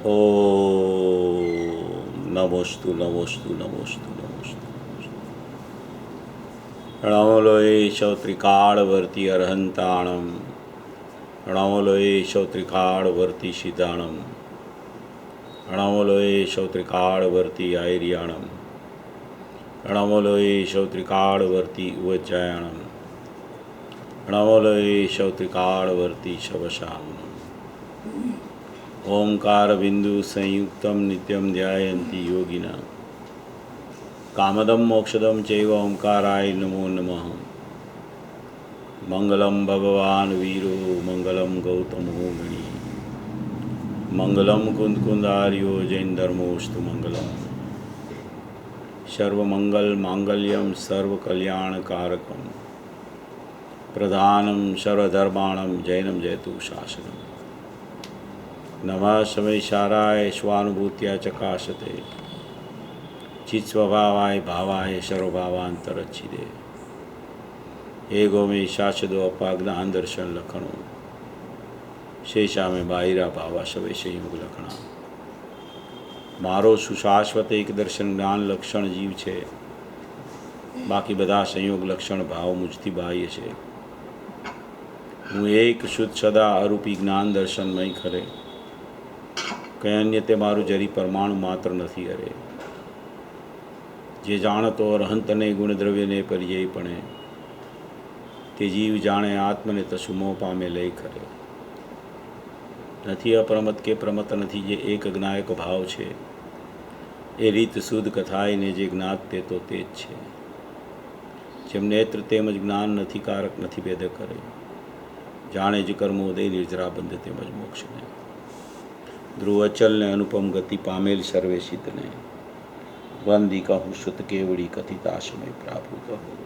ओम नमोस्तु नमोस्तु नमोस्तु नमोस्तु। णवलोये शौत्रिकाळवर्ती अर्हन्ताणं, णवलोये शौत्रिकाळवर्ती सिद्धाणं, णवलोये शौत्रिकाळवर्ती आयर्याणं, णवलोये शौत्रिकाळवर्ती उवज्जायाणं, णवलोये शौत्रिकाळवर्ती शवशामनं। ओंकार बिंदु संयुक्तं नित्यं ध्यायन्ति योगिनः, कामदं मोक्षदं चैव ओंकाराय नमो नमः। मंगलम भगवान वीरो मंगलम गौतमो मुनि, मंगलम कुंदकुंदार्यो जैन धर्मोस्तु मंगलम। सर्वमंगल मांगल्यम सर्वकल्याणकारकम, प्रधानम सर्वधर्माणं जैनम जयतु शासनम। नमः समयसाराय स्वानुभूत्या चकाशते, चित्स्वभावाय भावाय सर्वभावांतरच्छिदे। एगो में शाश्वतो अपाज्ञान दर्शन लखणो, शेषा में बाहिरा भावा सवे संयोग लखणा। मारो सुशाश्वत एक दर्शन ज्ञान लक्षण जीव छे, बाकी बधा संयोग लक्षण भाव मुझथी बाह्य छे। हूँ एक शुद्ध सदा अरूपी ज्ञान दर्शनमय खरे, कहीं अन्य ते मारू जरी परमाणु मात्र नहीं अरे। जे जाणतो अरहंत ने गुण द्रव्य ने परिजय पणे, ते जीव जाणे आत्मने तसु मोह पामे लय खरे। नहीं अप्रमत के प्रमत नहीं जे एक ज्ञायक भाव छे, ए रीत शुद्ध कथाए ने जे ज्ञात ते तो तेज छे। जेम नेत्र तेमज ज्ञान नहीं कारक नहीं भेद करे, जाने ज कर्मोदय निर्जरा बंध तेमज मोक्ष ने। ध्रुव अचल ने अनुपम गति पामेल सर्वेशित ने, वंदी कहूँ सुत केवड़ी कथिताशमय प्राभु कहूँ।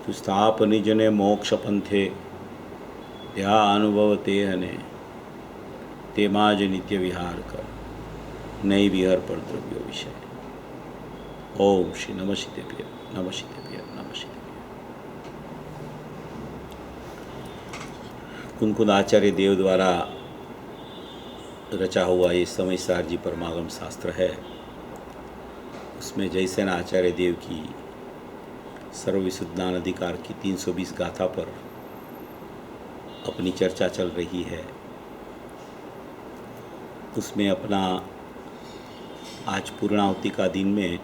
तु स्थाप निज ने मोक्ष पंथे, या अनुभव ते हने, ते माज नित्य विहार कर, नई विहर पर द्रव्य विषय। ओम श्री नमस्तेभ्य नमस्तेभ्य नमस्तेभ्य। कुंकुद आचार्य देव द्वारा रचा हुआ ये समयसार जी परमागम शास्त्र है। उसमें जयसेन आचार्य देव की सर्वविशुद्ध ज्ञान अधिकार की 320 गाथा पर अपनी चर्चा चल रही है। उसमें अपना आज पूर्णाहुति का दिन में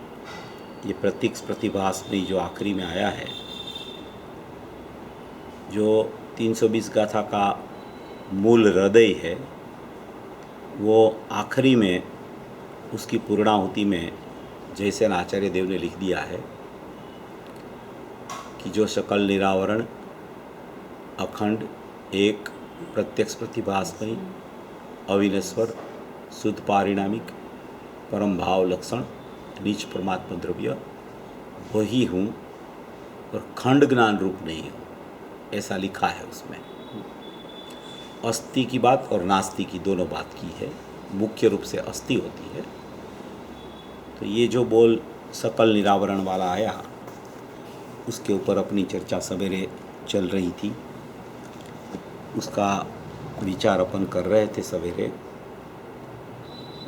ये प्रत्यक्ष प्रतिभास में जो आखिरी में आया है, जो 320 गाथा का मूल हृदय है, वो आखिरी में उसकी पूर्णाहुति में जयसेन आचार्य देव ने लिख दिया है कि जो सकल निरावरण अखंड एक प्रत्यक्ष प्रतिभासमयी अविनश्वर शुद्ध पारिणामिक परम भाव लक्षण निज परमात्मा द्रव्य वही हूँ और खंड ज्ञान रूप नहीं हूँ, ऐसा लिखा है उसमें। अस्थि की बात और नास्ति की दोनों बात की है, मुख्य रूप से अस्थि होती है। तो ये जो बोल सकल निरावरण वाला आया, उसके ऊपर अपनी चर्चा सवेरे चल रही थी, उसका विचार अपन कर रहे थे सवेरे।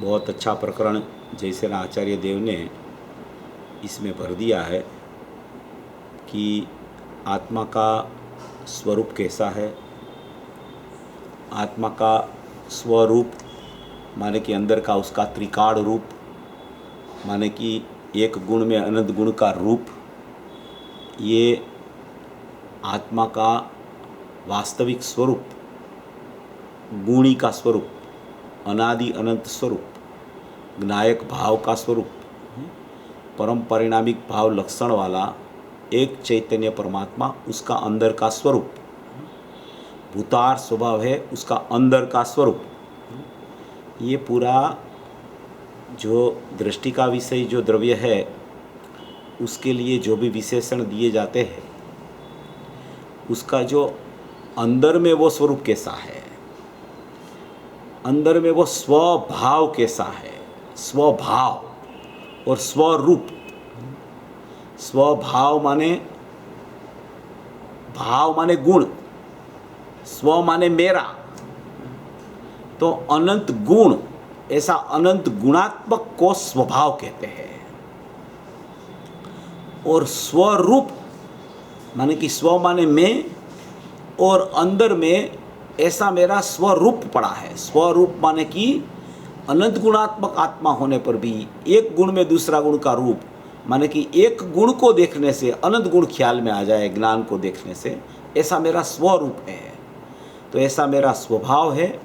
बहुत अच्छा प्रकरण जयसेन आचार्य देव ने इसमें भर दिया है कि आत्मा का स्वरूप कैसा है। आत्मा का स्वरूप माने कि अंदर का उसका त्रिकाल रूप, माने कि एक गुण में अनंत गुण का रूप, ये आत्मा का वास्तविक स्वरूप, गुणी का स्वरूप, अनादि अनंत स्वरूप, ज्ञायक भाव का स्वरूप, परम परिणामिक भाव लक्षण वाला एक चैतन्य परमात्मा, उसका अंदर का स्वरूप, भूतार स्वभाव है उसका अंदर का स्वरूप। ये पूरा जो दृष्टि का विषय जो द्रव्य है, उसके लिए जो भी विशेषण दिए जाते हैं, उसका जो अंदर में वो स्वरूप कैसा है, अंदर में वो स्वभाव कैसा है, स्वभाव और स्वरूप। स्वभाव माने भाव माने गुण, स्व माने मेरा, तो अनंत गुण ऐसा अनंत गुणात्मक को स्वभाव कहते हैं। और स्वरूप माने कि स्व माने मैं, और अंदर में ऐसा मेरा स्वरूप पड़ा है। स्वरूप माने कि अनंत गुणात्मक आत्मा होने पर भी एक गुण में दूसरा गुण का रूप, माने कि एक गुण को देखने से अनंत गुण ख्याल में आ जाए, ज्ञान को देखने से, ऐसा मेरा स्वरूप है। तो ऐसा मेरा स्वभाव है,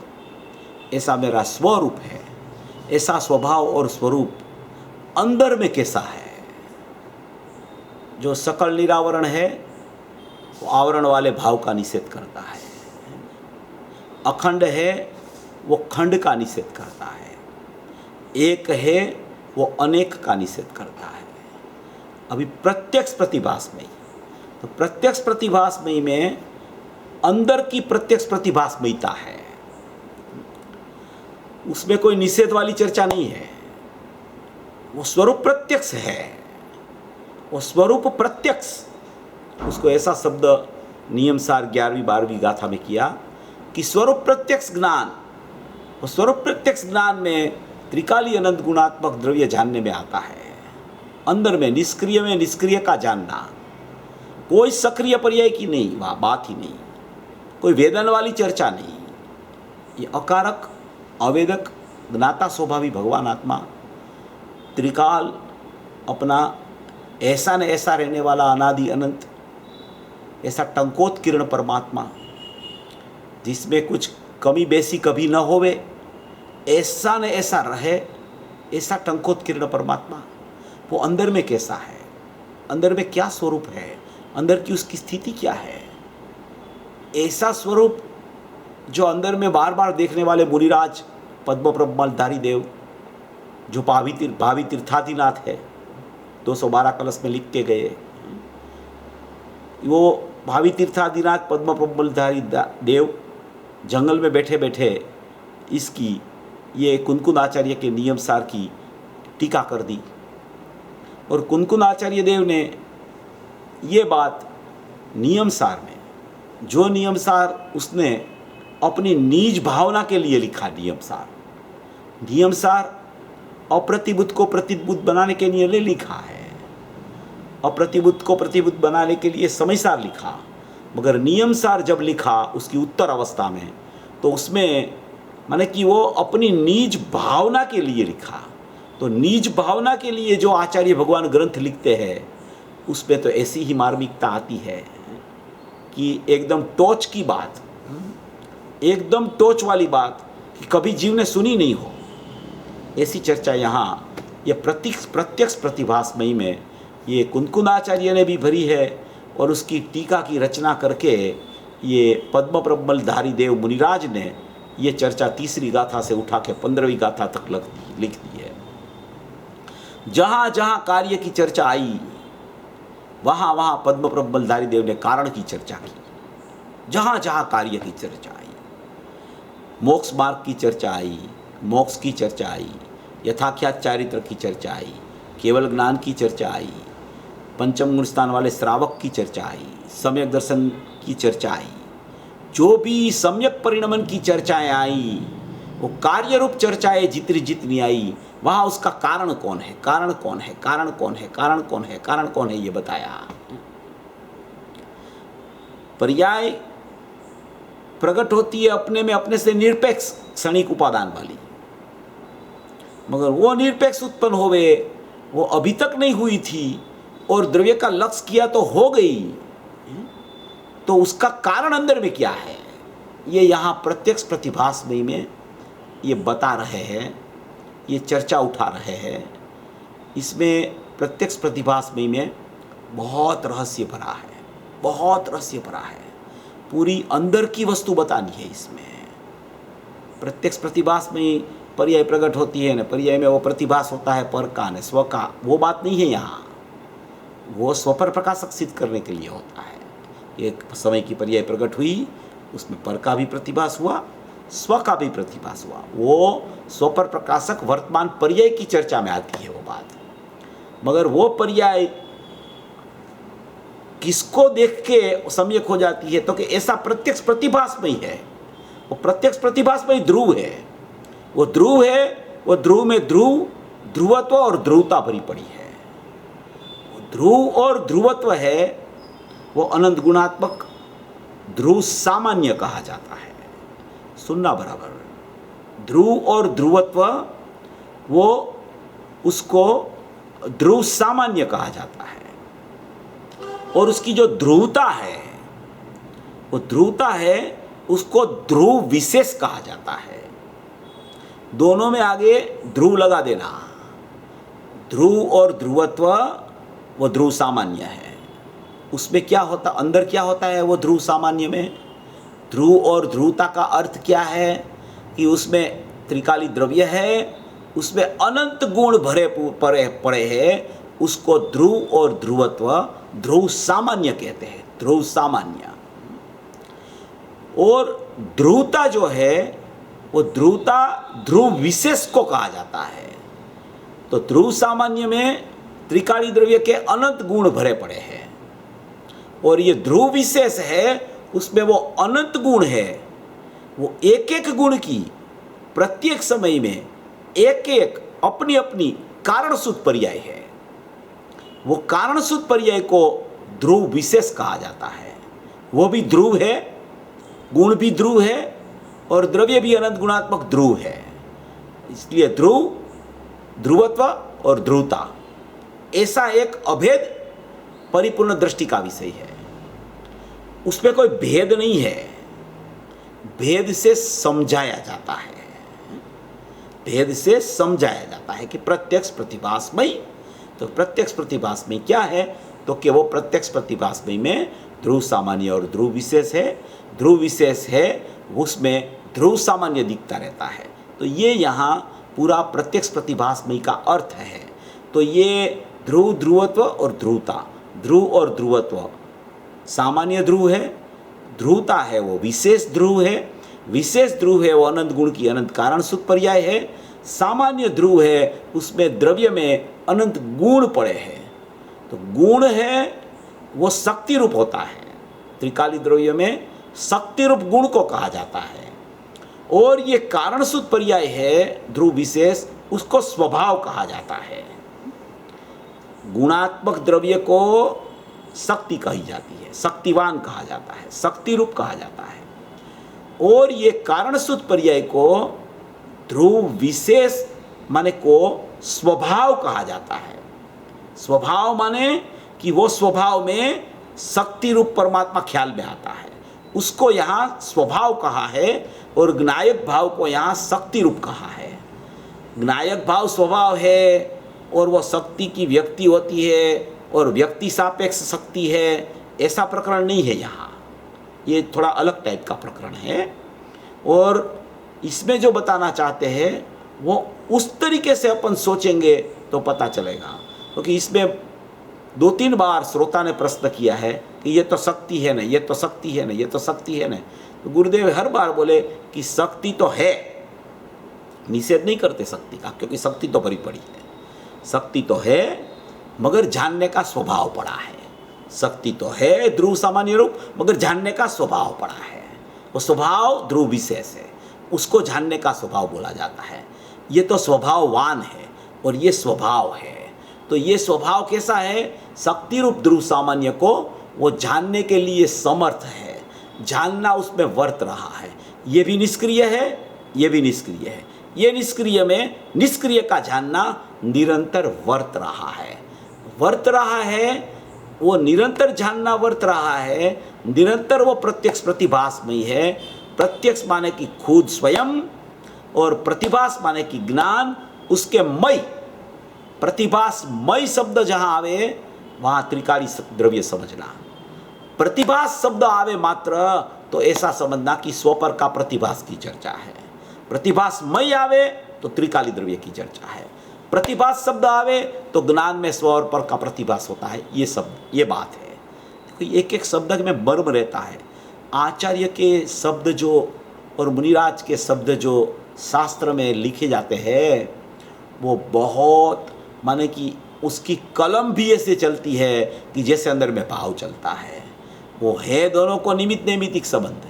ऐसा मेरा स्वरूप है। ऐसा स्वभाव और स्वरूप अंदर में कैसा है? जो सकल निरावरण है वो आवरण वाले भाव का निषेध करता है। अखंड है वो खंड का निषेध करता है। एक है वो अनेक का निषेध करता है। अभी प्रत्यक्ष प्रतिभासमयी, तो प्रत्यक्ष प्रतिभासमयी में अंदर की प्रत्यक्ष प्रतिभासमयीता है, उसमें कोई निषेध वाली चर्चा नहीं है। वो स्वरूप प्रत्यक्ष है, वो स्वरूप प्रत्यक्ष। उसको ऐसा शब्द नियमसार 11वीं 12वीं गाथा में किया कि स्वरूप प्रत्यक्ष ज्ञान। वो स्वरूप प्रत्यक्ष ज्ञान में त्रिकाली अनंत गुणात्मक द्रव्य जानने में आता है। अंदर में निष्क्रिय का जानना, कोई सक्रिय पर्याय की नहीं, वह बात ही नहीं, कोई वेदन वाली चर्चा नहीं। ये अकारक अवेदक ज्ञाता स्वभावी भगवान आत्मा, त्रिकाल अपना ऐसा न ऐसा रहने वाला अनादि अनंत, ऐसा टंकोत्कीर्ण परमात्मा जिसमें कुछ कमी बेसी कभी न होवे, ऐसा न ऐसा रहे, ऐसा टंकोत्कीर्ण परमात्मा, वो अंदर में कैसा है? अंदर में क्या स्वरूप है? अंदर की उसकी स्थिति क्या है? ऐसा स्वरूप जो अंदर में बार बार देखने वाले मुनिराज पद्म प्रबलधारी देव, जो भावी तीर्थादिनाथ है, 212 कलश में लिख के गए, वो भावी तीर्थादिनाथ पद्म प्रबलधारी देव जंगल में बैठे बैठे इसकी ये कुनकुन आचार्य के नियम सार की टीका कर दी। और कुनकुन आचार्य देव ने ये बात नियम सार में, जो नियम सार उसने अपनी निज भावना के लिए लिखा, नियम सार अप्रतिबुद्ध को प्रतिबुद्ध बनाने के लिए नहीं लिखा है, अप्रतिबुद्ध को प्रतिबुद्ध बनाने के लिए समय सार लिखा। मगर नियम सार जब लिखा उसकी उत्तर अवस्था में, तो उसमें माने कि वो अपनी निज भावना के लिए लिखा। तो निज भावना के लिए जो आचार्य भगवान ग्रंथ लिखते हैं उसमें तो ऐसी ही मार्मिकता आती है कि एकदम टोच की बात, एकदम टोच वाली बात कि कभी जीव ने सुनी नहीं हो, ऐसी चर्चा यहाँ ये प्रत्यक्ष प्रतिभासमयी में ये कुनकुन आचार्य ने भी भरी है। और उसकी टीका की रचना करके ये पद्म प्रबलधारी देव मुनिराज ने ये चर्चा 3री गाथा से उठा के 15वीं गाथा तक लिख दी है। जहाँ जहाँ कार्य की चर्चा आई वहाँ वहाँ पद्म प्रबलधारी देव ने कारण की चर्चा की। जहाँ जहाँ कार्य की चर्चा आई, मोक्ष मार्ग की चर्चा आई, मोक्ष की चर्चा आई, यथाख्यात चारित्र की चर्चा आई, केवल ज्ञान की चर्चा आई, पंचम गुण स्थान वाले श्रावक की चर्चा आई, सम्यक दर्शन की चर्चा आई, जो भी सम्यक परिणमन की चर्चाएं आई, वो कार्य रूप चर्चाएं जितनी आई, वहाँ उसका कारण कौन है, कारण कौन है, कारण कौन है, कारण कौन है, कारण कौन है, ये बताया। पर्याय प्रकट होती है अपने में अपने से निरपेक्ष क्षणिक उपादान वाली, मगर वो निरपेक्ष उत्पन्न होवे वो अभी तक नहीं हुई थी और द्रव्य का लक्ष्य किया तो हो गई, तो उसका कारण अंदर में क्या है, ये यहाँ प्रत्यक्ष प्रतिभासमयी में ये बता रहे हैं, ये चर्चा उठा रहे हैं। इसमें प्रत्यक्ष प्रतिभासमयी में बहुत रहस्य भरा है, बहुत रहस्य भरा है। पूरी अंदर की वस्तु बतानी है इसमें। प्रत्यक्ष प्रतिभासमयी पर्याय प्रकट होती है ना, पर्याय में वो प्रतिभास होता है पर का न स्व का, वो बात नहीं है यहाँ। वो स्व पर प्रकाशक सिद्ध करने के लिए होता है। एक समय की पर्याय प्रकट हुई, उसमें पर का भी प्रतिभास हुआ, स्व का भी प्रतिभास हुआ। वो स्व पर प्रकाशक वर्तमान पर्याय की चर्चा में आती है वो बात। मगर वो पर्याय किसको देख के सम्यक हो जाती है, तो कि ऐसा प्रत्यक्ष प्रतिभास में ही है। वो प्रत्यक्ष प्रतिभास में ही ध्रुव है। वो ध्रुव है वो ध्रुव में ध्रुव, ध्रुवत्व और ध्रुवता भरी पड़ी है। ध्रुव और ध्रुवत्व है वो अनंत गुणात्मक ध्रुव सामान्य कहा जाता है। सुनना बराबर, ध्रुव और ध्रुवत्व वो उसको ध्रुव सामान्य कहा जाता है। और उसकी जो ध्रुवता है, वो ध्रुवता है उसको ध्रुव विशेष कहा जाता है। दोनों में आगे ध्रुव लगा देना। ध्रुव और ध्रुवत्व वो ध्रुव सामान्य है। उसमें क्या होता, अंदर क्या होता है वो ध्रुव सामान्य में? ध्रुव और ध्रुवता का अर्थ क्या है कि उसमें त्रिकाली द्रव्य है, उसमें अनंत गुण भरे पड़े हैं, उसको ध्रुव और ध्रुवत्व ध्रुव सामान्य कहते हैं। ध्रुव सामान्य। और ध्रुवता जो है वो ध्रुवता ध्रुव विशेष को कहा जाता है। तो ध्रुव सामान्य में त्रिकाली द्रव्य के अनंत गुण भरे पड़े हैं, और ये ध्रुव विशेष है उसमें वो अनंत गुण है। वो एक एक गुण की प्रत्येक समय में एक एक अपनी अपनी कारणसूत्र पर्याय है। वो कारणसूत्र पर्याय को ध्रुव विशेष कहा जाता है। वो भी ध्रुव है, गुण भी ध्रुव है, और द्रव्य भी अनंत गुणात्मक ध्रुव है। इसलिए ध्रुव, ध्रुवत्व और ध्रुवता ऐसा एक अभेद परिपूर्ण दृष्टि का विषय है। उसमें कोई भेद नहीं है, भेद से समझाया जाता है। भेद से समझाया जाता है कि प्रत्यक्ष प्रतिभासमय, तो प्रत्यक्ष प्रतिभासमय क्या है? तो कि वो प्रत्यक्ष प्रतिभासमय में ध्रुव सामान्य और ध्रुव विशेष है। ध्रुव विशेष है उसमें ध्रुव सामान्य दिखता रहता है। तो ये यहाँ पूरा प्रत्यक्ष प्रतिभासमय का अर्थ है। तो ये ध्रुव, ध्रुवत्व और ध्रुवता, ध्रुव और ध्रुवत्व सामान्य ध्रुव है, ध्रुवता है वो विशेष ध्रुव है, विशेष ध्रुव है वो अनंत गुण की अनंत कारण सूत्र पर्याय है, सामान्य ध्रुव है उसमें द्रव्य में अनंत गुण पड़े हैं। तो गुण है वो शक्ति रूप होता है। त्रिकाली द्रव्य में शक्ति रूप गुण को कहा जाता है। और ये कारण सूत्र पर्याय है ध्रुव विशेष, उसको स्वभाव कहा जाता है। गुणात्मक द्रव्य को शक्ति कही जाती है, शक्तिवान कहा जाता है, शक्ति रूप कहा जाता है। और ये कारण सूत्र पर्याय को ध्रुव विशेष माने को स्वभाव कहा जाता है। स्वभाव माने कि वो स्वभाव में शक्ति रूप परमात्मा ख्याल में आता है, उसको यहाँ स्वभाव कहा है। और ज्ञायक भाव को यहाँ शक्ति रूप कहा है। ज्ञायक भाव स्वभाव है और वो शक्ति की व्यक्ति होती है, और व्यक्ति सापेक्ष शक्ति है, ऐसा प्रकरण नहीं है यहाँ। ये थोड़ा अलग टाइप का प्रकरण है। और इसमें जो बताना चाहते हैं वो उस तरीके से अपन सोचेंगे तो पता चलेगा। क्योंकि इसमें 2-3 बार श्रोता ने प्रश्न किया है कि ये तो शक्ति है ना, ये तो शक्ति है ना, ये तो शक्ति है ना। तो गुरुदेव हर बार बोले कि शक्ति तो है, निषेध नहीं करते शक्ति का, क्योंकि शक्ति तो भरी पड़ी है। शक्ति तो है मगर जानने का स्वभाव पड़ा है। शक्ति तो है ध्रुव सामान्य रूप, मगर जानने का स्वभाव पड़ा है। वो स्वभाव ध्रुव विशेष है, उसको जानने का स्वभाव बोला जाता है। ये तो स्वभाववान है और ये स्वभाव है। तो ये स्वभाव कैसा है? शक्ति रूप ध्रुव सामान्य को वो जानने के लिए समर्थ है, जानना उसमें वर्त रहा है। ये भी निष्क्रिय है, ये भी निष्क्रिय है। ये निष्क्रिय में निष्क्रिय का जानना निरंतर वर्त रहा है, वर्त रहा है। वो निरंतर जानना वर्त रहा है, निरंतर वो प्रत्यक्ष प्रतिभासमय है। प्रत्यक्ष माने कि खुद स्वयं, और प्रतिभास माने कि ज्ञान, उसके मय। प्रतिभासमय शब्द जहाँ आवे वहाँ त्रिकाली द्रव्य समझना। प्रतिभास शब्द आवे मात्र तो ऐसा समझना कि स्वपर का प्रतिभास की चर्चा है। प्रतिभासमय आवे तो त्रिकाली द्रव्य की चर्चा है। प्रतिभास शब्द आवे तो ज्ञान में स्व और पर का प्रतिभास होता है। ये शब्द, ये बात है। देखो एक एक शब्द में मर्म रहता है। आचार्य के शब्द जो और मुनिराज के शब्द जो शास्त्र में लिखे जाते हैं वो बहुत, माने कि उसकी कलम भी ऐसे चलती है कि जैसे अंदर में भाव चलता है। वो है दोनों को निमित्त नैमित्तिक संबंध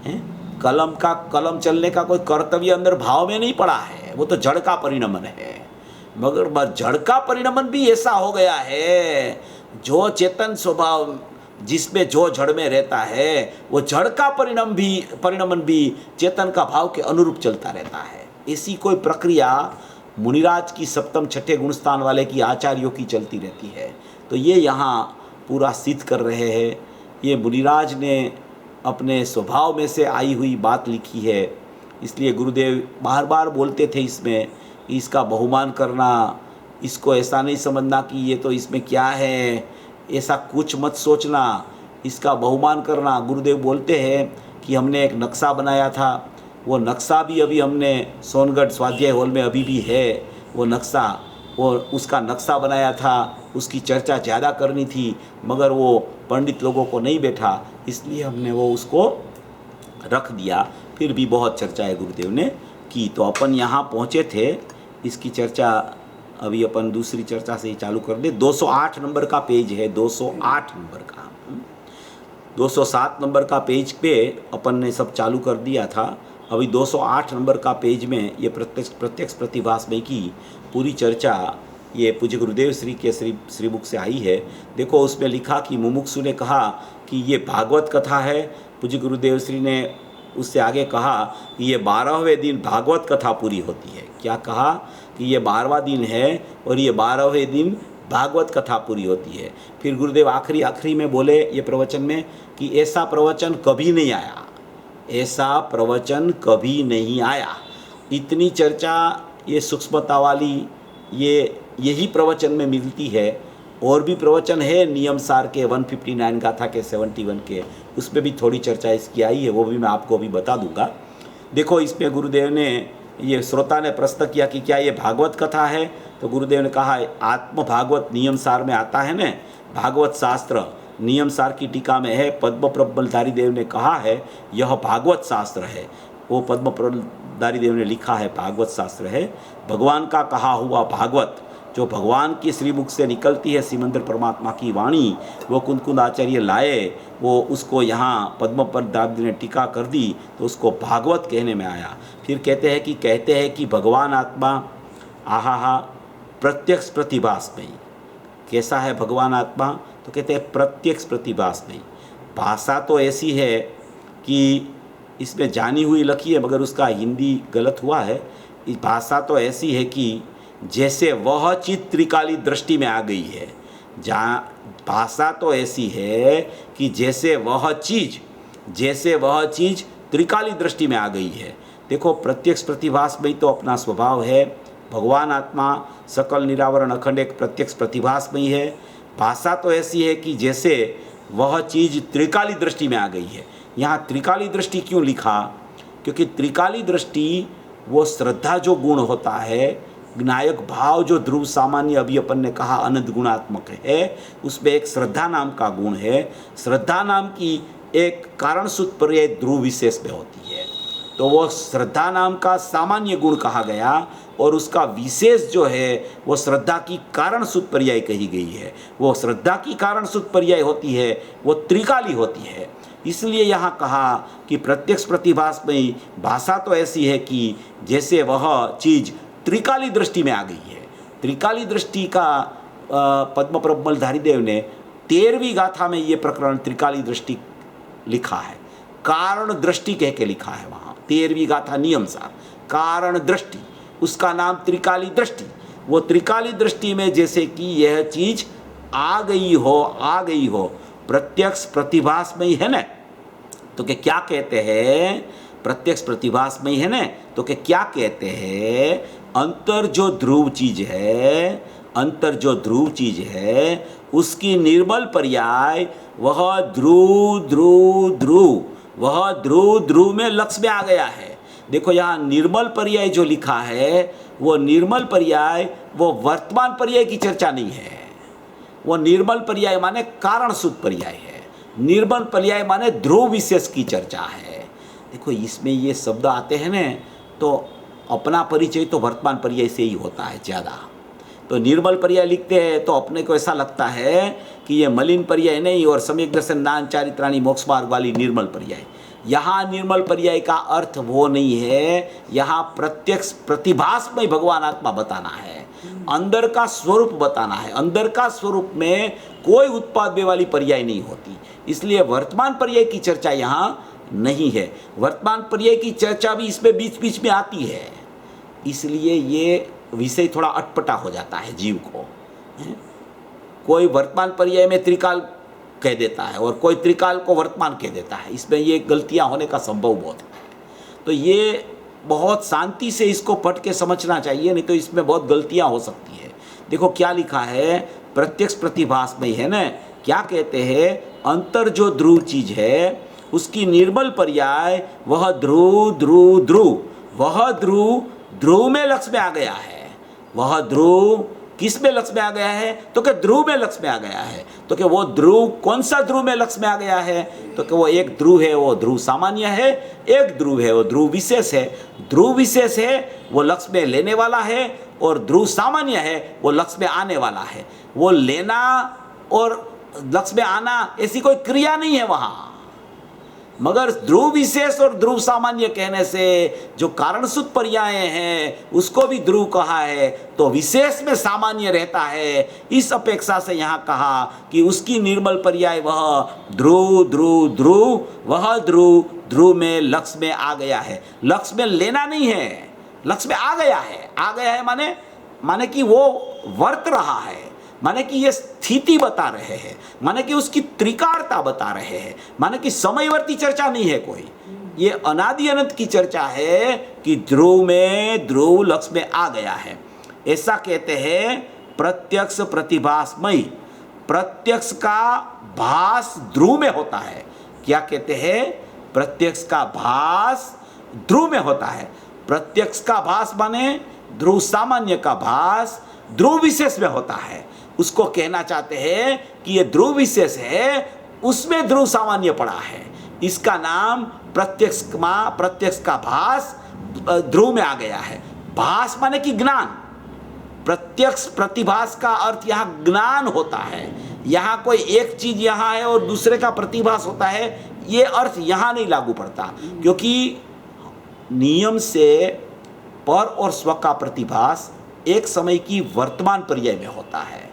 है। कलम का, कलम चलने का कोई कर्तव्य अंदर भाव में नहीं पड़ा है। वो तो जड़ का परिणमन है। मगर जड़ का परिणमन भी ऐसा हो गया है, जो चेतन स्वभाव जिसमें जो जड़ में रहता है, वो जड़ का परिणमन भी चेतन का भाव के अनुरूप चलता रहता है। ऐसी कोई प्रक्रिया मुनिराज की सप्तम छठे गुणस्थान वाले की आचार्यों की चलती रहती है। तो ये यहाँ पूरा सिद्ध कर रहे हैं। ये मुनिराज ने अपने स्वभाव में से आई हुई बात लिखी है, इसलिए गुरुदेव बार बार बोलते थे इसमें, इसका बहुमान करना, इसको ऐसा नहीं समझना कि ये तो इसमें क्या है, ऐसा कुछ मत सोचना, इसका बहुमान करना। गुरुदेव बोलते हैं कि हमने एक नक्शा बनाया था, वो नक्शा भी अभी हमने सोनगढ़ स्वाध्याय हॉल में अभी भी है वो नक्शा, वो उसका नक्शा बनाया था, उसकी चर्चा ज़्यादा करनी थी मगर वो पंडित लोगों को नहीं बैठा, इसलिए हमने वो उसको रख दिया। फिर भी बहुत चर्चाएं गुरुदेव ने की। तो अपन यहाँ पहुँचे थे, इसकी चर्चा अभी अपन दूसरी चर्चा से ही चालू कर दे। 208 नंबर का पेज है, 208 नंबर का, 207 नंबर का पेज पे अपन ने सब चालू कर दिया था। अभी 208 नंबर का पेज में ये प्रत्यक्ष प्रतिभासमय की पूरी चर्चा ये पूज्य गुरुदेव श्री के श्रीमुख से आई है। देखो उसमें लिखा कि मुमुक्षु ने कहा कि ये भागवत कथा है। पूज्य गुरुदेव श्री ने उससे आगे कहा कि ये 12वें दिन भागवत कथा पूरी होती है। क्या कहा कि ये 12वां दिन है और ये 12वें दिन भागवत कथा पूरी होती है। फिर गुरुदेव आखिरी में बोले ये प्रवचन में कि ऐसा प्रवचन कभी नहीं आया, ऐसा प्रवचन कभी नहीं आया। इतनी चर्चा ये सूक्ष्मता वाली यही प्रवचन में मिलती है। और भी प्रवचन है नियम सार के 159 गाथा के 71 के, उसमें भी थोड़ी चर्चा इसकी आई है, वो भी मैं आपको अभी बता दूंगा। देखो इसमें गुरुदेव ने, ये श्रोता ने प्रश्न किया कि क्या ये भागवत कथा है, तो गुरुदेव ने कहा आत्म भागवत नियम सार में आता है न, भागवत शास्त्र नियम सार की टीका में है। पद्म प्रबलधारी देव ने कहा है यह भागवत शास्त्र है, वो पद्म प्रबलधारी देव ने लिखा है भागवत शास्त्र है। भगवान का कहा हुआ भागवत, जो भगवान की श्रीमुख से निकलती है श्रीमंदिर परमात्मा की वाणी, वो कुंद आचार्य लाए, वो उसको यहाँ पद्म प्रबलधारी ने टीका कर दी तो उसको भागवत कहने में आया। फिर कहते हैं कि भगवान आत्मा आहा प्रत्यक्ष प्रतिभासमयी। कैसा है भगवान आत्मा, तो कहते हैं प्रत्यक्ष प्रतिभासमयी। भाषा तो ऐसी है कि इसमें जानी हुई लिखी है मगर उसका हिंदी गलत हुआ है। इस भाषा तो ऐसी है कि जैसे वह चीज़ त्रिकाली दृष्टि में आ गई है। जहाँ भाषा तो ऐसी है कि जैसे वह चीज़ त्रिकाली दृष्टि में आ गई है। देखो प्रत्यक्ष प्रतिभासमयी तो अपना स्वभाव है। भगवान आत्मा सकल निरावरण अखंड एक प्रत्यक्ष प्रतिभासमयी है। भाषा तो ऐसी है कि जैसे वह चीज़ त्रिकाली दृष्टि में आ गई है। यहाँ त्रिकाली दृष्टि क्यों लिखा, क्योंकि त्रिकाली दृष्टि वो श्रद्धा जो गुण होता है, ज्ञायक भाव जो ध्रुव सामान्य अभी अपन ने कहा अनंत गुणात्मक है, उसमें एक श्रद्धा नाम का गुण है। श्रद्धा नाम की एक कारण सूत्र पर्याय ध्रुव विशेष में होती है, तो वो श्रद्धा नाम का सामान्य गुण कहा गया और उसका विशेष जो है वो श्रद्धा की कारण सूत्र पर्याय कही गई है। वो श्रद्धा की कारण सूत्र पर्याय होती है, वो त्रिकाली होती है। इसलिए यहाँ कहा कि प्रत्यक्ष प्रतिभासमयी भाषा तो ऐसी है कि जैसे वह चीज़ त्रिकाली दृष्टि में आ गई है। त्रिकाली दृष्टि का पद्म प्रबलधारी देव ने 13वीं गाथा में ये प्रकरण त्रिकाली दृष्टि लिखा है, कारण दृष्टि कह के लिखा है वहाँ 13वीं गाथा नियम सार, कारण दृष्टि, उसका नाम त्रिकाली दृष्टि। वो त्रिकाली दृष्टि में जैसे कि यह चीज़ आ गई हो, प्रत्यक्ष प्रतिभासमयी है न, तो क्या कहते हैं, प्रत्यक्ष प्रतिभासमयी है न, तो क्या कहते हैं, अंतर जो ध्रुव चीज है उसकी निर्बल पर्याय वह ध्रुव में लक्ष्य में आ गया है। देखो यहाँ निर्मल पर्याय जो लिखा है, वो निर्मल पर्याय वो वर्तमान पर्याय की चर्चा नहीं है। वो निर्मल पर्याय माने कारण सूत्र पर्याय है, निर्मल पर्याय माने ध्रुव विशेष की चर्चा है। देखो इसमें ये शब्द आते हैं न, तो अपना परिचय तो वर्तमान पर्याय से ही होता है ज़्यादा। तो निर्मल पर्याय लिखते हैं तो अपने को ऐसा लगता है कि ये मलिन पर्याय नहीं और सम्यक दर्शन नान चारित्राणी मोक्ष मार्ग वाली निर्मल पर्याय। यहाँ निर्मल पर्याय का अर्थ वो नहीं है, यहाँ प्रत्यक्ष प्रतिभासमय भगवान आत्मा बताना है, अंदर का स्वरूप बताना है। अंदर का स्वरूप में कोई उत्पाद वे वाली पर्याय नहीं होती, इसलिए वर्तमान पर्याय की चर्चा यहाँ नहीं है। वर्तमान पर्याय की चर्चा भी इसमें बीच बीच में आती है, इसलिए ये विषय थोड़ा अटपटा हो जाता है जीव को। कोई वर्तमान पर्याय में त्रिकाल कह देता है और कोई त्रिकाल को वर्तमान कह देता है, इसमें ये गलतियां होने का संभव बहुत है। तो ये बहुत शांति से इसको पढ़ के समझना चाहिए, नहीं तो इसमें बहुत गलतियां हो सकती है। देखो क्या लिखा है, प्रत्यक्ष प्रतिभास में है ना, क्या कहते हैं, अंतर जो ध्रुव चीज है उसकी निर्मल पर्याय वह ध्रुव ध्रुव ध्रुव, वह ध्रुव ध्रुव में लक्ष्य में आ गया है। वह ध्रुव किस में लक्ष्य में आ गया है, तो क्या ध्रुव में लक्ष्य में आ गया है। तो क्या वो ध्रुव कौन सा ध्रुव में लक्ष्य में आ गया है, तो क्या वो एक ध्रुव है वो ध्रुव सामान्य है, एक ध्रुव है वो ध्रुव विशेष है। ध्रुव विशेष है वो लक्ष्य में लेने वाला है, और ध्रुव सामान्य है वो लक्ष्य में आने वाला है। वो लेना और लक्ष्य में आना ऐसी कोई क्रिया नहीं है वहाँ, मगर ध्रुव विशेष और ध्रुव सामान्य कहने से जो कारणसूत्र पर्याय हैं उसको भी ध्रुव कहा है, तो विशेष में सामान्य रहता है। इस अपेक्षा से यहाँ कहा कि उसकी निर्मल पर्याय वह ध्रुव ध्रुव ध्रुव, वह ध्रुव ध्रुव में लक्ष्य में आ गया है। लक्ष्य में लेना नहीं है, लक्ष्य में आ गया है। आ गया है माने कि वो वर्त रहा है, माने कि ये स्थिति बता रहे हैं, माने कि उसकी त्रिकारता बता रहे हैं, माने कि समयवर्ती चर्चा नहीं है कोई, ये अनादि अनंत की चर्चा है कि ध्रुव में ध्रुव लक्ष्य में आ गया है। ऐसा कहते हैं प्रत्यक्ष प्रतिभासमय। प्रत्यक्ष का भास ध्रुव में होता है। क्या कहते हैं, प्रत्यक्ष का भास ध्रुव में होता है। प्रत्यक्ष का भास माने ध्रुव सामान्य का भास ध्रुव विशेष में होता है। उसको कहना चाहते हैं कि ये ध्रुव विशेष है, उसमें ध्रुव सामान्य पड़ा है, इसका नाम प्रत्यक्ष का भास ध्रुव में आ गया है। भास माने कि ज्ञान, प्रत्यक्ष प्रतिभास का अर्थ यहाँ ज्ञान होता है। यहाँ कोई एक चीज यहाँ है और दूसरे का प्रतिभास होता है, ये अर्थ यहाँ नहीं लागू पड़ता, क्योंकि नियम से पर और स्व का प्रतिभास एक समय की वर्तमान पर्याय में होता है।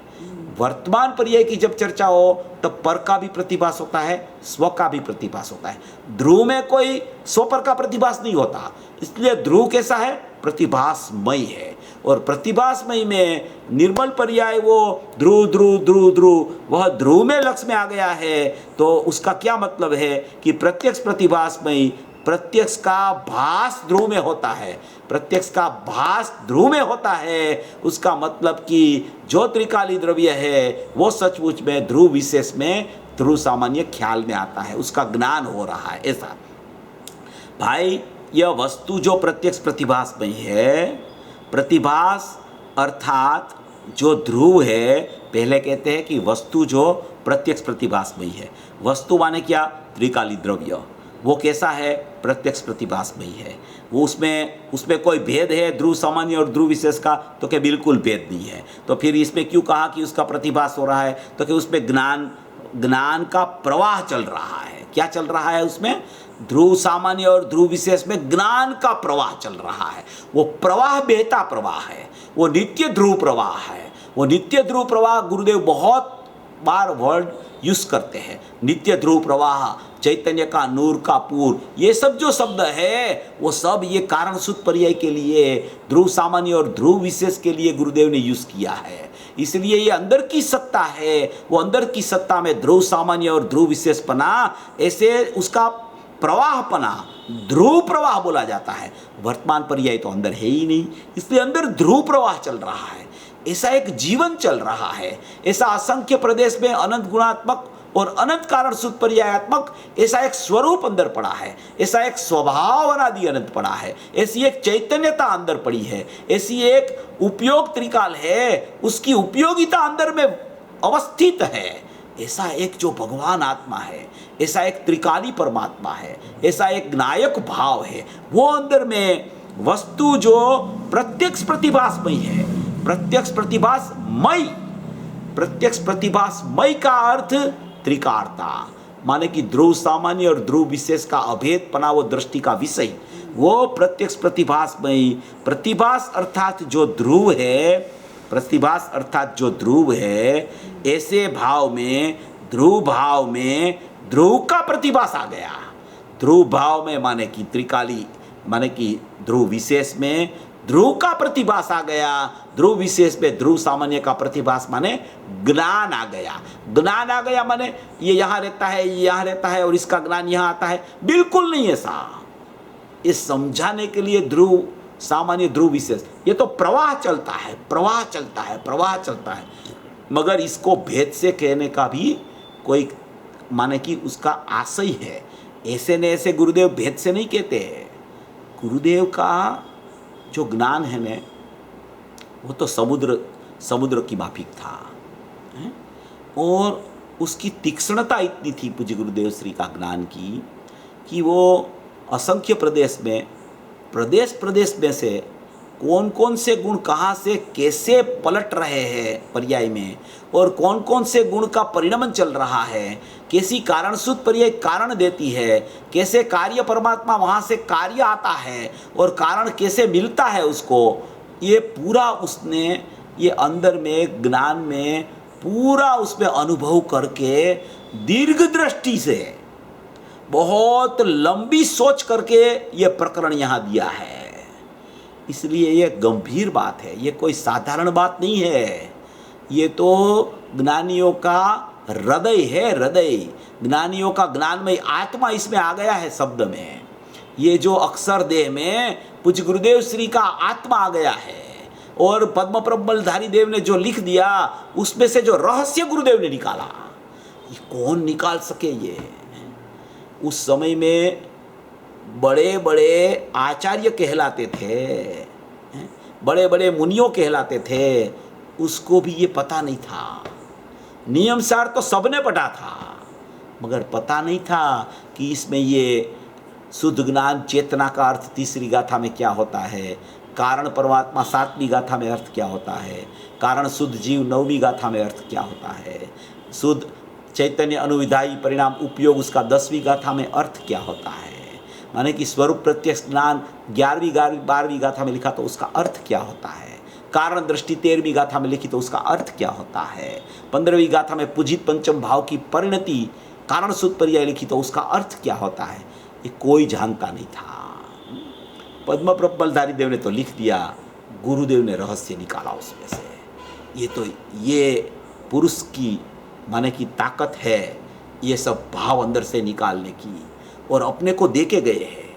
वर्तमान पर्याय की जब चर्चा हो तब पर का भी प्रतिभास होता है, स्व का भी प्रतिभास होता है। ध्रुव में कोई स्व पर का प्रतिभास नहीं होता, इसलिए ध्रुव कैसा है, प्रतिभासमय है। और प्रतिभासमय में निर्मल पर्याय वो ध्रुव ध्रुव ध्रुव ध्रुव, वह ध्रुव में लक्ष्य में आ गया है। तो उसका क्या मतलब है कि प्रत्यक्ष प्रतिभासमय, प्रत्यक्ष का भास ध्रुव में होता है, प्रत्यक्ष का भास ध्रुव में होता है। उसका मतलब कि जो त्रिकाली द्रव्य है वो सचमुच में ध्रुव विशेष में ध्रुव सामान्य ख्याल में आता है, उसका ज्ञान हो रहा है। ऐसा भाई, यह वस्तु जो प्रत्यक्ष प्रतिभास में है, प्रतिभास अर्थात जो ध्रुव है, पहले कहते हैं कि वस्तु जो प्रत्यक्ष प्रतिभास में है। वस्तु माने क्या, त्रिकाली द्रव्य, वो कैसा है, प्रत्यक्ष प्रतिभास में है। वो उसमें कोई भेद है ध्रुव सामान्य और ध्रुव विशेष का, तो क्या बिल्कुल भेद नहीं है। तो फिर इसमें क्यों कहा कि उसका प्रतिभास हो रहा है, तो कि उसमें ज्ञान का प्रवाह चल रहा है। क्या चल रहा है उसमें, ध्रुव सामान्य और ध्रुव विशेष में ज्ञान का प्रवाह चल रहा है। वो प्रवाह बहता प्रवाह है, वो नित्य ध्रुव प्रवाह है। वो नित्य ध्रुव प्रवाह गुरुदेव बहुत बार वर्ड यूज करते हैं, नित्य ध्रुव प्रवाह, चैतन्य का नूर का पूर, ये सब जो शब्द है वो सब ये कारण सूत्र पर्याय के लिए, ध्रुव सामान्य और ध्रुव विशेष के लिए गुरुदेव ने यूज किया है। इसलिए ये अंदर की सत्ता है, वो अंदर की सत्ता में ध्रुव सामान्य और ध्रुव विशेष पना, ऐसे उसका प्रवाह पना ध्रुव प्रवाह बोला जाता है। वर्तमान पर्याय तो अंदर है ही नहीं, इसलिए अंदर ध्रुव प्रवाह चल रहा है। ऐसा एक जीवन चल रहा है, ऐसा असंख्य प्रदेश में अनंत गुणात्मक और अनंत कारण सूत्र पर्यायात्मक ऐसा एक स्वरूप अंदर पड़ा है, ऐसा एक स्वभाव अनादि अनंत पड़ा है, ऐसी एक चैतन्यता अंदर पड़ी है, ऐसी एक उपयोग त्रिकाल है, उसकी उपयोगिता अंदर में अवस्थित है। ऐसा एक जो भगवान आत्मा है, ऐसा एक त्रिकाली परमात्मा है, ऐसा एक नायक भाव है, वो अंदर में वस्तु जो प्रत्यक्ष प्रतिभासमय है। प्रत्यक्ष प्रतिभासमय, प्रत्यक्ष प्रतिभासमय का अर्थ त्रिकारता, माने कि ध्रुव सामान्य और ध्रुव विशेष का अभेदपना वो दृष्टि का विषय, वो प्रत्यक्ष प्रतिभास में, प्रतिभास अर्थात जो ध्रुव है, प्रतिभास अर्थात जो ध्रुव है, ऐसे भाव में, ध्रुव भाव में ध्रुव का प्रतिभास आ गया। ध्रुव भाव में माने कि त्रिकाली, माने कि ध्रुव विशेष में ध्रुव का प्रतिभास आ गया, ध्रुव विशेष पे ध्रुव सामान्य का प्रतिभास माने ज्ञान आ गया। ज्ञान आ गया माने ये यहाँ रहता है, ये यहाँ रहता है और इसका ज्ञान यहाँ आता है, बिल्कुल नहीं ऐसा। ये समझाने के लिए ध्रुव सामान्य ध्रुव विशेष, ये तो प्रवाह चलता है, प्रवाह चलता है, प्रवाह चलता है, मगर इसको भेद से कहने का भी कोई माने कि उसका आशय है। ऐसे न ऐसे गुरुदेव भेद से नहीं कहते हैं। गुरुदेव का जो ज्ञान है न, वो तो समुद्र की माफिक था, है? और उसकी तीक्ष्णता इतनी थी पूज्य गुरुदेव श्री का ज्ञान की कि वो असंख्य प्रदेश में से कौन कौन से गुण कहाँ से कैसे पलट रहे हैं पर्याय में, और कौन कौन से गुण का परिणमन चल रहा है, कैसी कारण शुद्ध पर्याय कारण देती है, कैसे कार्य परमात्मा वहाँ से कार्य आता है और कारण कैसे मिलता है उसको, ये पूरा उसने ये अंदर में ज्ञान में पूरा उसमें अनुभव करके दीर्घ दृष्टि से बहुत लंबी सोच करके ये प्रकरण यहाँ दिया है। इसलिए ये गंभीर बात है, ये कोई साधारण बात नहीं है। ये तो ज्ञानियों का हृदय है, हृदय, ज्ञानियों का ज्ञानमय आत्मा इसमें आ गया है शब्द में। ये जो अक्षर देह में पूज्य गुरुदेव श्री का आत्मा आ गया है, और पद्म प्रबलधारी देव ने जो लिख दिया उसमें से जो रहस्य गुरुदेव ने निकाला, ये कौन निकाल सके। ये उस समय में बड़े बड़े आचार्य कहलाते थे, बड़े बड़े मुनियों कहलाते थे, उसको भी ये पता नहीं था। नियम सार तो सबने पढ़ा था, मगर पता नहीं था कि इसमें ये शुद्ध ज्ञान चेतना का अर्थ तीसरी गाथा में क्या होता है, कारण परमात्मा सातवीं गाथा में अर्थ क्या होता है, कारण शुद्ध जीव नौवीं गाथा में अर्थ क्या होता है, शुद्ध चैतन्य अनुविधायी परिणाम उपयोग उसका 10वीं गाथा में अर्थ क्या होता है, माने कि स्वरूप प्रत्यक्ष ज्ञान 11वीं 12वीं गाथा में लिखा तो उसका अर्थ क्या होता है, कारण दृष्टि 13वीं गाथा में लिखी तो उसका अर्थ क्या होता है, 15वीं गाथा में पूजित पंचम भाव की परिणति कारण शुद्ध पर्याय लिखी तो उसका अर्थ क्या होता है, ये कोई जानता नहीं था। पद्म प्रबलधारी देव ने तो लिख दिया, गुरुदेव ने रहस्य निकाला उसमें से। ये तो ये पुरुष की माने की ताकत है, ये सब भाव अंदर से निकालने की, और अपने को देके गए हैं।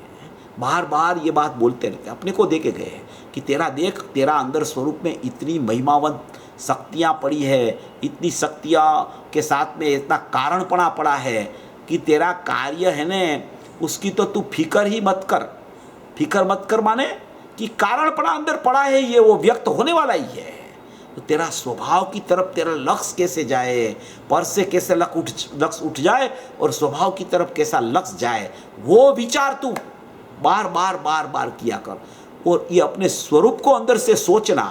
बार बार ये बात बोलते रहते, अपने को देके गए हैं कि तेरा देख, तेरा अंदर स्वरूप में इतनी महिमावंत शक्तियाँ पड़ी है, इतनी शक्तियाँ के साथ में इतना कारणपणा पड़ा है कि तेरा कार्य है न, उसकी तो तू फिक्र ही मत कर। फिक्र मत कर माने कि कारणपणा अंदर पड़ा है, ये वो व्यक्त होने वाला ही है। तो तेरा स्वभाव की तरफ तेरा लक्ष्य कैसे जाए, पर से कैसे लक्ष्य उठ जाए और स्वभाव की तरफ कैसा लक्ष्य जाए, वो विचार तू बार बार बार बार किया कर। और ये अपने स्वरूप को अंदर से सोचना,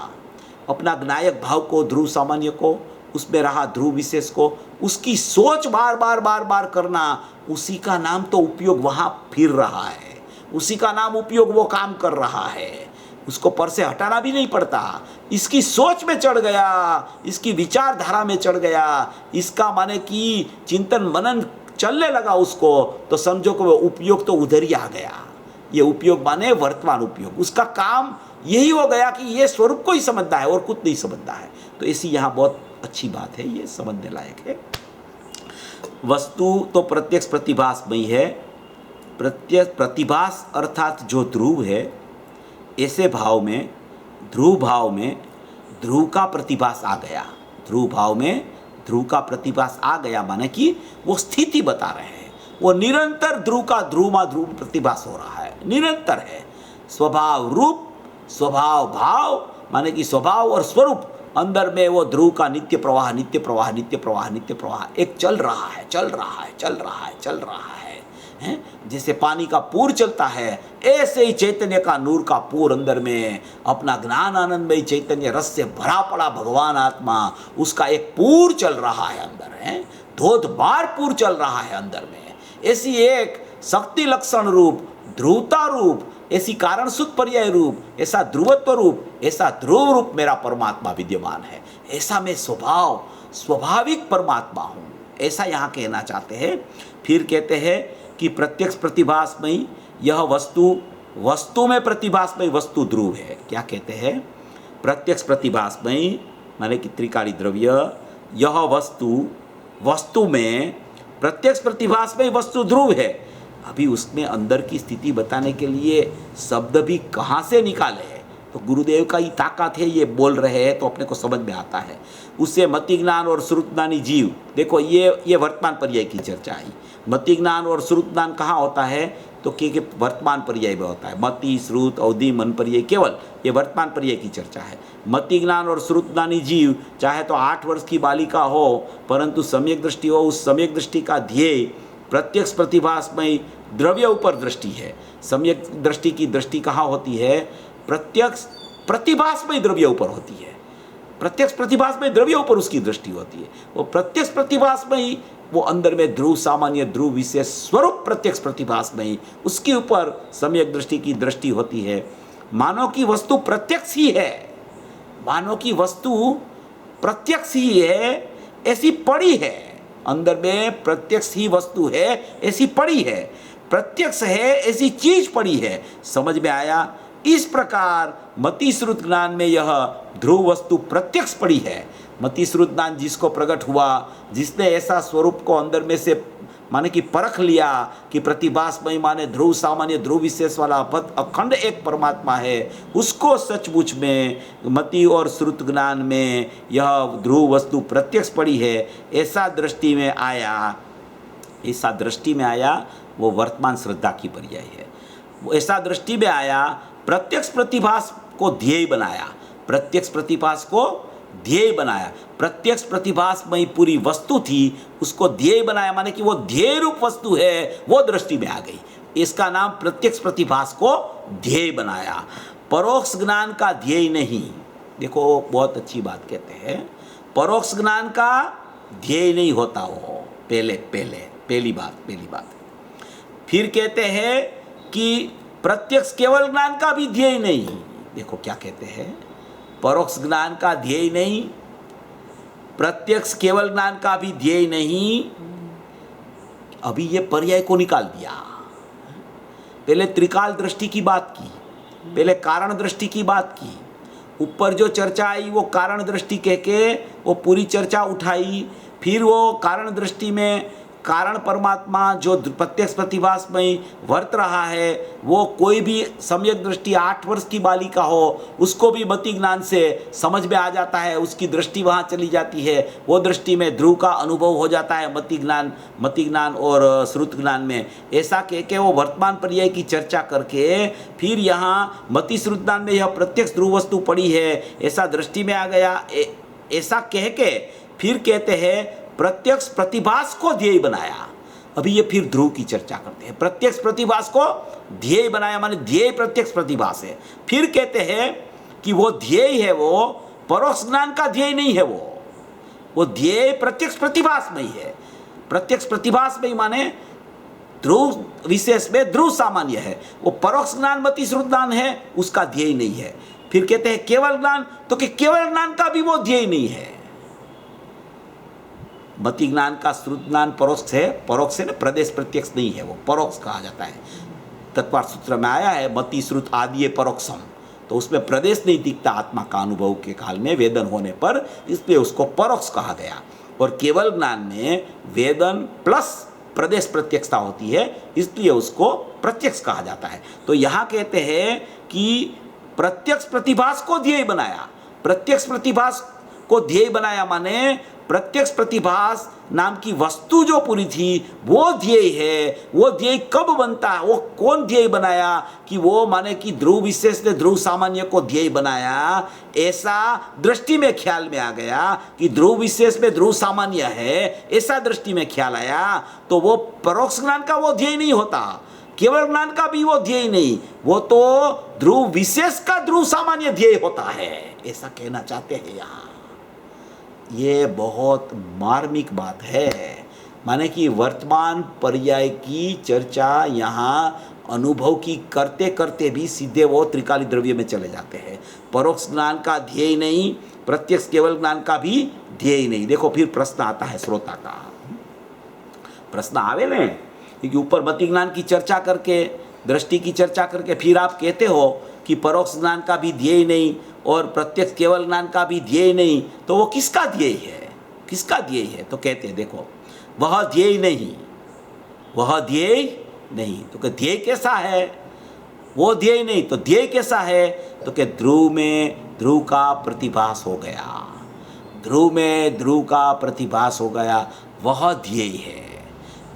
अपना ज्ञायक भाव को, ध्रुव सामान्य को, उसमें रहा ध्रुव विशेष को, उसकी सोच बार बार बार बार करना, उसी का नाम तो उपयोग वहाँ फिर रहा है, उसी का नाम उपयोग वो काम कर रहा है। उसको पर से हटाना भी नहीं पड़ता, इसकी सोच में चढ़ गया, इसकी विचारधारा में चढ़ गया, इसका माने कि चिंतन मनन चलने लगा उसको, तो समझो कि वो उपयोग तो उधर ही आ गया। ये उपयोग माने वर्तमान उपयोग, उसका काम यही हो गया कि ये स्वरूप को ही समझना है और कुछ नहीं समझना है। तो ऐसी यहाँ बहुत अच्छी बात है, ये समझने लायक है। वस्तु तो प्रत्यक्ष प्रतिभास में ही है। प्रत्यक्ष प्रतिभास अर्थात जो ध्रुव है, ऐसे भाव में, ध्रुव भाव में ध्रुव का प्रतिभास आ गया। ध्रुव भाव में ध्रुव का प्रतिभास आ गया माने कि वो स्थिति बता रहे हैं, वो निरंतर ध्रुव का ध्रुव प्रतिभास हो रहा है, निरंतर है। स्वभाव रूप, स्वभाव भाव माने कि स्वभाव और स्वरूप अंदर में वो ध्रुव का नित्य प्रवाह, नित्य प्रवाह, नित्य प्रवाह, नित्य प्रवाह एक चल रहा है, चल रहा है, चल रहा है, चल रहा है, हैं? जैसे पानी का पूर चलता है, ऐसे ही चैतन्य का नूर का पूर अंदर में अपना ज्ञान आनंदमय चैतन्य रस से भरा पड़ा भगवान आत्मा, उसका एक पूर चल रहा है अंदर है। धोधबारपुर चल रहा है अंदर में, ऐसी एक शक्ति लक्षण रूप, ध्रुवता रूप, ऐसी कारण सुख पर्याय रूप, ऐसा ध्रुवत्व रूप, ऐसा ध्रुव रूप मेरा परमात्मा विद्यमान है। ऐसा मैं स्वाभाविक परमात्मा हूँ, ऐसा यहाँ कहना चाहते हैं। फिर कहते हैं कि प्रत्यक्ष प्रतिभासमयी यह वस्तु में प्रतिभासमयी वस्तु ध्रुव है। क्या कहते हैं? प्रत्यक्ष प्रतिभासमयी माने कि त्रिकाली द्रव्य, यह वस्तु में प्रत्यक्ष प्रतिभासमयी वस्तु ध्रुव है। अभी उसमें अंदर की स्थिति बताने के लिए शब्द भी कहाँ से निकाले हैं, तो गुरुदेव का ही ताकत है, ये बोल रहे हैं तो अपने को समझ में आता है। उससे मति ज्ञान और श्रुत ज्ञानी जीव, देखो ये वर्तमान पर्याय की चर्चा आई। मति ज्ञान और श्रुत ज्ञान कहाँ होता है, तो कि वर्तमान पर्याय में होता है। मति, श्रुत, अवधि, मन पर्याय केवल ये वर्तमान पर्याय की चर्चा है। मति ज्ञान और श्रुत ज्ञानी जीव चाहे तो 8 वर्ष की बालिका हो, परंतु सम्यक दृष्टि हो, उस सम्यक दृष्टि का ध्येय प्रत्यक्ष प्रतिभासमय द्रव्य ऊपर दृष्टि है। सम्यक दृष्टि की दृष्टि कहाँ होती है? प्रत्यक्ष प्रतिभासमय द्रव्य ऊपर होती है। प्रत्यक्ष प्रतिभासमय द्रव्य ऊपर उसकी दृष्टि होती है। वो प्रत्यक्ष प्रतिभासमय, वो अंदर में ध्रुव सामान्य, ध्रुव विशेष स्वरूप प्रत्यक्ष प्रतिभासमय, उसके ऊपर सम्यक दृष्टि की दृष्टि होती है। मानव की वस्तु प्रत्यक्ष ही है, मानव की वस्तु प्रत्यक्ष ही है, ऐसी पड़ी है। अंदर में प्रत्यक्ष ही वस्तु है, ऐसी पड़ी है। प्रत्यक्ष है ऐसी चीज पड़ी है। समझ में आया? इस प्रकार मति श्रुत ज्ञान में यह ध्रुव वस्तु प्रत्यक्ष पड़ी है। मति श्रुत ज्ञान जिसको प्रकट हुआ, जिसने ऐसा स्वरूप को अंदर में से माने कि परख लिया कि प्रतिभासमय माने ध्रुव सामान्य, ध्रुव विशेष वाला अखंड एक परमात्मा है, उसको सचमुच में मति और श्रुत ज्ञान में यह ध्रुव वस्तु प्रत्यक्ष पड़ी है, ऐसा दृष्टि में आया। ऐसा दृष्टि में आया, वो वर्तमान श्रद्धा की पर्याय है। वो ऐसा दृष्टि में आया, प्रत्यक्ष प्रतिभास को ध्येय बनाया, प्रत्यक्ष प्रतिभास को ध्येय बनाया। प्रत्यक्ष प्रतिभासमयी पूरी वस्तु थी, उसको ध्येय बनाया, माने कि वो ध्येय रूप वस्तु है, वो दृष्टि में आ गई। इसका नाम प्रत्यक्ष प्रतिभास को ध्येय बनाया, परोक्ष ज्ञान का ध्येय नहीं। देखो बहुत अच्छी बात कहते हैं, परोक्ष ज्ञान का ध्येय नहीं होता वो, पहली बात। फिर कहते हैं कि प्रत्यक्ष केवल ज्ञान का भी ध्येय नहीं। देखो क्या कहते हैं, परोक्ष ज्ञान का ध्येय नहीं, प्रत्यक्ष केवल ज्ञान का भी ध्येय नहीं। अभी ये पर्याय को निकाल दिया। पहले त्रिकाल दृष्टि की बात की, पहले कारण दृष्टि की बात की, ऊपर जो चर्चा आई वो कारण दृष्टि कह के वो पूरी चर्चा उठाई। फिर वो कारण दृष्टि में कारण परमात्मा जो प्रत्यक्ष प्रतिभासमय वर्त रहा है, वो कोई भी सम्यक दृष्टि 8 वर्ष की बालिका हो, उसको भी मति ज्ञान से समझ में आ जाता है, उसकी दृष्टि वहाँ चली जाती है। वो दृष्टि में ध्रुव का अनुभव हो जाता है मति ज्ञान और श्रुत ज्ञान में। ऐसा कह के वो वर्तमान पर्याय की चर्चा करके फिर यहाँ मति श्रुत ज्ञान में यह प्रत्यक्ष ध्रुव वस्तु पड़ी है, ऐसा दृष्टि में आ गया। ऐसा कह के फिर कहते हैं प्रत्यक्ष प्रतिभास को ध्येय बनाया। अभी ये फिर ध्रुव की चर्चा करते हैं। प्रत्यक्ष प्रतिभास को ध्येय बनाया, माने ध्येय प्रत्यक्ष प्रतिभास है। फिर कहते हैं कि वो ध्येय है, वो परोक्ष ज्ञान का ध्येय नहीं है, वो ध्येय प्रत्यक्ष प्रतिभास में ही है। प्रत्यक्ष प्रतिभास में ही माने ध्रुव विशेष में ध्रुव सामान्य है, वो परोक्ष ज्ञान मति श्रुत ज्ञान है, उसका ध्येय नहीं है। फिर कहते हैं केवल ज्ञान, तो कि केवल ज्ञान का भी वो ध्येय नहीं है। मति ज्ञान का श्रुत ज्ञान परोक्ष है ना, प्रदेश प्रत्यक्ष नहीं है, वो परोक्ष कहा जाता है। तत्वार्थ सूत्र में आया है मति श्रुत आदि परोक्षम, तो उसमें प्रदेश नहीं दिखता आत्मा का अनुभव के काल में वेदन होने पर, इसलिए उसको परोक्ष कहा गया। और केवल ज्ञान में वेदन प्लस प्रदेश प्रत्यक्षता होती है, इसलिए उसको प्रत्यक्ष कहा जाता है। तो यहाँ कहते हैं कि प्रत्यक्ष प्रतिभास को ध्येय बनाया। प्रत्यक्ष प्रतिभास को ध्येय बनाया माने प्रत्यक्ष प्रतिभास नाम की वस्तु जो पूरी थी वो ध्येय है। वो ध्येय कब बनता है, वो कौन ध्યેय बनाया कि वो माने कि ध्रुव विशेष ने ध्रुव सामान्य को ध्येय बनाया। ऐसा दृष्टि में ख्याल में आ गया कि ध्रुव विशेष में ध्रुव सामान्य है, ऐसा दृष्टि में ख्याल आया। तो वो परोक्ष ज्ञान का वो ध्येय नहीं होता, केवल ज्ञान का भी वो ध्येय नहीं, वो तो ध्रुव विशेष का ध्रुव सामान्य ध्येय होता है, ऐसा कहना चाहते हैं यहाँ। ये बहुत मार्मिक बात है। माने कि वर्तमान पर्याय की चर्चा यहाँ अनुभव की करते करते भी सीधे वो त्रिकाली द्रव्य में चले जाते हैं। परोक्ष ज्ञान का ध्येय नहीं, प्रत्यक्ष केवल ज्ञान का भी ध्येय नहीं। देखो फिर प्रश्न आता है श्रोता का, प्रश्न आवे ना, क्योंकि ऊपर मति ज्ञान की चर्चा करके, दृष्टि की चर्चा करके फिर आप कहते हो कि परोक्ष ज्ञान का भी ध्येय नहीं और प्रत्यक्ष केवल ज्ञान का भी ध्येय नहीं, तो वो किसका ध्येय है? किसका ध्येय है? तो कहते हैं देखो, वह ध्येय नहीं, वह ध्येय नहीं। तो क्या ध्येय कैसा है? वो ध्येय नहीं, तो ध्येय कैसा है? तो क्या ध्रुव में ध्रुव का प्रतिभास हो गया, ध्रुव में ध्रुव का प्रतिभास हो गया, वह ध्येय है।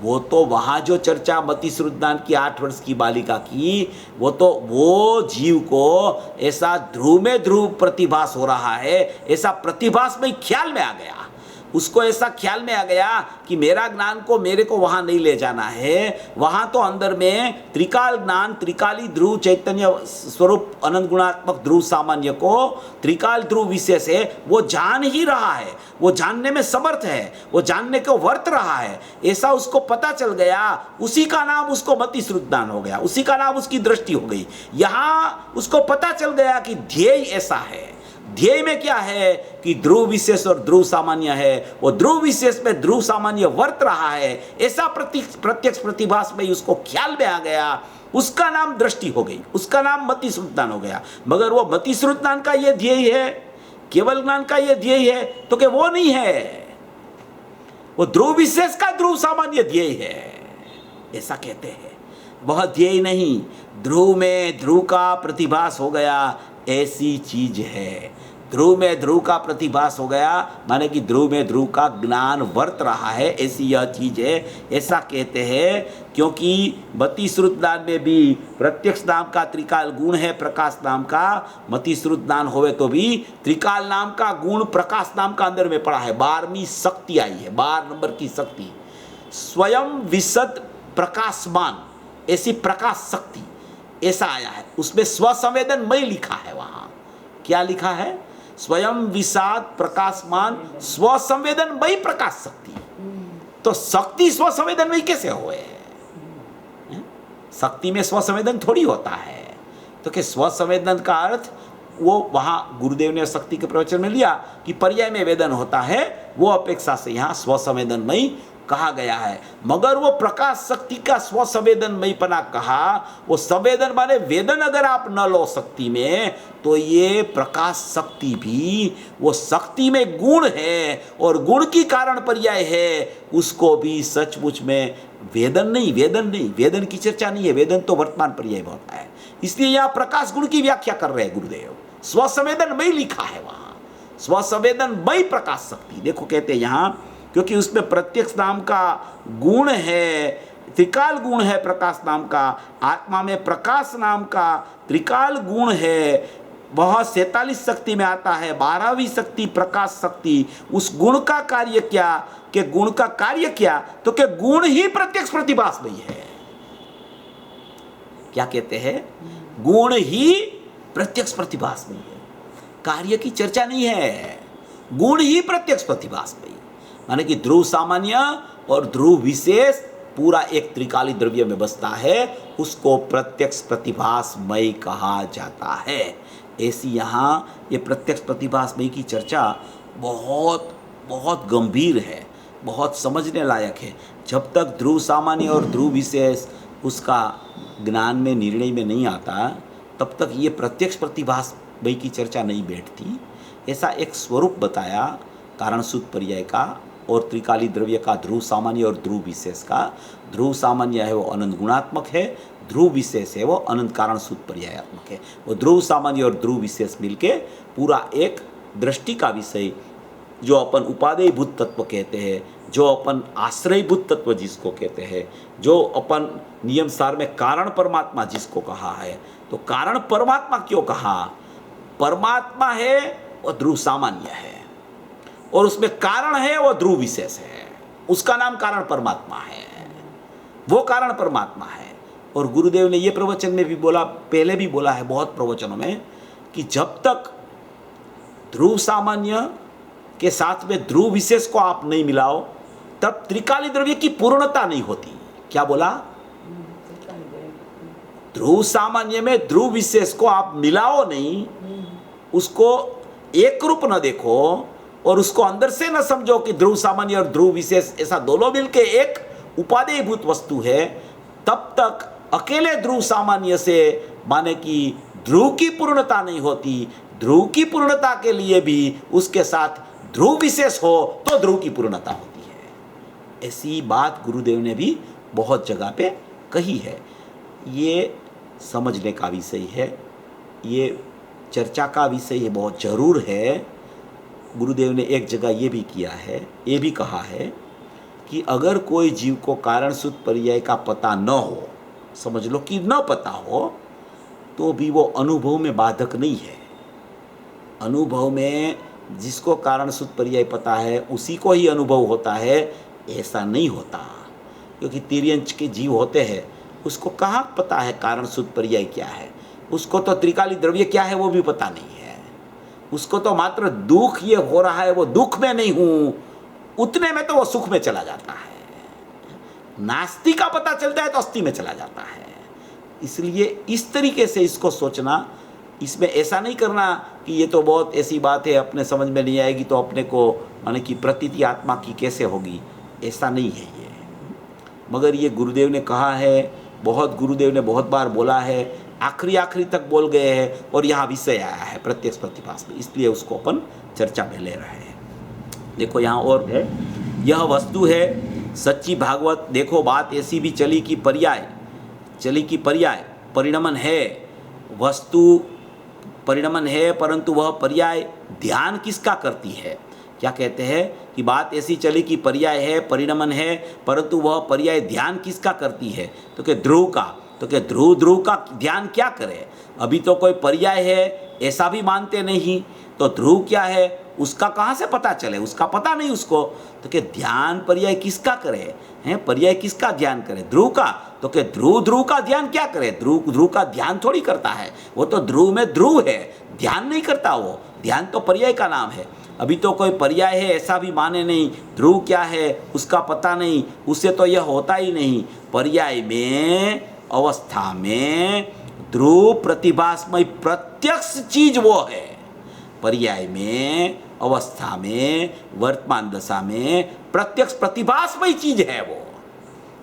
वो तो वहाँ जो चर्चा मति श्रुतदान की 8 वर्ष की बालिका की, वो तो वो जीव को ऐसा ध्रुव में ध्रुव प्रतिभास हो रहा है, ऐसा प्रतिभास में ख्याल में आ गया, उसको ऐसा ख्याल में आ गया कि मेरा ज्ञान को मेरे को वहाँ नहीं ले जाना है, वहाँ तो अंदर में त्रिकाल ज्ञान, त्रिकाली ध्रुव चैतन्य स्वरूप अनंत गुणात्मक ध्रुव सामान्य को त्रिकाल ध्रुव विशेष है, वो जान ही रहा है, वो जानने में समर्थ है, वो जानने को वर्त रहा है, ऐसा उसको पता चल गया। उसी का नाम उसको मति श्रुतदान हो गया, उसी का नाम उसकी दृष्टि हो गई। यहाँ उसको पता चल गया कि ध्येय ऐसा है। ध्येय में क्या है कि ध्रुव विशेष और ध्रुव सामान्य है, वो ध्रुव विशेष में ध्रुव सामान्य वर्त रहा है, ऐसा प्रत्यक्ष प्रतिभास में उसको ख्याल में आ गया, उसका नाम दृष्टि हो गई, उसका नाम मति श्रुतदान हो गया। मगर वो मति श्रुतदान का ये ध्येय है, केवल ज्ञान का ये ध्येय है, तो क्या वो नहीं है, वो ध्रुव विशेष का ध्रुव सामान्य ध्येय है, ऐसा कहते हैं। वह ध्येय नहीं, ध्रुव में ध्रुव का प्रतिभास हो गया, ऐसी चीज है। ध्रुव में ध्रुव का प्रतिभास हो गया माने कि ध्रुव में ध्रुव का ज्ञान वर्त रहा है, ऐसी यह चीज है, ऐसा कहते हैं। क्योंकि मति श्रुतदान में भी प्रत्यक्ष नाम का त्रिकाल गुण है, प्रकाश नाम का मति श्रुतदान होवे तो भी त्रिकाल नाम का गुण प्रकाश नाम का अंदर में पड़ा है। 12वीं शक्ति आई है, 12 नंबर की शक्ति, स्वयं विशद प्रकाशमान, ऐसी प्रकाश शक्ति ऐसा आया है। उसमें स्वसंवेदनमय लिखा है, वहां क्या लिखा है? स्वयं विषाद प्रकाशमान स्वसंवेदनमय प्रकाश शक्ति। तो शक्ति स्वसंवेदनमय कैसे हुए? शक्ति में स्वसंवेदन थोड़ी होता है। तो क्या स्वसंवेदन का अर्थ वो वहां गुरुदेव ने शक्ति के प्रवचन में लिया कि पर्याय में वेदन होता है, वो अपेक्षा से यहाँ स्वसंवेदनमय कहा गया है। मगर वो प्रकाश शक्ति का स्वसंवेदनमयपना कहा, वो संवेदन माने वेदन अगर आप न लो शक्ति में, तो ये प्रकाश शक्ति भी वो शक्ति में गुण है और गुण की कारण पर्याय है, उसको भी सचमुच में वेदन नहीं, वेदन की चर्चा नहीं है, वेदन तो वर्तमान पर्याय में होता है। इसलिए यहाँ प्रकाश गुण की व्याख्या कर रहे हैं गुरुदेव, स्वसंवेदनमय लिखा है वहां, स्वसंवेदनमय प्रकाश शक्ति। देखो कहते हैं यहाँ, क्योंकि उसमें प्रत्यक्ष नाम का गुण है, त्रिकाल गुण है प्रकाश नाम का, आत्मा में प्रकाश नाम का त्रिकाल गुण है, वह 47 शक्ति में आता है। 12वीं शक्ति प्रकाश शक्ति, उस गुण का कार्य क्या, कि गुण का कार्य क्या, तो कि गुण ही प्रत्यक्ष प्रतिभास में है। क्या कहते हैं? गुण ही प्रत्यक्ष प्रतिभास में है, कार्य की चर्चा नहीं है, गुण ही प्रत्यक्ष प्रतिभास में। माने कि ध्रुव सामान्य और ध्रुव विशेष पूरा एक त्रिकाली द्रव्य में बसता है, उसको प्रत्यक्ष प्रतिभासमय कहा जाता है। ऐसी यहाँ ये प्रत्यक्ष प्रतिभासमय की चर्चा बहुत बहुत गंभीर है, बहुत समझने लायक है। जब तक ध्रुव सामान्य और ध्रुव विशेष उसका ज्ञान में निर्णय में नहीं आता, तब तक ये प्रत्यक्ष प्रतिभासमय की चर्चा नहीं बैठती। ऐसा एक स्वरूप बताया कारण सूत्र पर्याय का और त्रिकाली द्रव्य का, ध्रुव सामान्य और ध्रुव विशेष का। ध्रुव सामान्य है वो अनंत गुणात्मक है, ध्रुव विशेष है वो अनंत कारण सूत्र पर्यायात्मक है। वो ध्रुव सामान्य और ध्रुव विशेष मिलके पूरा एक दृष्टि का विषय, जो अपन उपादेयभूत तत्व कहते हैं, जो अपन आश्रयभूत तत्व जिसको कहते हैं, जो अपन नियम सार में कारण परमात्मा जिसको कहा है। तो कारण परमात्मा क्यों कहा? परमात्मा है वो ध्रुव सामान्य है और उसमें कारण है वो ध्रुव विशेष है, उसका नाम कारण परमात्मा है, वो कारण परमात्मा है। और गुरुदेव ने ये प्रवचन में भी बोला, पहले भी बोला है बहुत प्रवचनों में, कि जब तक ध्रुव सामान्य के साथ में ध्रुव विशेष को आप नहीं मिलाओ, तब त्रिकाली द्रव्य की पूर्णता नहीं होती। क्या बोला? ध्रुव सामान्य में ध्रुव विशेष को आप मिलाओ नहीं, उसको एक रूप न देखो और उसको अंदर से न समझो कि ध्रुव सामान्य और ध्रुव विशेष ऐसा दोनों मिलके एक उपादेयभूत वस्तु है, तब तक अकेले ध्रुव सामान्य से माने कि ध्रुव की पूर्णता नहीं होती। ध्रुव की पूर्णता के लिए भी उसके साथ ध्रुव विशेष हो तो ध्रुव की पूर्णता होती है। ऐसी बात गुरुदेव ने भी बहुत जगह पे कही है। ये समझने का विषय है, ये चर्चा का विषय है, बहुत जरूर है। गुरुदेव ने एक जगह ये भी किया है, ये भी कहा है कि अगर कोई जीव को कारण सूत्र पर्याय का पता न हो, समझ लो कि न पता हो, तो भी वो अनुभव में बाधक नहीं है। अनुभव में जिसको कारण सूत्र पर्याय पता है उसी को ही अनुभव होता है, ऐसा नहीं होता। क्योंकि तिर्यंच के जीव होते हैं, उसको कहाँ पता है कारण सूत्र पर्याय क्या है? उसको तो त्रिकाली द्रव्य क्या है वो भी पता नहीं है। उसको तो मात्र दुख ये हो रहा है, वो दुख में नहीं हूँ, उतने में तो वो सुख में चला जाता है। नास्ति का पता चलता है तो अस्थि में चला जाता है। इसलिए इस तरीके से इसको सोचना, इसमें ऐसा नहीं करना कि ये तो बहुत ऐसी बात है, अपने समझ में नहीं आएगी तो अपने को माने कि प्रतीति आत्मा की कैसे होगी, ऐसा नहीं है ये। मगर ये गुरुदेव ने कहा है, बहुत गुरुदेव ने बहुत बार बोला है, आखिरी तक बोल गए हैं और यहाँ विषय आया है प्रत्यक्ष प्रतिभास में, इसलिए उसको अपन चर्चा में ले रहे हैं। देखो यहाँ और है, यह वस्तु है सच्ची भागवत। देखो बात ऐसी भी चली कि पर्याय परिणमन है, वस्तु परिणमन है, परंतु वह पर्याय ध्यान किसका करती है? क्या कहते हैं कि बात ऐसी चली कि पर्याय है, परिणमन है, परंतु वह पर्याय ध्यान किसका करती है? तो क्या ध्रुव का। तो क्या ध्रुव का ध्यान क्या करे? अभी तो कोई पर्याय है ऐसा भी मानते नहीं, तो ध्रुव क्या है उसका कहाँ से पता चले? उसका पता नहीं उसको। तो क्या ध्यान पर्याय किसका करे हैं? पर्याय किसका ध्यान करे? ध्रुव का। तो क्या ध्रुव का ध्यान क्या करे? ध्रुव का ध्यान थोड़ी करता है, वो तो ध्रुव में ध्रुव है, ध्यान नहीं करता वो। ध्यान तो पर्याय का नाम है। अभी तो कोई पर्याय है ऐसा भी माने नहीं, ध्रुव क्या है उसका पता नहीं, उससे तो यह होता ही नहीं। पर्याय में अवस्था में ध्रुव प्रतिभासमय प्रत्यक्ष चीज वो है। पर्याय में अवस्था में वर्तमान दशा में प्रत्यक्ष प्रतिभासमय चीज है वो।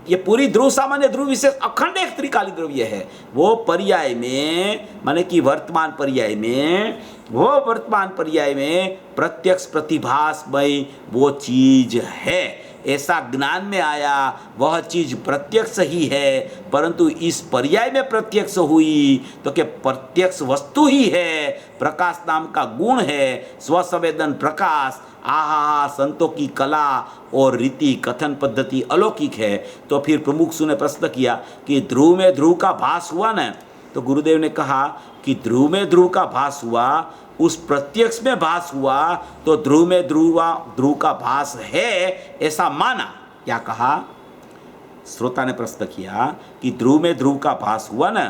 ये पूरी ध्रुव सामान्य ध्रुव विशेष अखंड एक त्रिकाली द्रव्य है। वो पर्याय में माने कि वर्तमान पर्याय में, वो वर्तमान पर्याय में प्रत्यक्ष प्रतिभासमय वो चीज है। ऐसा ज्ञान में आया, वह चीज प्रत्यक्ष ही है, परंतु इस पर्याय में प्रत्यक्ष हुई तो क्या प्रत्यक्ष वस्तु ही है। प्रकाश नाम का गुण है, स्वसंवेदन प्रकाश। आहा, संतों की कला और रीति कथन पद्धति अलौकिक है। तो फिर प्रमुख ने प्रश्न किया कि ध्रुव में ध्रुव का भास हुआ ना? तो गुरुदेव ने कहा कि ध्रुव में ध्रुव का भास हुआ, उस प्रत्यक्ष में भास हुआ, तो ध्रुव में ध्रुव का भास है ऐसा माना। क्या कहा? श्रोता ने प्रश्न किया कि ध्रुव में ध्रुव का भास हुआ ना?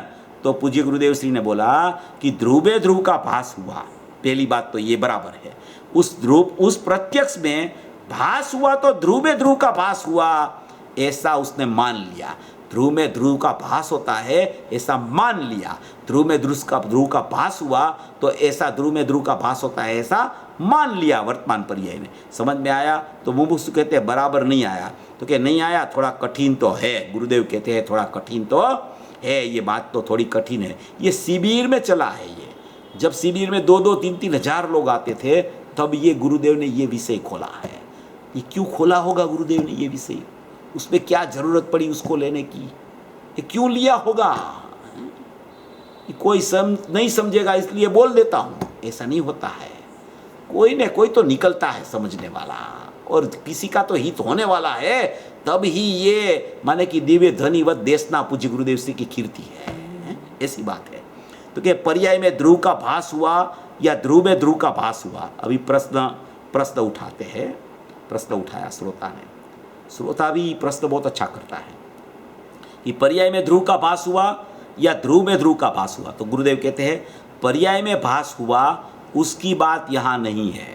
तो पूज्य गुरुदेव श्री ने बोला कि ध्रुव में ध्रुव का भास हुआ। पहली बात तो ये बराबर है, उस प्रत्यक्ष में भास हुआ तो ध्रुव में ध्रुव का भास हुआ ऐसा उसने मान लिया। ध्रुव में ध्रुव का भास होता है ऐसा मान लिया। ध्रुव में ध्रुव का भास हुआ तो ऐसा ध्रुव में ध्रुव का भास होता है ऐसा मान लिया वर्तमान पर्याय में। समझ में आया? तो मुमुक्षु कहते हैं बराबर नहीं आया। तो क्या नहीं आया? थोड़ा कठिन तो है। गुरुदेव कहते हैं थोड़ा कठिन तो है, ये बात तो थोड़ी कठिन है। ये शिविर में चला है। ये जब शिविर में 2-2, 3-3 हजार लोग आते थे तब ये गुरुदेव ने ये विषय खोला है। ये क्यों खोला होगा गुरुदेव ने ये विषय? उसमें क्या जरूरत पड़ी उसको लेने की? ये क्यों लिया होगा? कोई नहीं समझेगा इसलिए बोल देता हूँ, ऐसा नहीं होता है। कोई न कोई तो निकलता है समझने वाला, और किसी का तो हित होने वाला है, तब ही ये माने कि दिव्य ध्वनिवत देशना पूज्य गुरुदेव श्री की कीर्ति है। ऐसी बात है। तो क्या पर्याय में ध्रुव का भास हुआ या ध्रुव में ध्रुव का भास हुआ? अभी प्रश्न उठाते हैं। प्रश्न उठाया श्रोता ने। श्रोता भी प्रश्न बहुत अच्छा करता है कि पर्याय में ध्रुव का भास हुआ या ध्रुव में ध्रुव का भास हुआ? तो गुरुदेव कहते हैं पर्याय में भास हुआ उसकी बात यहाँ नहीं है।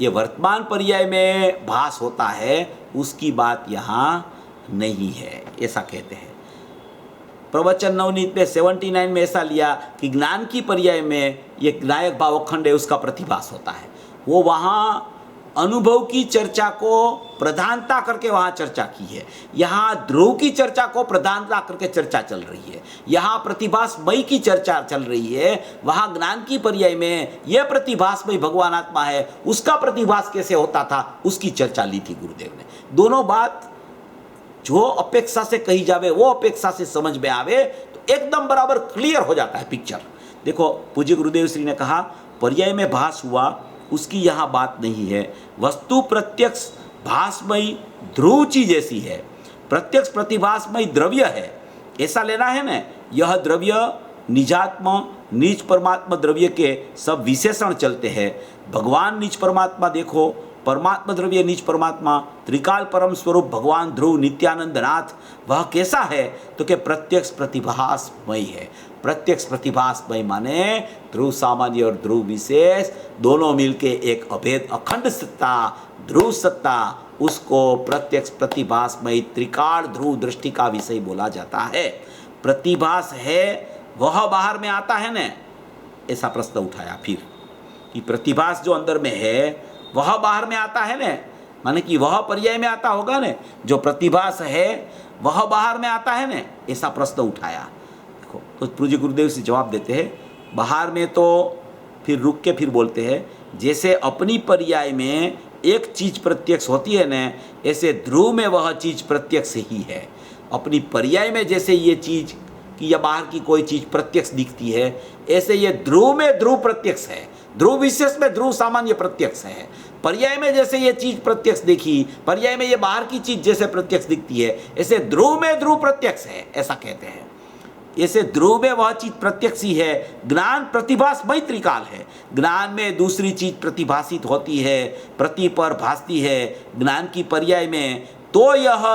ये वर्तमान पर्याय में भास होता है उसकी बात यहाँ नहीं है, ऐसा कहते हैं। प्रवचन नवनीत में 79 में ऐसा लिया कि ज्ञान की पर्याय में ये नायक भाव अखंड है, उसका प्रतिभास होता है। वो वहाँ अनुभव की चर्चा को प्रधानता करके वहाँ चर्चा की है। यहाँ ध्रुव की चर्चा को प्रधानता करके चर्चा चल रही है। यहाँ प्रतिभासमयी की चर्चा चल रही है। वहाँ ज्ञान की पर्याय में यह प्रतिभासमयी भगवान आत्मा है, उसका प्रतिभास कैसे होता था, उसकी चर्चा ली थी गुरुदेव ने। दोनों बात जो अपेक्षा से कही जावे, वो अपेक्षा से समझ में आवे तो एकदम बराबर क्लियर हो जाता है पिक्चर। देखो पूज्य गुरुदेव श्री ने कहा पर्याय में भास हुआ, उसकी यहाँ बात नहीं है। वस्तु प्रत्यक्ष भासमयी ध्रुव चीज ऐसी है, प्रत्यक्ष प्रतिभासमयी द्रव्य है, ऐसा लेना है ना। यह द्रव्य निजात्मा नीच परमात्मा द्रव्य के सब विशेषण चलते हैं। भगवान नीच परमात्मा देखो, परमात्मा द्रव्य नीच परमात्मा, त्रिकाल परम स्वरूप भगवान ध्रुव नित्यानंद नाथ, वह कैसा है तो कि प्रत्यक्ष प्रतिभासमयी है। प्रत्यक्ष प्रतिभासमयी माने ध्रुव सामान्य और ध्रुव विशेष दोनों मिलके एक अभेद अखंड सत्ता, ध्रुव सत्ता, उसको प्रत्यक्ष प्रतिभासमयी त्रिकाल ध्रुव दृष्टि का विषय बोला जाता है। प्रतिभास है वह बाहर में आता है न, ऐसा प्रश्न उठाया फिर कि प्रतिभास जो अंदर में है वह बाहर में आता है न, माने कि वह पर्याय में आता होगा न, जो प्रतिभास है वह बाहर में आता है न, ऐसा प्रश्न उठाया। देखो तो पूज्य गुरुदेव से जवाब देते हैं, बाहर में तो फिर रुक के फिर बोलते हैं, जैसे अपनी पर्याय में एक चीज प्रत्यक्ष होती है न, ऐसे ध्रुव में वह चीज प्रत्यक्ष ही है। अपनी पर्याय में जैसे ये चीज कि या बाहर की कोई चीज प्रत्यक्ष दिखती है, ऐसे ये ध्रुव में ध्रुव प्रत्यक्ष है, ध्रुव विशेष में ध्रुव सामान्य प्रत्यक्ष है। पर्याय में जैसे ये चीज प्रत्यक्ष दिखी, पर्याय में ये बाहर की चीज जैसे प्रत्यक्ष दिखती है, ऐसे ध्रुव में ध्रुव प्रत्यक्ष है, ऐसा कहते हैं। ऐसे ध्रुव में वह चीज प्रत्यक्ष ही है। ज्ञान प्रतिभासमयी त्रिकाल है, ज्ञान में दूसरी चीज प्रतिभासित होती है, प्रति पर भासती है। ज्ञान की पर्याय में तो यह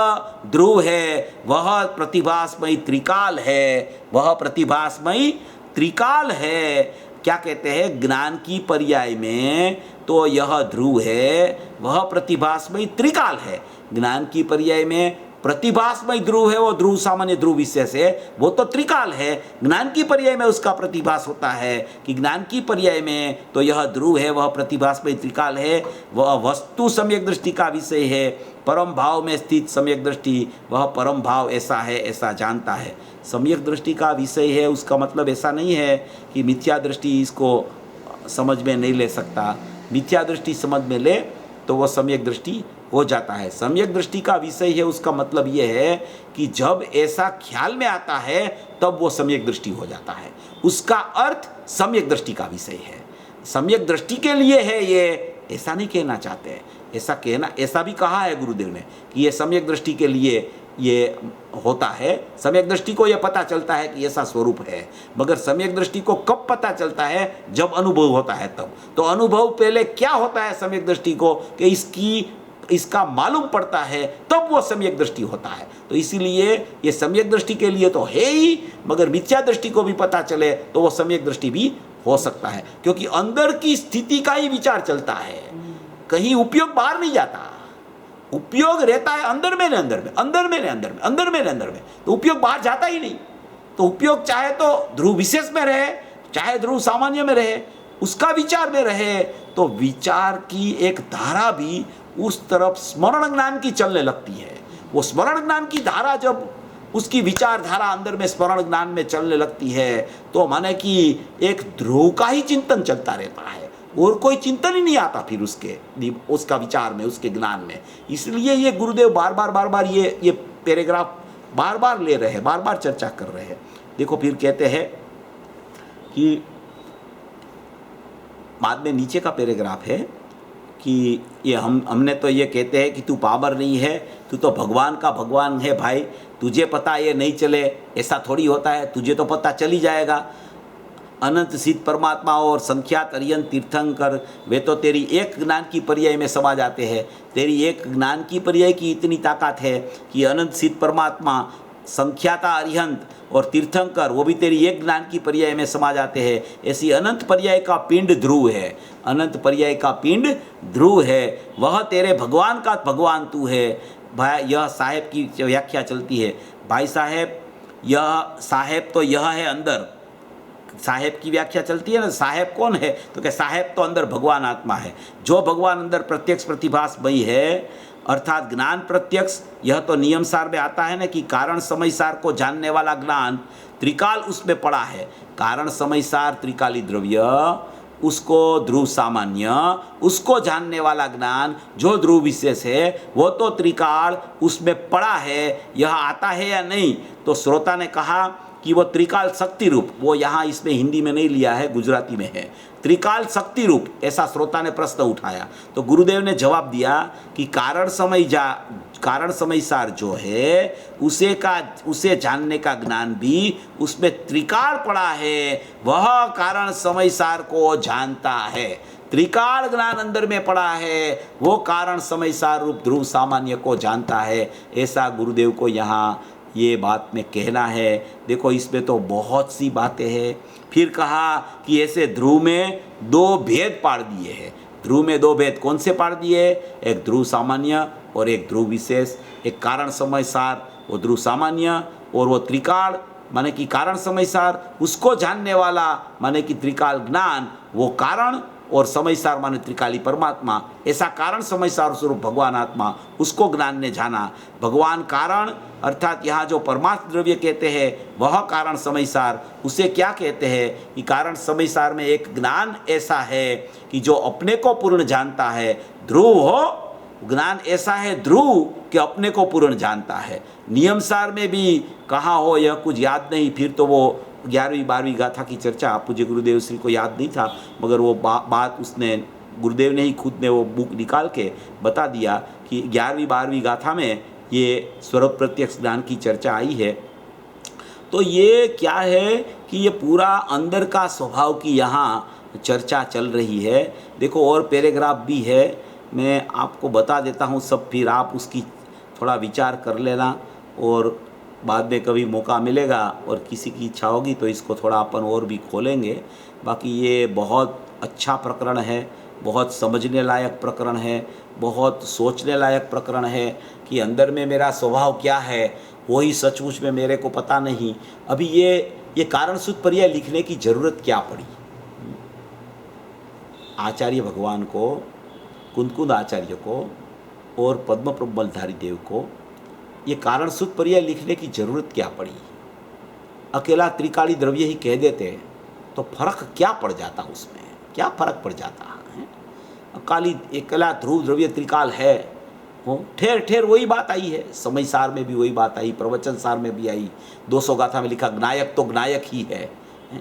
ध्रुव है, वह प्रतिभासमयी त्रिकाल है, वह प्रतिभासमयी त्रिकाल है। क्या कहते हैं, ज्ञान की पर्याय में तो यह ध्रुव है, वह प्रतिभासमयी त्रिकाल है। ज्ञान की पर्याय में प्रतिभासमयी ध्रुव है, वो ध्रुव सामान्य ध्रुव विशेष है, वो तो त्रिकाल है। ज्ञान की पर्याय में उसका प्रतिभास होता है कि ज्ञान की पर्याय में तो यह ध्रुव है, वह प्रतिभासमयी त्रिकाल है। वह वस्तु सम्यक दृष्टि का विषय है। परम भाव में स्थित सम्यक दृष्टि, वह परम भाव ऐसा है, ऐसा जानता है। सम्यक दृष्टि का विषय है, उसका मतलब ऐसा नहीं है कि मिथ्या दृष्टि इसको समझ में नहीं ले सकता। मिथ्या दृष्टि समझ में ले तो वह सम्यक दृष्टि हो जाता है। सम्यक दृष्टि का विषय है, उसका मतलब ये है कि जब ऐसा ख्याल में आता है तब वो सम्यक दृष्टि हो जाता है। उसका अर्थ सम्यक दृष्टि का विषय है। सम्यक दृष्टि के लिए है ये, ऐसा नहीं कहना चाहते। ऐसा कहना, ऐसा भी कहा है गुरुदेव ने कि ये सम्यक दृष्टि के लिए ये होता है। सम्यक दृष्टि को यह पता चलता है कि ऐसा स्वरूप है, मगर सम्यक दृष्टि को कब पता चलता है, जब अनुभव होता है तब। तो अनुभव पहले क्या होता है सम्यक दृष्टि को कि इसका मालूम पड़ता है, तब वो सम्यक दृष्टि होता है। तो इसीलिए ये सम्यक दृष्टि के लिए तो है ही, मगर मिथ्या दृष्टि को भी पता चले तो वो सम्यक दृष्टि भी हो सकता है, क्योंकि अंदर की स्थिति का ही विचार चलता है। कहीं उपयोग बाहर नहीं जाता, उपयोग रहता है अंदर में, अंदर में, अंदर में, अंदर में, अंदर में, अंदर में। तो उपयोग बाहर जाता ही नहीं। तो उपयोग चाहे तो ध्रुव विशेष में रहे, चाहे ध्रुव सामान्य में रहे, उसका विचार में रहे, तो विचार की एक धारा भी उस तरफ स्मरण ज्ञान की चलने लगती है। वो स्मरण ज्ञान की धारा जब उसकी विचारधारा अंदर में स्मरण ज्ञान में चलने लगती है, तो माने कि एक ध्रुव का ही चिंतन चलता रहता है, और कोई चिंतन ही नहीं आता फिर उसका विचार में, उसके ज्ञान में। इसलिए ये गुरुदेव बार बार ये पैराग्राफ बार बार ले रहे हैं, बार बार चर्चा कर रहे हैं। देखो फिर कहते हैं कि बाद में नीचे का पैराग्राफ है कि ये हमने तो ये कहते हैं कि तू पावर नहीं है, तू तो भगवान का भगवान है भाई, तुझे पता ये नहीं चले, ऐसा थोड़ी होता है, तुझे तो पता चल ही जाएगा। अनंत सिद्ध परमात्मा और संख्यात अरियन तीर्थंकर, वे तो तेरी एक ज्ञान की पर्याय में समा जाते हैं। तेरी एक ज्ञान की पर्याय की इतनी ताकत है कि अनंत सिद्ध परमात्मा संख्याता अरिहंत और तीर्थंकर वो भी तेरी एक ज्ञान की पर्याय में समा जाते हैं। ऐसी अनंत पर्याय का पिंड ध्रुव है, अनंत पर्याय का पिंड ध्रुव है, वह तेरे भगवान का भगवान तू है। भाई यह साहेब की व्याख्या चलती है, भाई साहेब यह साहेब तो यह है अंदर, साहेब की व्याख्या चलती है ना, साहेब कौन है तो क्या साहेब तो अंदर भगवान आत्मा है, जो भगवान अंदर प्रत्यक्ष प्रतिभासमयी है अर्थात ज्ञान प्रत्यक्ष। यह तो नियम सार में आता है ना कि कारण समय सार को जानने वाला ज्ञान त्रिकाल उसमें पड़ा है। कारण समय सार त्रिकाली द्रव्य, उसको ध्रुव सामान्य, उसको जानने वाला ज्ञान जो ध्रुव विशेष है वो तो त्रिकाल उसमें पड़ा है। यह आता है या नहीं, तो श्रोता ने कहा कि वो त्रिकाल शक्ति रूप, वो यहाँ इसमें हिंदी में नहीं लिया है, गुजराती में है, त्रिकाल शक्ति रूप, ऐसा श्रोता ने प्रश्न उठाया। तो गुरुदेव ने जवाब दिया कि कारण समय सार जो है उसे जानने का ज्ञान भी उसमें त्रिकाल पड़ा है, वह कारण समय सार को जानता है। त्रिकाल ज्ञान अंदर में पड़ा है, वो कारण समय सार रूप ध्रुव सामान्य को जानता है। ऐसा गुरुदेव को यहाँ ये बात में कहना है। देखो इसमें तो बहुत सी बातें हैं। फिर कहा कि ऐसे ध्रुव में दो भेद पाड़ दिए हैं। ध्रुव में दो भेद कौन से पाड़ दिए? एक ध्रुव सामान्य और एक ध्रुव विशेष। एक कारण समय सार वो ध्रुव सामान्य, और वो त्रिकाल माने कि कारण समय सार उसको जानने वाला माने कि त्रिकाल ज्ञान, वो कारण और समय सार माने त्रिकाली परमात्मा। ऐसा कारण समय सार स्वरूप भगवान आत्मा, उसको ज्ञान ने जाना। भगवान कारण अर्थात यहाँ जो परमात्म द्रव्य कहते हैं वह कारण समय सार, उसे क्या कहते हैं कि कारण समय सार में एक ज्ञान ऐसा है कि जो अपने को पूर्ण जानता है। ध्रुव हो ज्ञान ऐसा है ध्रुव कि अपने को पूर्ण जानता है। नियम सार में भी कहा हो यह कुछ याद नहीं, फिर तो वो 11वीं 12वीं गाथा की चर्चा पूज्य गुरुदेव श्री को याद नहीं था, मगर वो बात उसने गुरुदेव ने ही खुद ने वो बुक निकाल के बता दिया कि 11वीं 12वीं गाथा में ये स्वरूप प्रत्यक्ष ज्ञान की चर्चा आई है। तो ये क्या है कि ये पूरा अंदर का स्वभाव की यहाँ चर्चा चल रही है। देखो और पैराग्राफ भी है, मैं आपको बता देता हूँ सब, फिर आप उसकी थोड़ा विचार कर लेना और बाद में कभी मौका मिलेगा और किसी की इच्छा होगी तो इसको थोड़ा अपन और भी खोलेंगे। बाकी ये बहुत अच्छा प्रकरण है, बहुत समझने लायक प्रकरण है, बहुत सोचने लायक प्रकरण है कि अंदर में मेरा स्वभाव क्या है वही सचमुच में मेरे को पता नहीं। अभी ये कारण सूत्र पर्याय लिखने की ज़रूरत क्या पड़ी? आचार्य भगवान को, कुंद आचार्य को और पद्म प्रबलधारी देव को ये कारण सूत्र पर्याय लिखने की ज़रूरत क्या पड़ी? अकेला त्रिकाली द्रव्य ही कह देते तो फर्क क्या पड़ जाता, उसमें क्या फर्क पड़ जाता है? अकाली अकेला ध्रुव द्रव्य त्रिकाल है, हो ठेर ठेर वही बात आई है। समय सार में भी वही बात आई, प्रवचन सार में भी आई। 200 गाथा में लिखा ज्ञायक तो ज्ञायक ही है,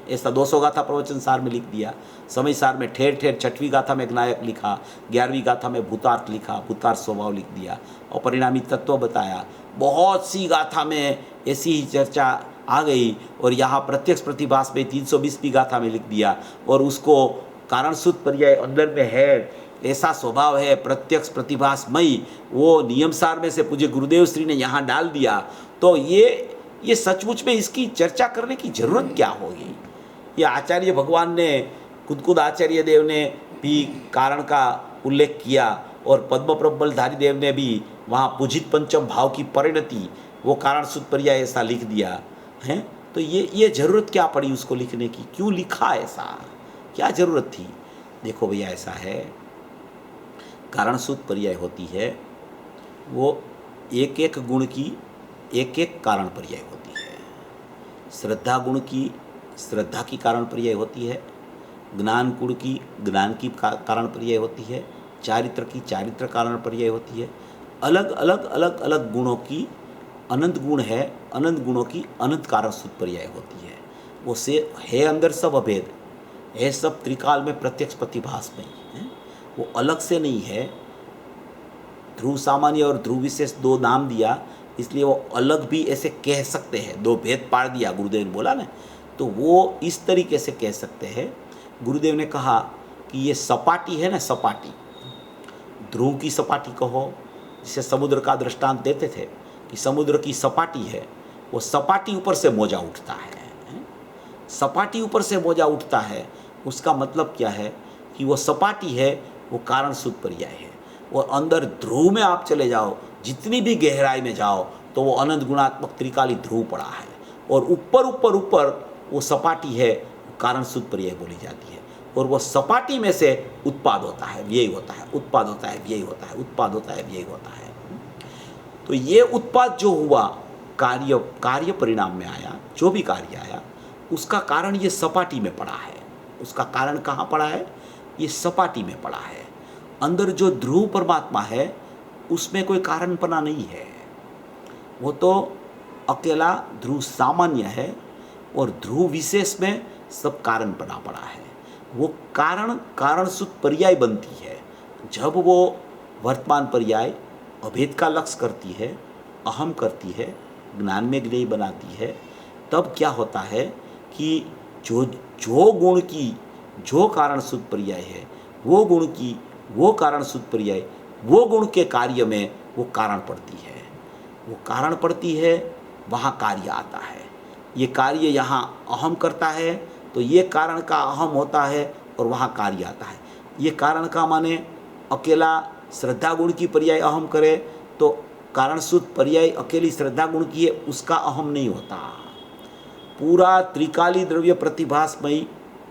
ऐसा 200 गाथा प्रवचन सार में लिख दिया। समय सार में ठेर ठेर 6वीं गाथा में ज्ञायक लिखा, 11वीं गाथा में भूतार्थ लिखा, भूतार्थ स्वभाव लिख दिया और परिणामी तत्व बताया। बहुत सी गाथा में ऐसी ही चर्चा आ गई और यहाँ प्रत्यक्ष प्रतिभास में 320वीं गाथा में लिख दिया और उसको कारण सूत्र पर्याय अंदर में है, ऐसा स्वभाव है प्रत्यक्ष प्रतिभासमयी, वो नियम सार में से पूज्य गुरुदेव श्री ने यहाँ डाल दिया। तो ये सचमुच में इसकी चर्चा करने की जरूरत क्या होगी? ये आचार्य भगवान ने, कुंद आचार्य देव ने भी कारण का उल्लेख किया और पद्म प्रबलधारी देव ने भी वहाँ पूजित पंचम भाव की परिणति वो कारण सूत्र पर्याय ऐसा लिख दिया है। तो ये ज़रूरत क्या पड़ी उसको लिखने की? क्यों लिखा ऐसा, क्या ज़रूरत थी? देखो भैया ऐसा है, कारण सूत्र पर्याय होती है वो एक एक गुण की एक एक कारण पर्याय होती है। श्रद्धा गुण की श्रद्धा की कारण पर्याय होती है, ज्ञान गुण की ज्ञान की कारण पर्याय होती है, चारित्र की चारित्र कारण पर्याय होती है। अलग अलग गुणों की अनंत गुण है, अनंत गुणों की अनंत कारण सूत्र पर्याय होती है। वो से है अंदर सब अभेद है, सब त्रिकाल में प्रत्यक्ष प्रतिभास में है, वो अलग से नहीं है। ध्रुव सामान्य और ध्रुव विशेष दो नाम दिया, इसलिए वो अलग भी ऐसे कह सकते हैं। दो भेद पाड़ दिया गुरुदेव ने बोला ना, तो वो इस तरीके से कह सकते हैं। गुरुदेव ने कहा कि ये सपाटी है ना, सपाटी, ध्रुव की सपाटी कहो, जिसे समुद्र का दृष्टांत देते थे कि समुद्र की सपाटी है, वो सपाटी ऊपर से मोजा उठता है। सपाटी ऊपर से मोजा उठता है, उसका मतलब क्या है कि वो सपाटी है, वो कारण शुद्ध पर्याय है। वो अंदर ध्रुव में आप चले जाओ, जितनी भी गहराई में जाओ तो वो अनंत गुणात्मक त्रिकाली ध्रुव पड़ा है, और ऊपर ऊपर ऊपर वो सपाटी है, कारण शुद्ध पर्याय बोली जाती है। और वो सपाटी में से उत्पाद होता है, व्यय होता है, उत्पाद होता है, व्यय होता है, उत्पाद होता है, व्यय होता है। तो ये उत्पाद जो हुआ, कार्य परिणाम में आया, जो भी कार्य आया, उसका कारण ये सपाटी में पड़ा है। उसका कारण कहाँ पड़ा है? ये सपाटी में पड़ा है। अंदर जो ध्रुव परमात्मा है उसमें कोई कारणपना नहीं है, वो तो अकेला ध्रुव सामान्य है, और ध्रुव विशेष में सब कारणपना पड़ा है। वो कारण शुद्ध पर्याय बनती है जब वो वर्तमान पर्याय अभेद का लक्ष्य करती है, अहम करती है, ज्ञान में ज्ञेय बनाती है। तब क्या होता है कि जो गुण की जो कारण शुद्ध पर्याय है, वो गुण की वो कारण शुद्ध पर्याय, वो गुण के कार्य में वो कारण पड़ती है। वो कारण पड़ती है, वहाँ कार्य आता है। ये कार्य यहाँ अहम करता है तो ये कारण का अहम होता है, और वहाँ कार्य आता है। ये कारण का माने अकेला श्रद्धा गुण की पर्याय अहम करे तो कारण शुद्ध पर्याय अकेली श्रद्धा गुण की है, उसका अहम नहीं होता। पूरा त्रिकाली द्रव्य प्रतिभासमयी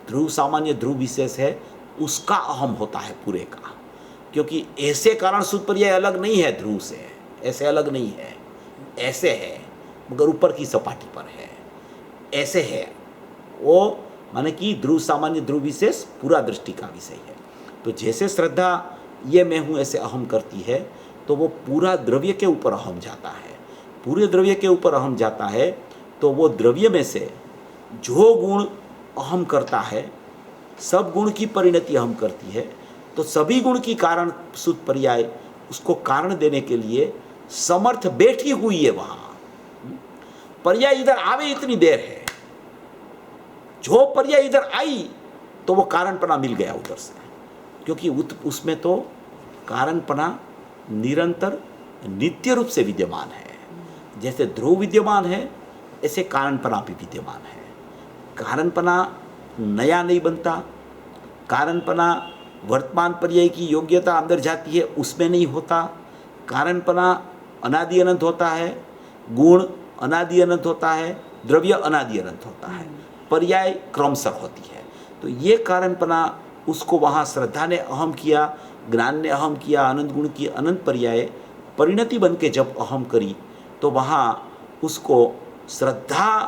ध्रुव सामान्य ध्रुव विशेष है, उसका अहम होता है पूरे का। क्योंकि ऐसे कारण शुद्ध पर्याय अलग नहीं है ध्रुव से, ऐसे अलग नहीं है, ऐसे है मगर ऊपर की सपाटी पर है, ऐसे है। वो माने कि ध्रुव सामान्य ध्रुव विशेष पूरा दृष्टि का विषय है। तो जैसे श्रद्धा ये मैं हूँ ऐसे अहम करती है, तो वो पूरा द्रव्य के ऊपर अहम जाता है। पूरे द्रव्य के ऊपर अहम जाता है तो वो द्रव्य में से जो गुण अहम करता है, सब गुण की परिणति अहम करती है। तो सभी गुण की कारण शुद्ध पर्याय उसको कारण देने के लिए समर्थ बैठी हुई है। वहाँ पर्याय इधर आवे इतनी देर है, जो पर्याय इधर आई तो वो कारणपना मिल गया उधर से, क्योंकि उसमें तो कारणपना निरंतर नित्य रूप से विद्यमान है। जैसे ध्रुव विद्यमान है, ऐसे कारणपना भी विद्यमान है। कारणपना नया नहीं बनता, कारणपना वर्तमान पर्याय की योग्यता अंदर जाती है उसमें नहीं होता। कारणपना अनादि अनंत होता है, गुण अनादि अनंत होता है, द्रव्य अनादि अनंत होता है, पर्याय क्रमशः होती है। तो ये कारणपना उसको वहाँ श्रद्धा ने अहम किया, ज्ञान ने अहम किया, अनंत गुण की अनंत पर्याय परिणति बन के जब अहम करी, तो वहाँ उसको श्रद्धा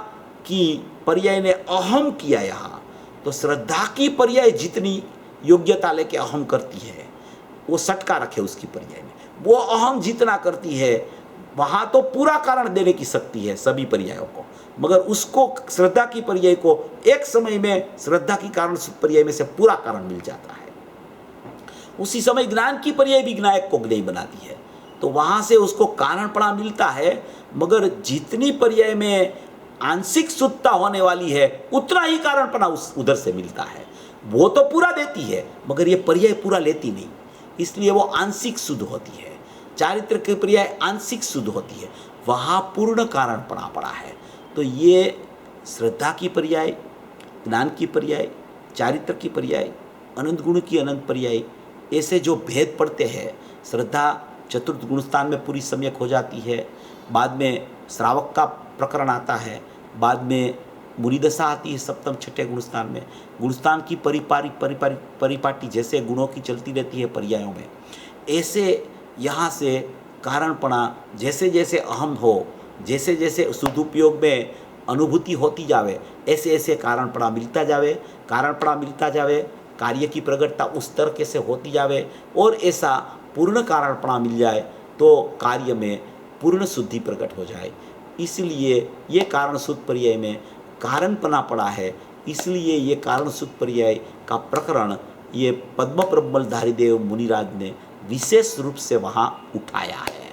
की पर्याय ने अहम किया। यहाँ तो श्रद्धा की पर्याय जितनी योग्यता लेके अहम करती है, वो सटका रखे उसकी पर्याय में, वो अहम जितना करती है, वहाँ तो पूरा कारण देने की शक्ति है सभी पर्यायों को। मगर उसको श्रद्धा की पर्याय को एक समय में श्रद्धा की कारण पर्याय में से पूरा कारण मिल जाता है। उसी समय ज्ञान की पर्याय भी ज्ञायक को ज्ञेय बनाती है, तो वहाँ से उसको कारणपणा मिलता है। मगर जितनी पर्याय में आंशिक शुद्धता होने वाली है, उतना ही कारणपणा उधर से मिलता है। वो तो पूरा देती है, मगर ये पर्याय पूरा लेती नहीं, इसलिए वो आंशिक शुद्ध होती है। चारित्र की पर्याय आंशिक शुद्ध होती है, वहाँ पूर्ण कारणपणा पड़ा है। तो ये श्रद्धा की पर्याय, ज्ञान की पर्याय, चारित्र की पर्याय, अनंत गुण की अनंत पर्याय, ऐसे जो भेद पड़ते हैं, श्रद्धा चतुर्थ गुणस्थान में पूरी सम्यक हो जाती है, बाद में श्रावक का प्रकरण आता है, बाद में मुनिदशा आती है सप्तम छठे गुणस्थान में। गुणस्थान की परिपाटी जैसे गुणों की चलती रहती है पर्यायों में, ऐसे यहाँ से कारणपणा जैसे जैसे अहम हो, जैसे जैसे सदुपयोग में अनुभूति होती जावे, ऐसे ऐसे कारणपणा मिलता जावे। कारणपणा मिलता जावे, कार्य की प्रगटता उस तरह से होती जावे, और ऐसा पूर्ण कारणपणा मिल जाए तो कार्य में पूर्ण शुद्धि प्रकट हो जाए। इसलिए ये कारण शुद्ध पर्याय में कारणपना पड़ा है, इसलिए ये कारण शुद्ध पर्याय का प्रकरण ये पद्म प्रबलधारी देव मुनिराज ने विशेष रूप से वहाँ उठाया है।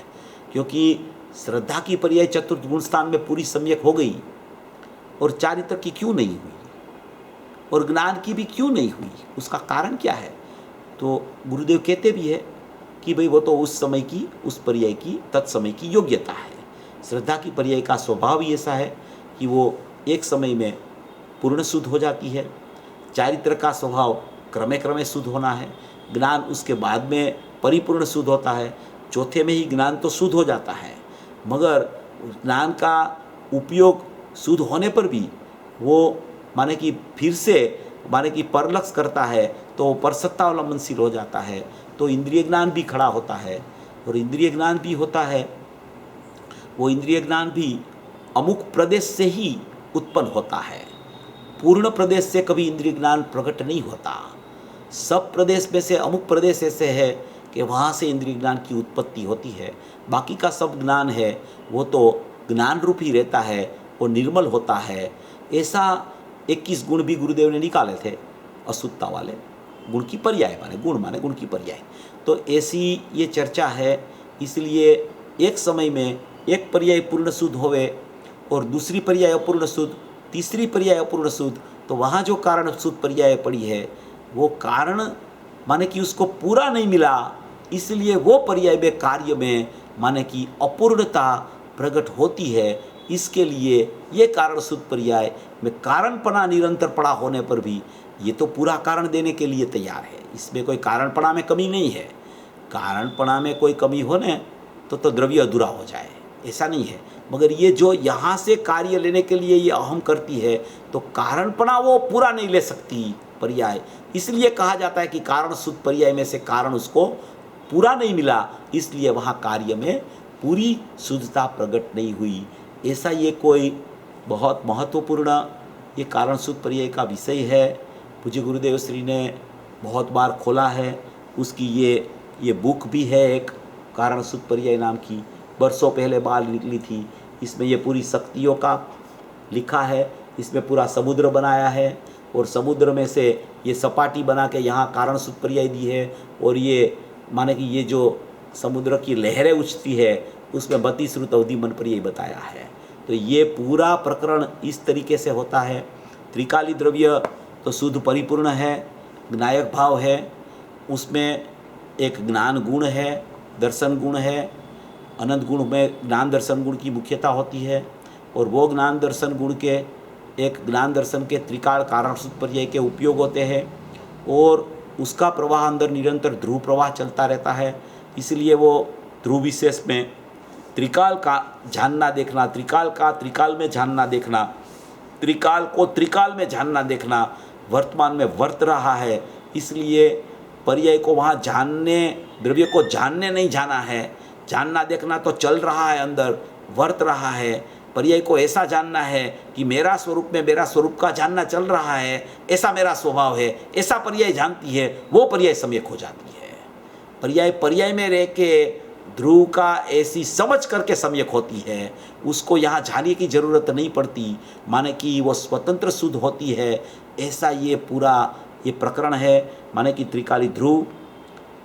क्योंकि श्रद्धा की पर्याय चतुर्थ गुणस्थान में पूरी सम्यक हो गई, और चारित्र की क्यों नहीं हुई, और ज्ञान की भी क्यों नहीं हुई, उसका कारण क्या है? तो गुरुदेव कहते भी है कि भाई वो तो उस समय की, उस पर्याय की, तत्समय की योग्यता है। श्रद्धा की पर्याय का स्वभाव ही ऐसा है कि वो एक समय में पूर्ण शुद्ध हो जाती है। चारित्र का स्वभाव क्रमे क्रमे शुद्ध होना है। ज्ञान उसके बाद में परिपूर्ण शुद्ध होता है। चौथे में ही ज्ञान तो शुद्ध हो जाता है, मगर ज्ञान का उपयोग शुद्ध होने पर भी वो माने कि फिर से माने कि परलक्ष्य करता है तो परसत्तावलंबनशील हो जाता है, तो इंद्रिय ज्ञान भी खड़ा होता है। और इंद्रिय ज्ञान भी होता है, वो इंद्रिय ज्ञान भी अमुक प्रदेश से ही उत्पन्न होता है। पूर्ण प्रदेश से कभी इंद्रिय ज्ञान प्रकट नहीं होता। सब प्रदेश में से अमुक प्रदेश ऐसे है कि वहाँ से इंद्रिय ज्ञान की उत्पत्ति होती है। बाकी का सब ज्ञान है वो तो ज्ञान रूप ही रहता है, वो निर्मल होता है। ऐसा 21 गुण भी गुरुदेव ने निकाले थे अशुद्धता वाले। गुण की पर्याय माने गुण की पर्याय। तो ऐसी ये चर्चा है। इसलिए एक समय में एक पर्याय पूर्ण शुद्ध होवे और दूसरी पर्याय अपूर्ण शुद्ध, तीसरी पर्याय अपूर्ण शुद्ध, तो वहाँ जो कारण शुद्ध पर्याय पड़ी है वो कारण माने कि उसको पूरा नहीं मिला, इसलिए वो पर्याय में कार्य में माने कि अपूर्णता प्रकट होती है। इसके लिए ये कारण शुद्ध पर्याय में कारणपना निरंतर पड़ा होने पर भी ये तो पूरा कारण देने के लिए तैयार है। इसमें कोई कारणपना में कमी नहीं है। कारणपना में कोई कमी होने तो द्रव्य अधूरा हो जाए, ऐसा नहीं है। मगर ये जो यहाँ से कार्य लेने के लिए ये अहम करती है तो कारणपना वो पूरा नहीं ले सकती पर्याय। इसलिए कहा जाता है कि कारण शुद्ध पर्याय में से कारण उसको पूरा नहीं मिला, इसलिए वहाँ कार्य में पूरी शुद्धता प्रकट नहीं हुई। ऐसा ये कोई बहुत महत्वपूर्ण ये कारण शुद्ध पर्याय का विषय है। पूज्य गुरुदेव श्री ने बहुत बार खोला है। उसकी ये बुक भी है एक कारण शुद्ध पर्याय नाम की, बरसों पहले बाल निकली थी। इसमें ये पूरी शक्तियों का लिखा है। इसमें पूरा समुद्र बनाया है और समुद्र में से ये सपाटी बना के यहाँ कारण शुद्ध पर्याय दी है। और ये माने कि ये जो समुद्र की लहरें उछती है उसमें 32 श्रुत अवधि मन पर्याय बताया है। तो ये पूरा प्रकरण इस तरीके से होता है। त्रिकाली द्रव्य तो शुद्ध परिपूर्ण है, ज्ञायक भाव है, उसमें एक ज्ञान गुण है, दर्शन गुण है। अनंत गुण में ज्ञान दर्शन गुण की मुख्यता होती है और वो ज्ञान दर्शन गुण के एक ज्ञान दर्शन के त्रिकाल कारण शुद्ध पर्याय के उपयोग होते हैं और उसका प्रवाह अंदर निरंतर ध्रुव प्रवाह चलता रहता है। इसलिए वो ध्रुव विशेष में त्रिकाल का जानना देखना, त्रिकाल का त्रिकाल में जानना देखना, त्रिकाल को त्रिकाल में जानना देखना वर्तमान में वर्त रहा है। इसलिए पर्याय को वहाँ जानने, द्रव्य को जानने नहीं जाना है, जानना देखना तो चल रहा है, अंदर वर्त रहा है। पर्याय को ऐसा जानना है कि मेरा स्वरूप में मेरा स्वरूप का जानना चल रहा है, ऐसा मेरा स्वभाव है, ऐसा पर्याय जानती है, वो पर्याय सम्यक हो जाती है। पर्याय में रह के ध्रुव का ऐसी समझ करके सम्यक होती है, उसको यहाँ जानने की जरूरत नहीं पड़ती, माने कि वो स्वतंत्र शुद्ध होती है। ऐसा ये पूरा ये प्रकरण है। माने कि त्रिकाली ध्रुव,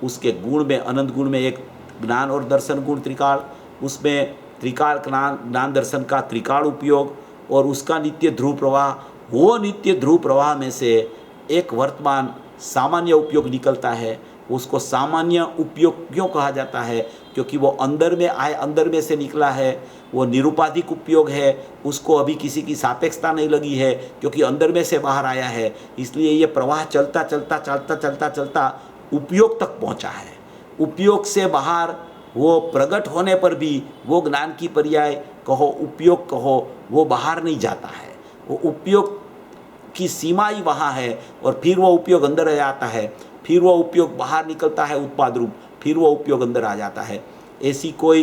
उसके गुण में अनंत गुण में एक ज्ञान और दर्शन गुण त्रिकाल, उसमें त्रिकाल ज्ञान दर्शन का त्रिकाल उपयोग और उसका नित्य ध्रुव प्रवाह। वो नित्य ध्रुव प्रवाह में से एक वर्तमान सामान्य उपयोग निकलता है। उसको सामान्य उपयोग क्यों कहा जाता है? क्योंकि वो अंदर में आए, अंदर में से निकला है। वो निरुपाधिक उपयोग है, उसको अभी किसी की सापेक्षता नहीं लगी है क्योंकि अंदर में से बाहर आया है। इसलिए ये प्रवाह चलता चलता चलता चलता चलता उपयोग तक पहुंचा है। उपयोग से बाहर वो प्रकट होने पर भी वो ज्ञान की पर्याय कहो, उपयोग कहो, वो बाहर नहीं जाता है। वो उपयोग की सीमा ही वहाँ है और फिर वो उपयोग अंदर आ जाता है, फिर वो उपयोग बाहर निकलता है उत्पाद रूप, फिर वो उपयोग अंदर आ जाता है। ऐसी कोई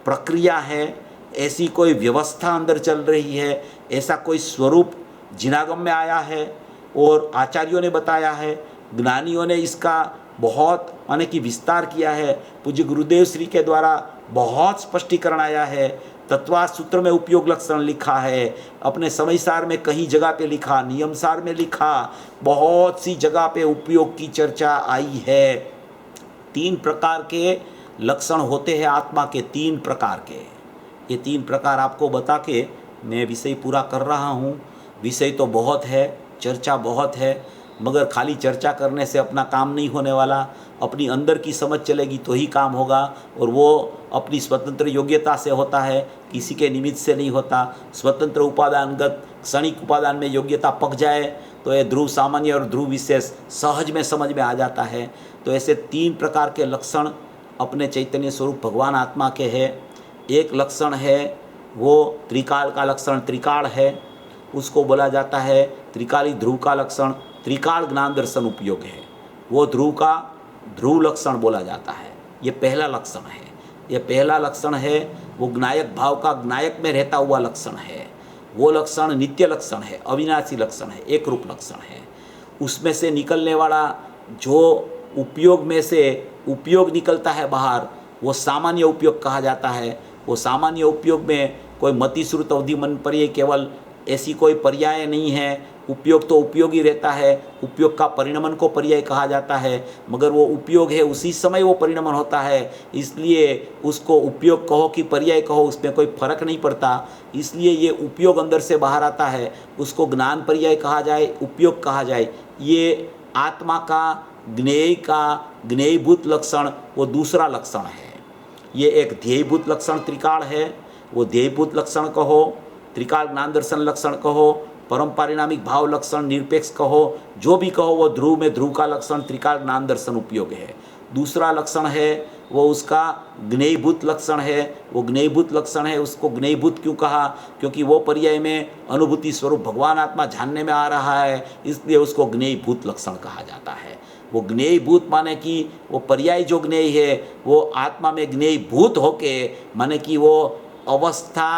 प्रक्रिया है, ऐसी कोई व्यवस्था अंदर चल रही है, ऐसा कोई स्वरूप जिनागम में आया है और आचार्यों ने बताया है, ज्ञानियों ने इसका बहुत माने कि विस्तार किया है। पूज्य गुरुदेव श्री के द्वारा बहुत स्पष्टीकरण आया है। तत्वार्थ सूत्र में उपयोग लक्षण लिखा है, अपने समय सार में कहीं जगह पे लिखा, नियम सार में लिखा, बहुत सी जगह पे उपयोग की चर्चा आई है। 3 प्रकार के लक्षण होते हैं आत्मा के, 3 प्रकार के। ये 3 प्रकार आपको बता के मैं विषय पूरा कर रहा हूँ। विषय तो बहुत है, चर्चा बहुत है, मगर खाली चर्चा करने से अपना काम नहीं होने वाला। अपनी अंदर की समझ चलेगी तो ही काम होगा, और वो अपनी स्वतंत्र योग्यता से होता है, किसी के निमित्त से नहीं होता। स्वतंत्र उपादानगत क्षणिक उपादान में योग्यता पक जाए तो ये ध्रुव सामान्य और ध्रुव विशेष सहज में समझ में आ जाता है। तो ऐसे 3 प्रकार के लक्षण अपने चैतन्य स्वरूप भगवान आत्मा के हैं। एक लक्षण है वो त्रिकाल का लक्षण, त्रिकाल है, उसको बोला जाता है त्रिकाली ध्रुव का लक्षण। त्रिकाल ज्ञान दर्शन उपयोग है, वो ध्रुव का ध्रुव लक्षण बोला जाता है। ये पहला लक्षण है। ये पहला लक्षण है वो ज्ञायक भाव का ज्ञायक में रहता हुआ लक्षण है। वो लक्षण नित्य लक्षण है, अविनाशी लक्षण है, एक रूप लक्षण है। उसमें से निकलने वाला जो उपयोग में से उपयोग निकलता है बाहर, वो सामान्य उपयोग कहा जाता है। वो सामान्य उपयोग में कोई मति श्रुत अवधि मन पर्याय केवल ऐसी कोई पर्याय नहीं है। उपयोग तो उपयोग ही रहता है, उपयोग का परिणमन को पर्याय कहा जाता है, मगर वो उपयोग है उसी समय वो परिणमन होता है, इसलिए उसको उपयोग कहो कि पर्याय कहो उसमें कोई फर्क नहीं पड़ता। इसलिए ये उपयोग अंदर से बाहर आता है, उसको ज्ञान पर्याय कहा जाए, उपयोग कहा जाए। ये आत्मा का ज्ञेय का ज्ञेयभूत लक्षण वो दूसरा लक्षण है। ये एक ध्येयभूत लक्षण त्रिकाल है, वो ध्येयभूत लक्षण कहो, त्रिकाल ज्ञान दर्शन लक्षण कहो, परम पारिणामिक भाव लक्षण, निरपेक्ष कहो, जो भी कहो, वो ध्रुव में ध्रुव का लक्षण त्रिकाल ज्ञान दर्शन उपयोग है। दूसरा लक्षण है वो उसका ज्ञेयभूत लक्षण है। वो ज्ञेयभूत लक्षण है, उसको ज्ञेयभूत क्यों कहा? क्योंकि वो पर्याय में अनुभूति स्वरूप भगवान आत्मा जानने में आ रहा है, इसलिए उसको ज्ञेयभूत लक्षण कहा जाता है। वो ज्ञेयभूत माने कि वो पर्याय जो ज्ञेय है वो आत्मा में ज्ञेयभूत होके, माने कि वो अवस्था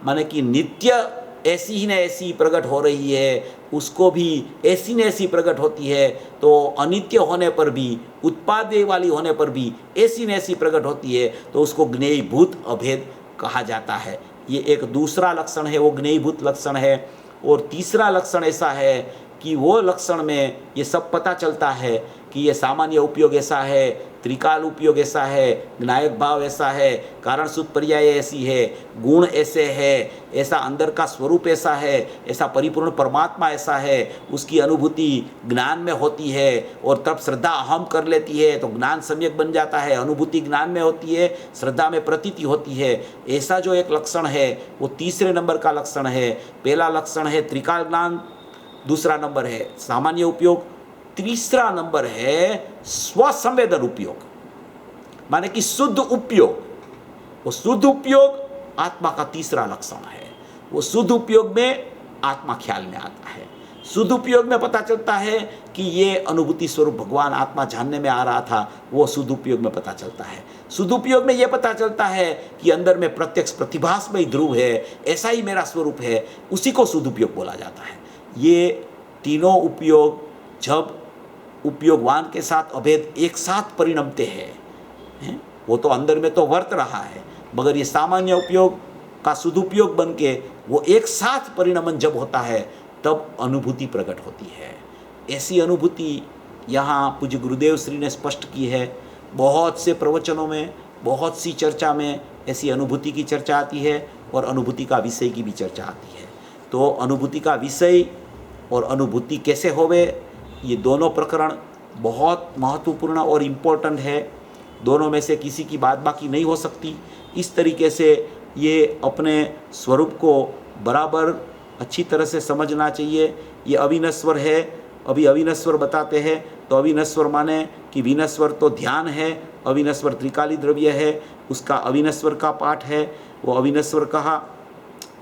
माने कि नित्य ऐसी ही न ऐसी प्रकट हो रही है, उसको भी ऐसी न ऐसी प्रकट होती है। तो अनित्य होने पर भी, उत्पाद्य वाली होने पर भी ऐसी न ऐसी प्रकट होती है, तो उसको ज्ञेयभूत अभेद कहा जाता है। ये एक दूसरा लक्षण है, वो ज्ञेयभूत लक्षण है। और तीसरा लक्षण ऐसा है कि वो लक्षण में ये सब पता चलता है कि ये सामान्य उपयोग ऐसा है, त्रिकाल उपयोग ऐसा है, ज्ञायक भाव ऐसा है, कारण सूत्र पर्याय ऐसी है, गुण ऐसे है, ऐसा अंदर का स्वरूप ऐसा है, ऐसा परिपूर्ण परमात्मा ऐसा है, उसकी अनुभूति ज्ञान में होती है और तब श्रद्धा अहम कर लेती है तो ज्ञान सम्यक बन जाता है। अनुभूति ज्ञान में होती है, श्रद्धा में प्रतीति होती है। ऐसा जो एक लक्षण है वो तीसरे नंबर का लक्षण है। पहला लक्षण है त्रिकाल ज्ञान, दूसरा नंबर है सामान्य उपयोग, तीसरा नंबर है स्वसंवेदन उपयोग, माने कि शुद्ध उपयोग। वो शुद्ध उपयोग आत्मा का तीसरा लक्षण है। वो शुद्ध उपयोग में आत्मा ख्याल में आता है। शुद्ध उपयोग में पता चलता है कि ये अनुभूति स्वरूप भगवान आत्मा जानने में आ रहा था, वो शुद्ध उपयोग में पता चलता है। शुद्ध उपयोग में ये पता चलता है कि अंदर में प्रत्यक्ष प्रतिभास में ध्रुव है, ऐसा ही मेरा स्वरूप है, उसी को शुद्ध उपयोग बोला जाता है। ये तीनों उपयोग जब उपयोगवान के साथ अभेद एक साथ परिणमते हैं, वो तो अंदर में तो वर्त रहा है, मगर ये सामान्य उपयोग का सदुपयोग बन के वो एक साथ परिणमन जब होता है तब अनुभूति प्रकट होती है। ऐसी अनुभूति यहाँ पूज्य गुरुदेव श्री ने स्पष्ट की है। बहुत से प्रवचनों में, बहुत सी चर्चा में ऐसी अनुभूति की चर्चा आती है और अनुभूति का विषय की भी चर्चा आती है। तो अनुभूति का विषय और अनुभूति कैसे होवे, ये दोनों प्रकरण बहुत महत्वपूर्ण और इम्पोर्टेंट है। दोनों में से किसी की बात बाकी नहीं हो सकती। इस तरीके से ये अपने स्वरूप को बराबर अच्छी तरह से समझना चाहिए। ये अविनश्वर है, अभी अविनश्वर बताते हैं तो अविनश्वर माने कि विनश्वर तो ध्यान है, अविनश्वर त्रिकाली द्रव्य है, उसका अविनश्वर का पाठ है, वो अविनश्वर कहा।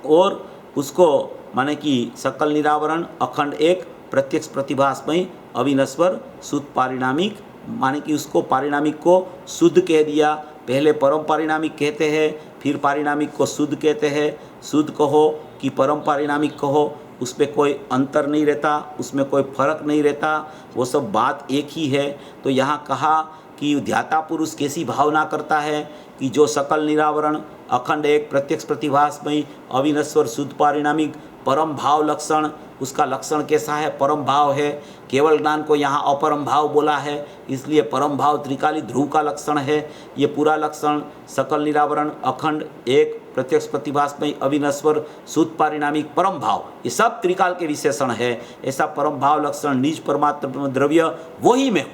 और उसको माने कि सकल निरावरण अखंड एक प्रत्यक्ष प्रतिभासमय अविनश्वर शुद्ध पारिणामिक, माने कि उसको पारिणामिक को शुद्ध कह दिया। पहले परम पारिणामिक कहते हैं, फिर पारिणामिक को शुद्ध कहते हैं। शुद्ध कहो कि परम पारिणामिक कहो, उसमें कोई अंतर नहीं रहता, उसमें कोई फर्क नहीं रहता, वो सब बात एक ही है। तो यहाँ कहा कि ध्याता पुरुष कैसी भावना करता है कि जो सकल निरावरण अखंड एक प्रत्यक्ष प्रतिभासमय अविनश्वर शुद्ध पारिणामिक परम भाव लक्षण, उसका लक्षण कैसा है? परम भाव है। केवल ज्ञान को यहाँ अपरम भाव बोला है, इसलिए परम भाव त्रिकाली ध्रुव का लक्षण है। ये पूरा लक्षण सकल निरावरण, अखंड, एक, प्रत्यक्ष प्रतिभासमय, अविनश्वर, शुद्ध पारिणामिक, परम भाव, ये सब त्रिकाल के विशेषण है। ऐसा परम भाव लक्षण निज परमात्मा द्रव्य वही मैं हूँ,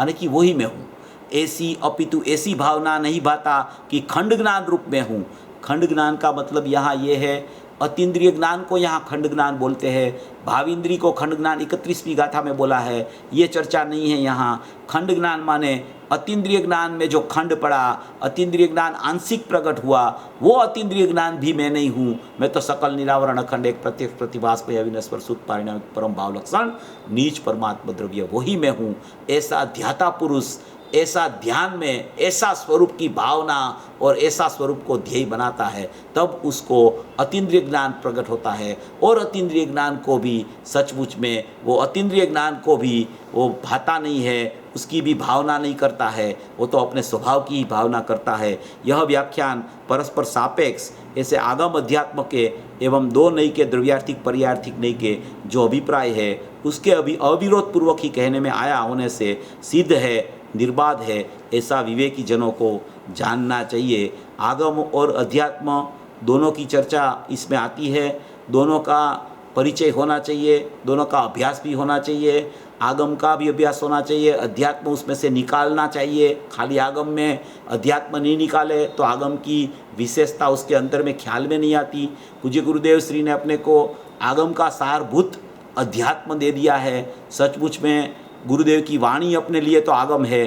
यानी कि वही मैं हूँ। ऐसी अपितु ऐसी भावना नहीं भाता कि खंड ज्ञान रूप में हूँ। खंड ज्ञान का मतलब यहाँ ये है, अतीन्द्रिय ज्ञान को यहाँ खंड ज्ञान बोलते हैं, भाविंद्री को खंड ज्ञान 31वीं गाथा में बोला है। ये चर्चा नहीं है यहाँ। खंड ज्ञान माने अतीन्द्रिय ज्ञान में जो खंड पड़ा, अतीन्द्रिय ज्ञान आंशिक प्रकट हुआ, वो अतीन्द्रिय ज्ञान भी मैं नहीं हूँ। मैं तो सकल निरावरण, अखंड, एक, प्रत्यक्ष प्रतिभास में अविनश्वर, शुद्ध पारिणामिक, परम भाव लक्षण नीच परमात्मा द्रव्य वही मैं हूँ। ऐसा ध्याता पुरुष, ऐसा ध्यान में ऐसा स्वरूप की भावना और ऐसा स्वरूप को ध्येय बनाता है, तब उसको अतीन्द्रिय ज्ञान प्रकट होता है। और अतीन्द्रिय ज्ञान को भी सचमुच में, वो अतीन्द्रिय ज्ञान को भी वो भाता नहीं है, उसकी भी भावना नहीं करता है, वो तो अपने स्वभाव की ही भावना करता है। यह व्याख्यान परस्पर सापेक्ष ऐसे आगम अध्यात्म के एवं दो नई के द्रव्यार्थिक पर्यार्थिक नई के जो अभिप्राय है उसके अविरोध पूर्वक ही कहने में आया होने से सिद्ध है, निर्बाध है। ऐसा विवेकी जनों को जानना चाहिए। आगम और अध्यात्म दोनों की चर्चा इसमें आती है, दोनों का परिचय होना चाहिए, दोनों का अभ्यास भी होना चाहिए। आगम का भी अभ्यास होना चाहिए, अध्यात्म उसमें से निकालना चाहिए। खाली आगम में अध्यात्म नहीं निकाले तो आगम की विशेषता उसके अंदर में ख्याल में नहीं आती। पूज्य गुरुदेव श्री ने अपने को आगम का सारभूत अध्यात्म दे दिया है। सचमुच में गुरुदेव की वाणी अपने लिए तो आगम है।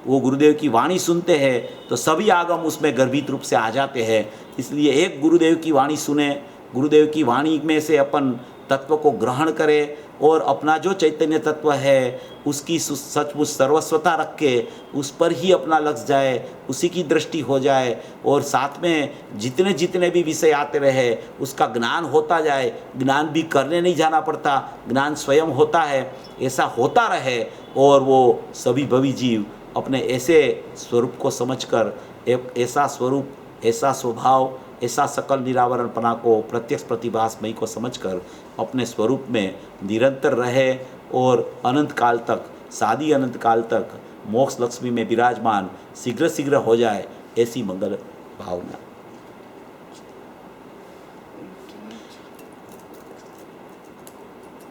वो गुरुदेव की वाणी सुनते हैं तो सभी आगम उसमें गर्भित रूप से आ जाते हैं। इसलिए एक गुरुदेव की वाणी सुने, गुरुदेव की वाणी में से अपन तत्व को ग्रहण करें और अपना जो चैतन्य तत्व है उसकी सचमुच सर्वस्वता रख के उस पर ही अपना लग जाए, उसी की दृष्टि हो जाए और साथ में जितने जितने भी विषय आते रहे उसका ज्ञान होता जाए। ज्ञान भी करने नहीं जाना पड़ता, ज्ञान स्वयं होता है। ऐसा होता रहे और वो सभी भवी जीव अपने ऐसे स्वरूप को समझकर, एक ऐसा स्वरूप, ऐसा स्वभाव, ऐसा सकल निरावरणपना को, प्रत्यक्ष प्रतिभासमयी को समझकर अपने स्वरूप में निरंतर रहे और अनंत काल तक, सादी अनंत काल तक मोक्ष लक्ष्मी में विराजमान शीघ्र शीघ्र हो जाए, ऐसी मंगल भावना।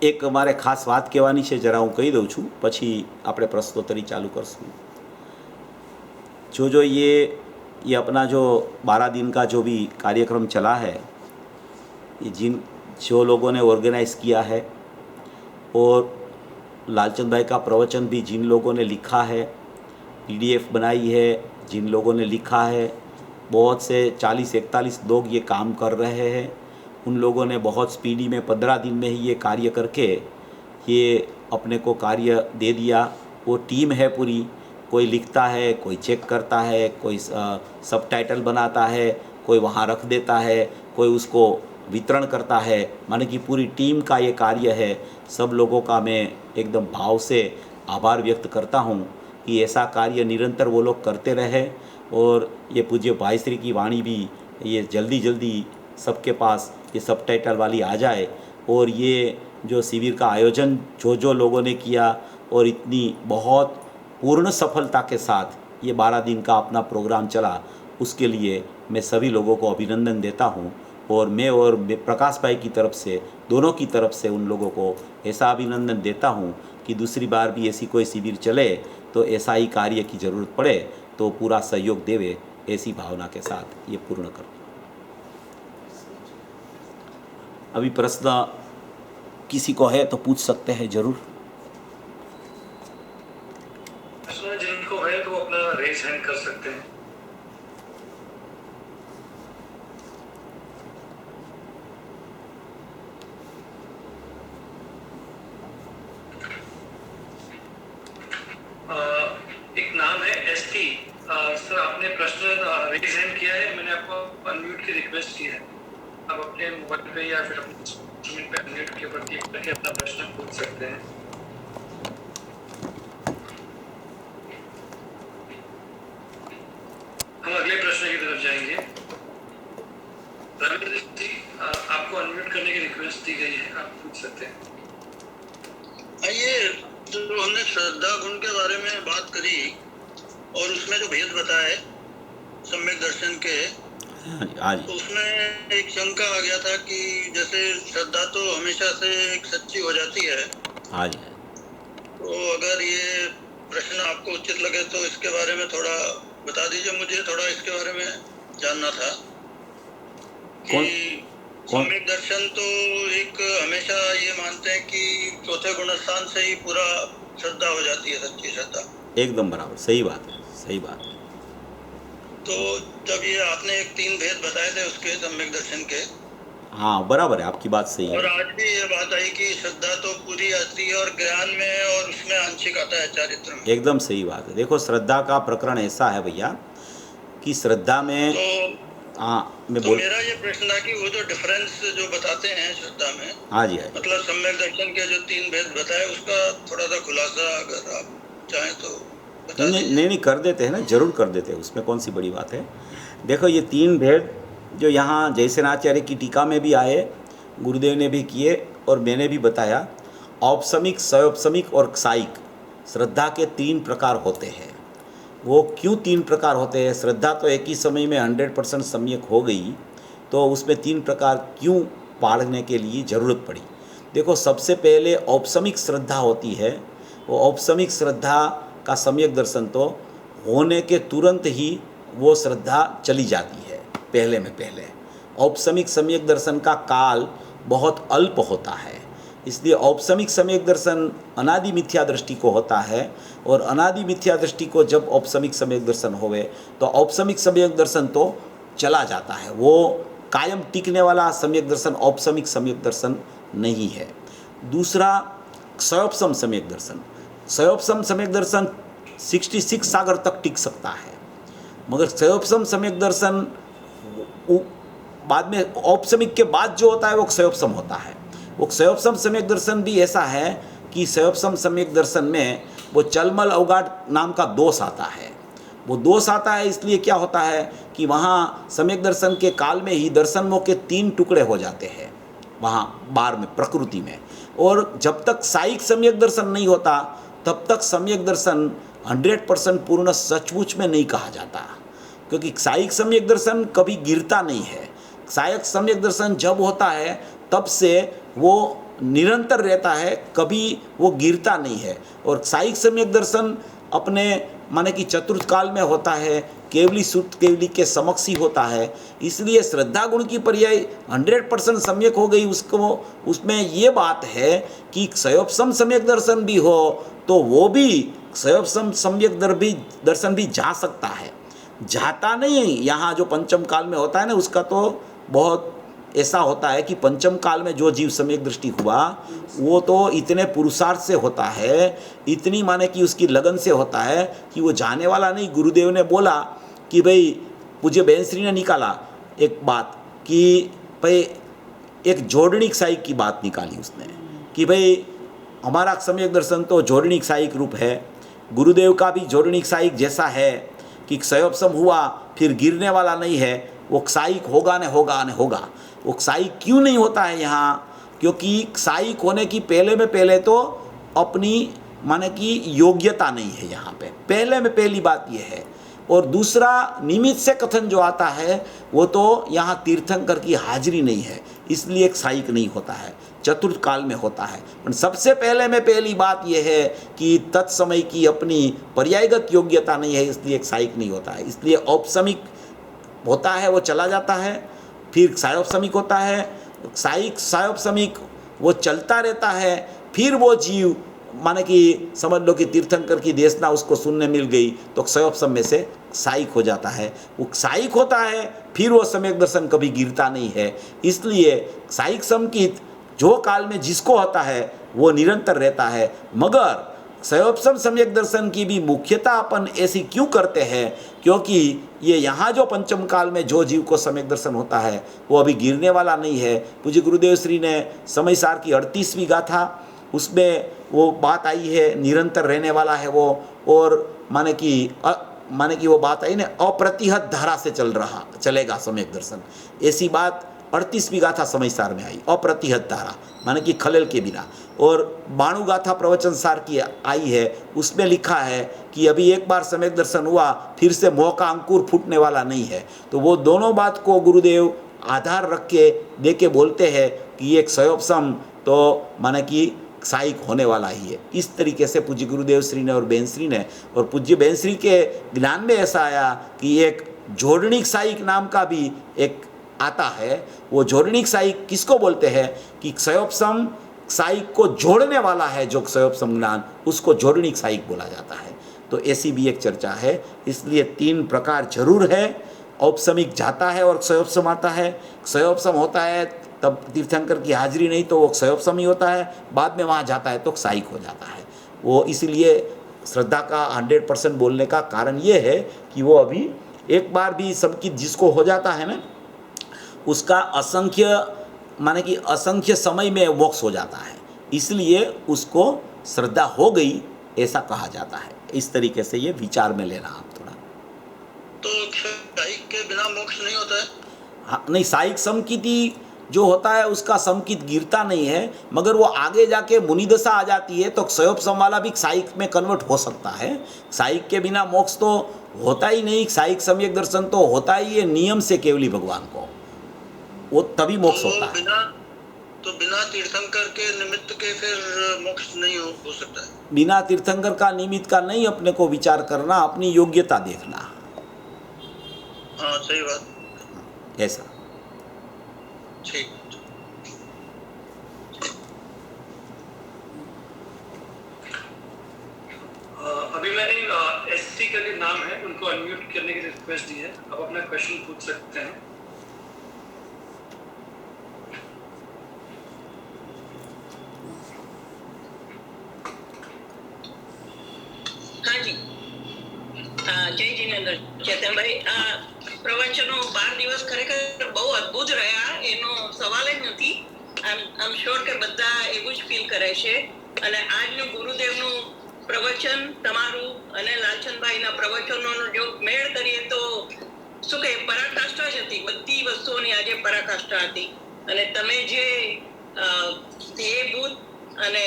एक અમારે ખાસ વાત કહેવાની છે, જરા હું કહી દઉં છું, પછી આપણે પ્રશ્નોત્તરી ચાલુ કરશું। जो ये अपना जो 12 दिन का जो भी कार्यक्रम चला है, ये जो लोगों ने ऑर्गेनाइज़ किया है और लालचंद भाई का प्रवचन भी जिन लोगों ने लिखा है, PDF बनाई है जिन लोगों ने लिखा है, बहुत से 40-41 लोग ये काम कर रहे हैं। उन लोगों ने बहुत स्पीडी में 15 दिन में ही ये कार्य करके ये अपने को कार्य दे दिया। वो टीम है पूरी, कोई लिखता है, कोई चेक करता है, कोई सबटाइटल बनाता है, कोई वहाँ रख देता है, कोई उसको वितरण करता है। माने कि पूरी टीम का ये कार्य है। सब लोगों का मैं एकदम भाव से आभार व्यक्त करता हूँ कि ऐसा कार्य निरंतर वो लोग करते रहे और ये पूज्य भाई श्री की वाणी भी ये जल्दी जल्दी सबके पास ये सबटाइटल वाली आ जाए। और ये जो शिविर का आयोजन जो लोगों ने किया और इतनी बहुत पूर्ण सफलता के साथ ये 12 दिन का अपना प्रोग्राम चला, उसके लिए मैं सभी लोगों को अभिनंदन देता हूँ। और मैं और प्रकाश भाई की तरफ से, दोनों की तरफ से उन लोगों को ऐसा अभिनंदन देता हूँ कि दूसरी बार भी ऐसी कोई शिविर चले तो ऐसा ही कार्य की ज़रूरत पड़े तो पूरा सहयोग देवे, ऐसी भावना के साथ ये पूर्ण कर। अभी प्रश्न किसी को है तो पूछ सकते हैं जरूर। प्रश्न जिनको है तो अपना रेज हैंड कर सकते हैं। एक नाम है एसटी सर, आपने प्रश्न रेज हैंड किया है, मैंने आपको अनम्यूट की रिक्वेस्ट की है। आप अपने मोबाइल पे या फिर अपने इंस्ट्रूमेंट पे अनम्यूट के ऊपर क्लिक करके अपना प्रश्न पूछ सकते हैं। हम अगले प्रश्न की तरफ जाएंगे। रविंद्र जी, आपको अनम्यूट करने की रिक्वेस्ट दी गई है, आप पूछ सकते हैं। ये जो हमने श्रद्धा गुण के बारे में बात करी और उसमें जो भेद बताए सम्यक दर्शन के, आज तो उसमें एक शंका आ गया था कि जैसे श्रद्धा तो हमेशा से एक सच्ची हो जाती है, आज तो अगर ये प्रश्न आपको उचित लगे तो इसके बारे में थोड़ा बता दीजिए। मुझे थोड़ा इसके बारे में जानना था कि सम्यक दर्शन तो एक हमेशा ये मानते हैं कि चौथे गुणस्थान से ही पूरा श्रद्धा हो जाती है, सच्ची श्रद्धा। एकदम बराबर, सही बात है, सही बात है। तो जब ये आपने एक 3 भेद बताए थे उसके सम्यक दर्शन के, हाँ बराबर है, आपकी बात सही और है। आज भी ये बात आई कि श्रद्धा तो पूरी आती है और ज्ञान में और उसमें आंशिक आता है चारित्र में। एकदम सही बात है। देखो श्रद्धा का प्रकरण ऐसा है भैया कि श्रद्धा में तो मैं तो बोल मेरा ये प्रश्न था कि वो जो डिफरेंस जो बताते हैं श्रद्धा में, हाँ जी, हाँ जी। मतलब सम्यक दर्शन के जो 3 भेद बताए उसका थोड़ा सा खुलासा अगर आप चाहें तो बता नहीं दीजिए। नहीं नहीं, कर देते हैं ना, जरूर कर देते हैं, उसमें कौन सी बड़ी बात है। देखो ये 3 भेद जो यहाँ जयसेनाचार्य की टीका में भी आए, गुरुदेव ने भी किए और मैंने भी बताया, औपसमिक, सौपसमिक और क्षायिक श्रद्धा के 3 प्रकार होते हैं। वो क्यों 3 प्रकार होते हैं? श्रद्धा तो एक ही समय में 100% सम्यक हो गई, तो उसमें 3 प्रकार क्यों पाढ़ने के लिए ज़रूरत पड़ी? देखो सबसे पहले औपसमिक श्रद्धा होती है। वो औपसमिक श्रद्धा का सम्यक दर्शन तो होने के तुरंत ही वो श्रद्धा चली जाती है, पहले में पहले। औपसमिक सम्यक दर्शन का काल बहुत अल्प होता है, इसलिए औपसमिक सम्यक दर्शन अनादि मिथ्या दृष्टि को होता है, और अनादि मिथ्या दृष्टि को जब औपसमिक सम्यक दर्शन होवे तो औपसमिक सम्यक दर्शन तो चला जाता है, वो कायम टिकने वाला सम्यक दर्शन औपसमिक सम्यक दर्शन नहीं है। दूसरा सयोपसम सम्यक दर्शन। सयोपसम सम्यक दर्शन 66 सागर तक टिक सकता है, मगर सयोपसम सम्यक दर्शन बाद में औपसमिक के बाद जो होता है वो क्षयोपसम होता है। वो क्षयोपसम सम्यक दर्शन भी ऐसा है कि क्षयोपसम सम्यक दर्शन में वो चलमल अवगाट नाम का दोष आता है। वो दोष आता है इसलिए क्या होता है कि वहाँ सम्यक दर्शन के काल में ही दर्शनों के 3 टुकड़े हो जाते हैं वहाँ बार में, प्रकृति में। और जब तक साइक सम्यक दर्शन नहीं होता तब तक सम्यक दर्शन 100% पूर्ण सचमुच में नहीं कहा जाता, क्योंकि साइक सम्यक दर्शन कभी गिरता नहीं है। साइक सम्यक दर्शन जब होता है तब से वो निरंतर रहता है, कभी वो गिरता नहीं है। और साइक सम्यक दर्शन अपने माने कि चतुर्थ काल में होता है, केवली सुत केवली के समक्ष ही होता है। इसलिए श्रद्धा गुण की पर्याय 100% सम्यक हो गई उसको, उसमें ये बात है कि क्षयोपसम सम्यक दर्शन भी हो तो वो भी क्षयोपसम सम्यक दर्शन भी जा सकता है, जाता नहीं। यहाँ जो पंचम काल में होता है ना, उसका तो बहुत ऐसा होता है कि पंचम काल में जो जीव सम्यक दृष्टि हुआ वो तो इतने पुरुषार्थ से होता है, इतनी माने कि उसकी लगन से होता है कि वो जाने वाला नहीं। गुरुदेव ने बोला कि भाई, पूज्य बेंसरी ने निकाला एक बात कि भाई एक जोड़निक साइक की बात निकाली उसने कि भाई हमारा सम्यक दर्शन तो जोड़निक साइक रूप है, गुरुदेव का भी जोड़निक साइक जैसा है कि क्षयोपसम हुआ फिर गिरने वाला नहीं है, वो क्षायिक होगा न होगा न होगा। वो क्षायिक क्यों नहीं होता है यहाँ? क्योंकि क्षायिक होने की पहले में पहले तो अपनी माने कि योग्यता नहीं है यहाँ पे, पहले में पहली बात ये है। और दूसरा निमित्त से कथन जो आता है वो तो यहाँ तीर्थंकर की हाजिरी नहीं है, इसलिए क्षायिक नहीं होता है, चतुर्थ काल में होता है। पर सबसे पहले में पहली बात यह है कि तत्समय की अपनी पर्यायगत योग्यता नहीं है, इसलिए क्षायिक नहीं होता है। इसलिए औपसमिक होता है वो चला जाता है, फिर क्षयोपसमिक होता है, क्षायिक क्षयोपसमिक वो चलता रहता है, फिर वो जीव माने कि समझ लो कि तीर्थंकर की देशना उसको सुनने मिल गई तो क्षयोपसम में से क्षायिक हो जाता है। वो क्षायिक होता है, फिर वो सम्यक दर्शन कभी गिरता नहीं है। इसलिए क्षायिक संकित जो काल में जिसको होता है वो निरंतर रहता है। मगर क्षयोपसम सम्यक दर्शन की भी मुख्यता अपन ऐसी क्यों करते हैं? क्योंकि ये यहाँ जो पंचम काल में जो जीव को सम्यक दर्शन होता है वो अभी गिरने वाला नहीं है। पूज्य गुरुदेव श्री ने समय सार की 38वीं गाथा, उसमें वो बात आई है निरंतर रहने वाला है वो, और माने कि वो बात आई ना, अप्रतिहत धारा से चलेगा सम्यक दर्शन, ऐसी बात 38वीं गाथा समय सार में आई अप्रतिहत धारा माने कि खलेल के बिना, और 92 गाथा प्रवचन सार की आई है, उसमें लिखा है कि अभी एक बार सम्यक दर्शन हुआ फिर से मोह का अंकुर फूटने वाला नहीं है। तो वो दोनों बात को गुरुदेव आधार रख के दे के बोलते हैं कि एक सयोपसम तो माने कि साइक होने वाला ही है। इस तरीके से पूज्य गुरुदेव श्री ने और बेन श्री ने, और पूज्य बेन श्री के ज्ञान में ऐसा आया कि एक जोड़निक साइक नाम का भी एक आता है। वो जोड़निक साइक किसको बोलते हैं कि क्षयोपसम साइक को जोड़ने वाला है, जो क्षयोपसम ज्ञान उसको जोड़निक साइक बोला जाता है। तो ऐसी भी एक चर्चा है। इसलिए 3 प्रकार जरूर है, औपसमिक जाता है और क्षयोपसम आता है। क्षयोपसम होता है तब तीर्थंकर की हाजिरी नहीं तो वो क्षयोपसम ही होता है, बाद में वहाँ जाता है तो साइक हो जाता है। वो इसलिए श्रद्धा का 100% बोलने का कारण ये है कि वो अभी एक बार भी संकित जिसको हो जाता है ना, उसका असंख्य माने कि असंख्य समय में मोक्ष हो जाता है, इसलिए उसको श्रद्धा हो गई ऐसा कहा जाता है। इस तरीके से ये विचार में लेना आप थोड़ा। तो साइक के बिना मोक्ष नहीं होता है? हाँ, नहीं, साइक समकिति जो होता है उसका समकित गिरता नहीं है, मगर वो आगे जाके मुनिदशा आ जाती है तो क्षयोपसम वाला भी साइक में कन्वर्ट हो सकता है। साइक के बिना मोक्ष तो होता ही नहीं, साइक सम्यक दर्शन तो होता ही है नियम से केवली भगवान को, वो तभी मोक्ष होता है। बिना तीर्थंकर के निमित्त के फिर मोक्ष नहीं हो सकता है। बिना तीर्थंकर का निमित्त का नहीं अपने को विचार करना, अपनी योग्यता देखना। हाँ, सही बात, ऐसा ठीक। अभी मैंने एसटी का जो नाम है उनको अनम्यूट करने की रिक्वेस्ट दी है, आप अपना क्वेश्चन पूछ सकते हैं। हाँ जी, જય જીનેન્દ્ર ચેતનભાઈ, પ્રવચનો 12 દિવસ ખરેખર બહુ અદ્ભુત રહ્યા, એનો સવાલ જ નથી. આમ શ્યોર કે બધા એવું જ ફીલ કરે છે. અને આજનું ગુરુદેવનું પ્રવચન તમારું અને લાલચંદભાઈના પ્રવચનોનો જો મેળ કરીએ તો શું કહે, પરાકાષ્ઠા જ હતી. બધી વસ્તુઓની આજે પરાકાષ્ઠા હતી. અને તમે જે ધ્યેયભૂત અને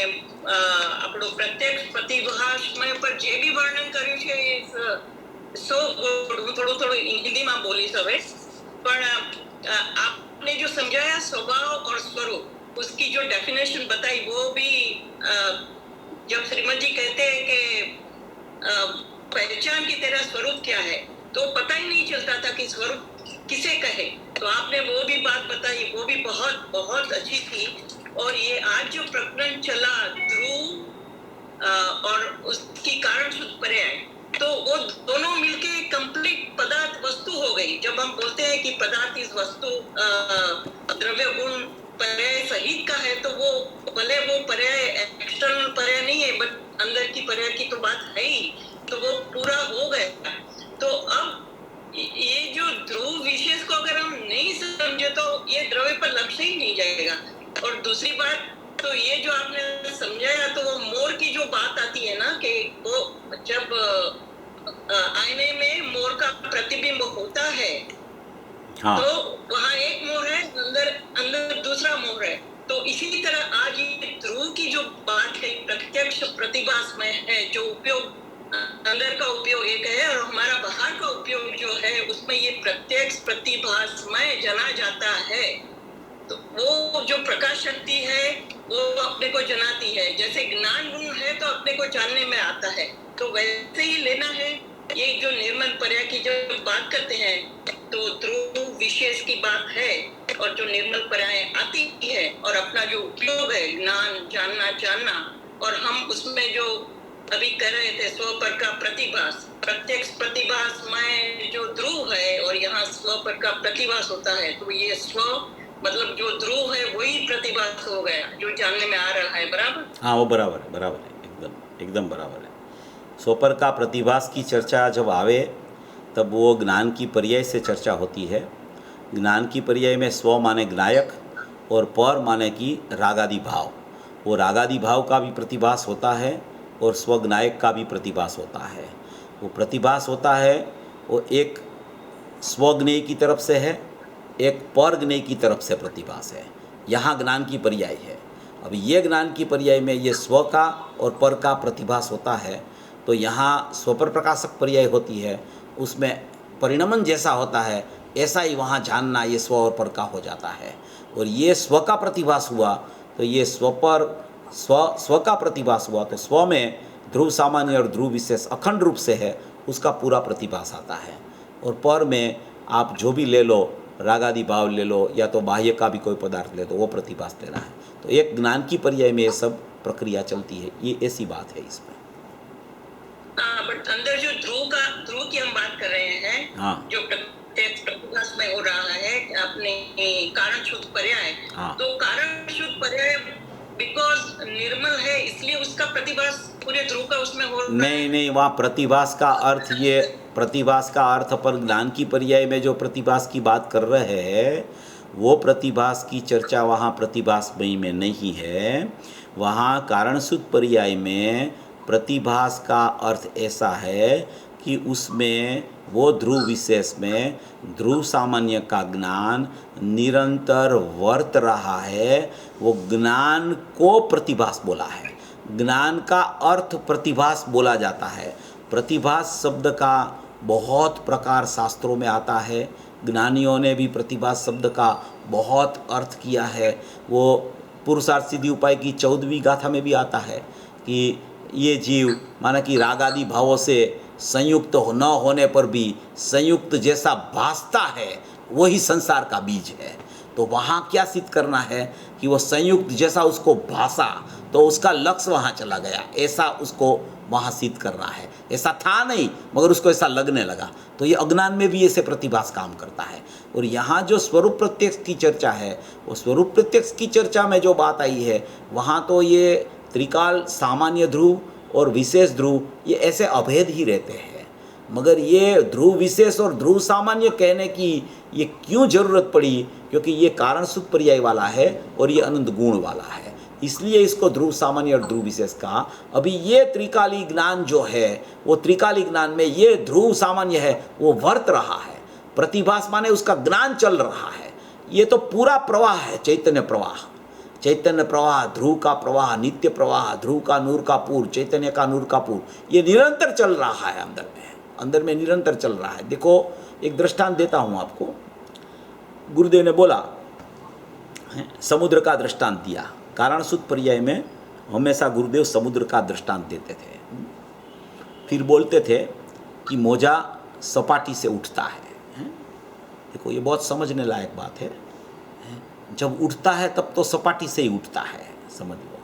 આપણો પ્રત્યક્ષ પ્રતિભાસમય પર જે બી વર્ણન કર્યું છે એ સો થોડું હિન્દીમાં બોલીશ હવે, પણ आपने जो समझाया स्वभाव और स्वरूप, उसकी जो डेफिनेशन बताई वो भी जब श्रीमद जी कहते हैं कि पहचान की तेरा स्वरूप क्या है, तो पता ही नहीं चलता था कि स्वरूप किसे कहे. तो आपने वो भी बात बताई, वो भी बहुत बहुत अच्छी थी. और ये आज जो प्रकरण चला ध्रुव और उसकी कारण शुद्ध पर्याय, तो वो दोनों मिलके कंप्लीट पदार्थ वस्तु हो गई. जब हम बोलते हैं कि पदार्थ इस वस्तु द्रव्य गुण पर्याय सहित का है, तो वो भले वो पर्याय एक्सटर्नल पर्याय नहीं है, बट अंदर की पर्याय की तो बात है ही, तो वो पूरा हो गया. तो अब ये जो ध्रुव विशेष को अगर हम नहीं समझे तो ये द्रव्य पर लक्ष्य ही नहीं जाएगा. और दूसरी बात तो ये जो आपने समझाया, तो वो मोर की जो बात आती है ना, कि वो जब आईने में मोर का प्रतिबिंब होता है, हाँ, तो वहाँ एक मोर है, अंदर दूसरा मोर है. तो इसी तरह आज ये ध्रुव की जो बात है प्रत्यक्ष प्रतिभास में है, जो उपयोग अंदर का उपयोग एक है और हमारा बाहर का उपयोग जो है उसमें ये प्रत्यक्ष प्रतिभास में जना जाता है. तो वो जो प्रकाश शक्ति है वो अपने को जनाती है. जैसे ज्ञान गुण है तो अपने को जानने में आता है, तो वैसे ही लेना है. ये जो निर्मल पर्याय की जब बात करते हैं तो ध्रुव विशेष की बात है, और जो निर्मल पर्याय आती है और अपना जो उपयोग है ज्ञान जानना, और हम उसमें जो अभी कर रहे थे स्व पर का प्रतिभास, प्रत्यक्ष प्रतिभास में जो ध्रुव है और यहाँ स्व पर का प्रतिभास होता है, तो ये स्व मतलब जो ध्रुव है वही प्रतिभास हो गया जो जानने में आ रहा है. बराबर? हाँ, वो बराबर है, एकदम बराबर है. स्वपर का प्रतिभास की चर्चा जब आवे तब वो ज्ञान की पर्याय से चर्चा होती है. ज्ञान की पर्याय में स्व माने ज्ञायक और पर माने कि रागादि भाव. वो रागादि भाव का भी प्रतिभास होता है और स्वज्ञायक का भी प्रतिभास होता है. वो प्रतिभास होता है वो एक स्वज्ञेय की तरफ से है एक पर ज्ञेय की तरफ से प्रतिभास है, यहाँ ज्ञान की पर्याय है। अब ये ज्ञान की पर्याय में ये स्व का और पर का प्रतिभास होता है, तो यहाँ स्वपर प्रकाशक पर्याय होती है, उसमें परिणमन जैसा होता है ऐसा ही वहाँ जानना ये स्व और पर का हो जाता है। और ये स्व का प्रतिभास हुआ तो ये स्व पर स्व का प्रतिभास हुआ तो स्व में ध्रुव सामान्य और ध्रुव विशेष अखंड रूप से है, उसका पूरा प्रतिभास आता है। और पर में आप जो भी ले लो, रागादि भाव ले लो या तो बाह्य का भी कोई पदार्थ ले तो वो प्रतिभास लेना है। तो एक ज्ञान की पर्याय में ये सब प्रक्रिया चलती है, ये ऐसी बात है इसमें। बट अंदर जो ध्रुव की हम बात कर रहे हैं, हाँ, जो प्रतिभास में हो रहा है अपने कारण शुद्ध पर्याय, हाँ, तो कारण शुद्ध पर्याय बिकॉज निर्मल है इसलिए उसका प्रतिभास पूरे ध्रुव का उसमें हो रहा है। नहीं, वहाँ प्रतिभास का अर्थ, ये प्रतिभास का अर्थ पर ज्ञान की पर्याय में जो प्रतिभास की बात कर रहे हैं वो प्रतिभास की चर्चा वहाँ प्रतिभासमयी में नहीं है। वहाँ कारण शुद्ध पर्याय में प्रतिभास का अर्थ ऐसा है कि उसमें वो ध्रुव विशेष में ध्रुव सामान्य का ज्ञान निरंतर वर्त रहा है, वो ज्ञान को प्रतिभास बोला है। ज्ञान का अर्थ प्रतिभास बोला जाता है। प्रतिभास शब्द का बहुत प्रकार शास्त्रों में आता है, ज्ञानियों ने भी प्रतिभास शब्द का बहुत अर्थ किया है। वो पुरुषार्थ सिद्धि उपाय की 14वीं गाथा में भी आता है कि ये जीव माना कि रागादि भावों से संयुक्त न होने पर भी संयुक्त जैसा भासता है, वही संसार का बीज है। तो वहाँ क्या सिद्ध करना है कि वो संयुक्त जैसा उसको भासा तो उसका लक्ष्य वहाँ चला गया, ऐसा उसको वहाँ सिद्ध करना है। ऐसा था नहीं मगर उसको ऐसा लगने लगा, तो ये अज्ञान में भी ऐसे प्रतिभास काम करता है। और यहाँ जो स्वरूप प्रत्यक्ष की चर्चा है, वो स्वरूप प्रत्यक्ष की चर्चा में जो बात आई है वहाँ तो ये त्रिकाल सामान्य ध्रुव और विशेष ध्रुव ये ऐसे अभेद ही रहते हैं। मगर ये ध्रुव विशेष और ध्रुव सामान्य कहने की ये क्यों जरूरत पड़ी, क्योंकि ये कारण शुद्ध पर्याय वाला है और ये अनंत गुण वाला है, इसलिए इसको ध्रुव सामान्य और ध्रुव विशेष कहा। अभी ये त्रिकाली ज्ञान जो है वो त्रिकाली ज्ञान में ये ध्रुव सामान्य है वो वर्त रहा है, प्रतिभास माने उसका ज्ञान चल रहा है। ये तो पूरा प्रवाह है, चैतन्य प्रवाह, चैतन्य प्रवाह, ध्रुव का प्रवाह, नित्य प्रवाह, ध्रुव का नूर का पूर, चैतन्य का नूर का पूर, ये निरंतर चल रहा है अंदर में निरंतर चल रहा है। देखो एक दृष्टांत देता हूँ आपको। गुरुदेव ने बोला, समुद्र का दृष्टांत दिया। कारण शुद्ध पर्याय में हमेशा गुरुदेव समुद्र का दृष्टांत देते थे। फिर बोलते थे कि मोजा सपाटी से उठता है। देखो ये बहुत समझने लायक बात है। जब उठता है तब तो सपाटी से ही उठता है, समझ लो,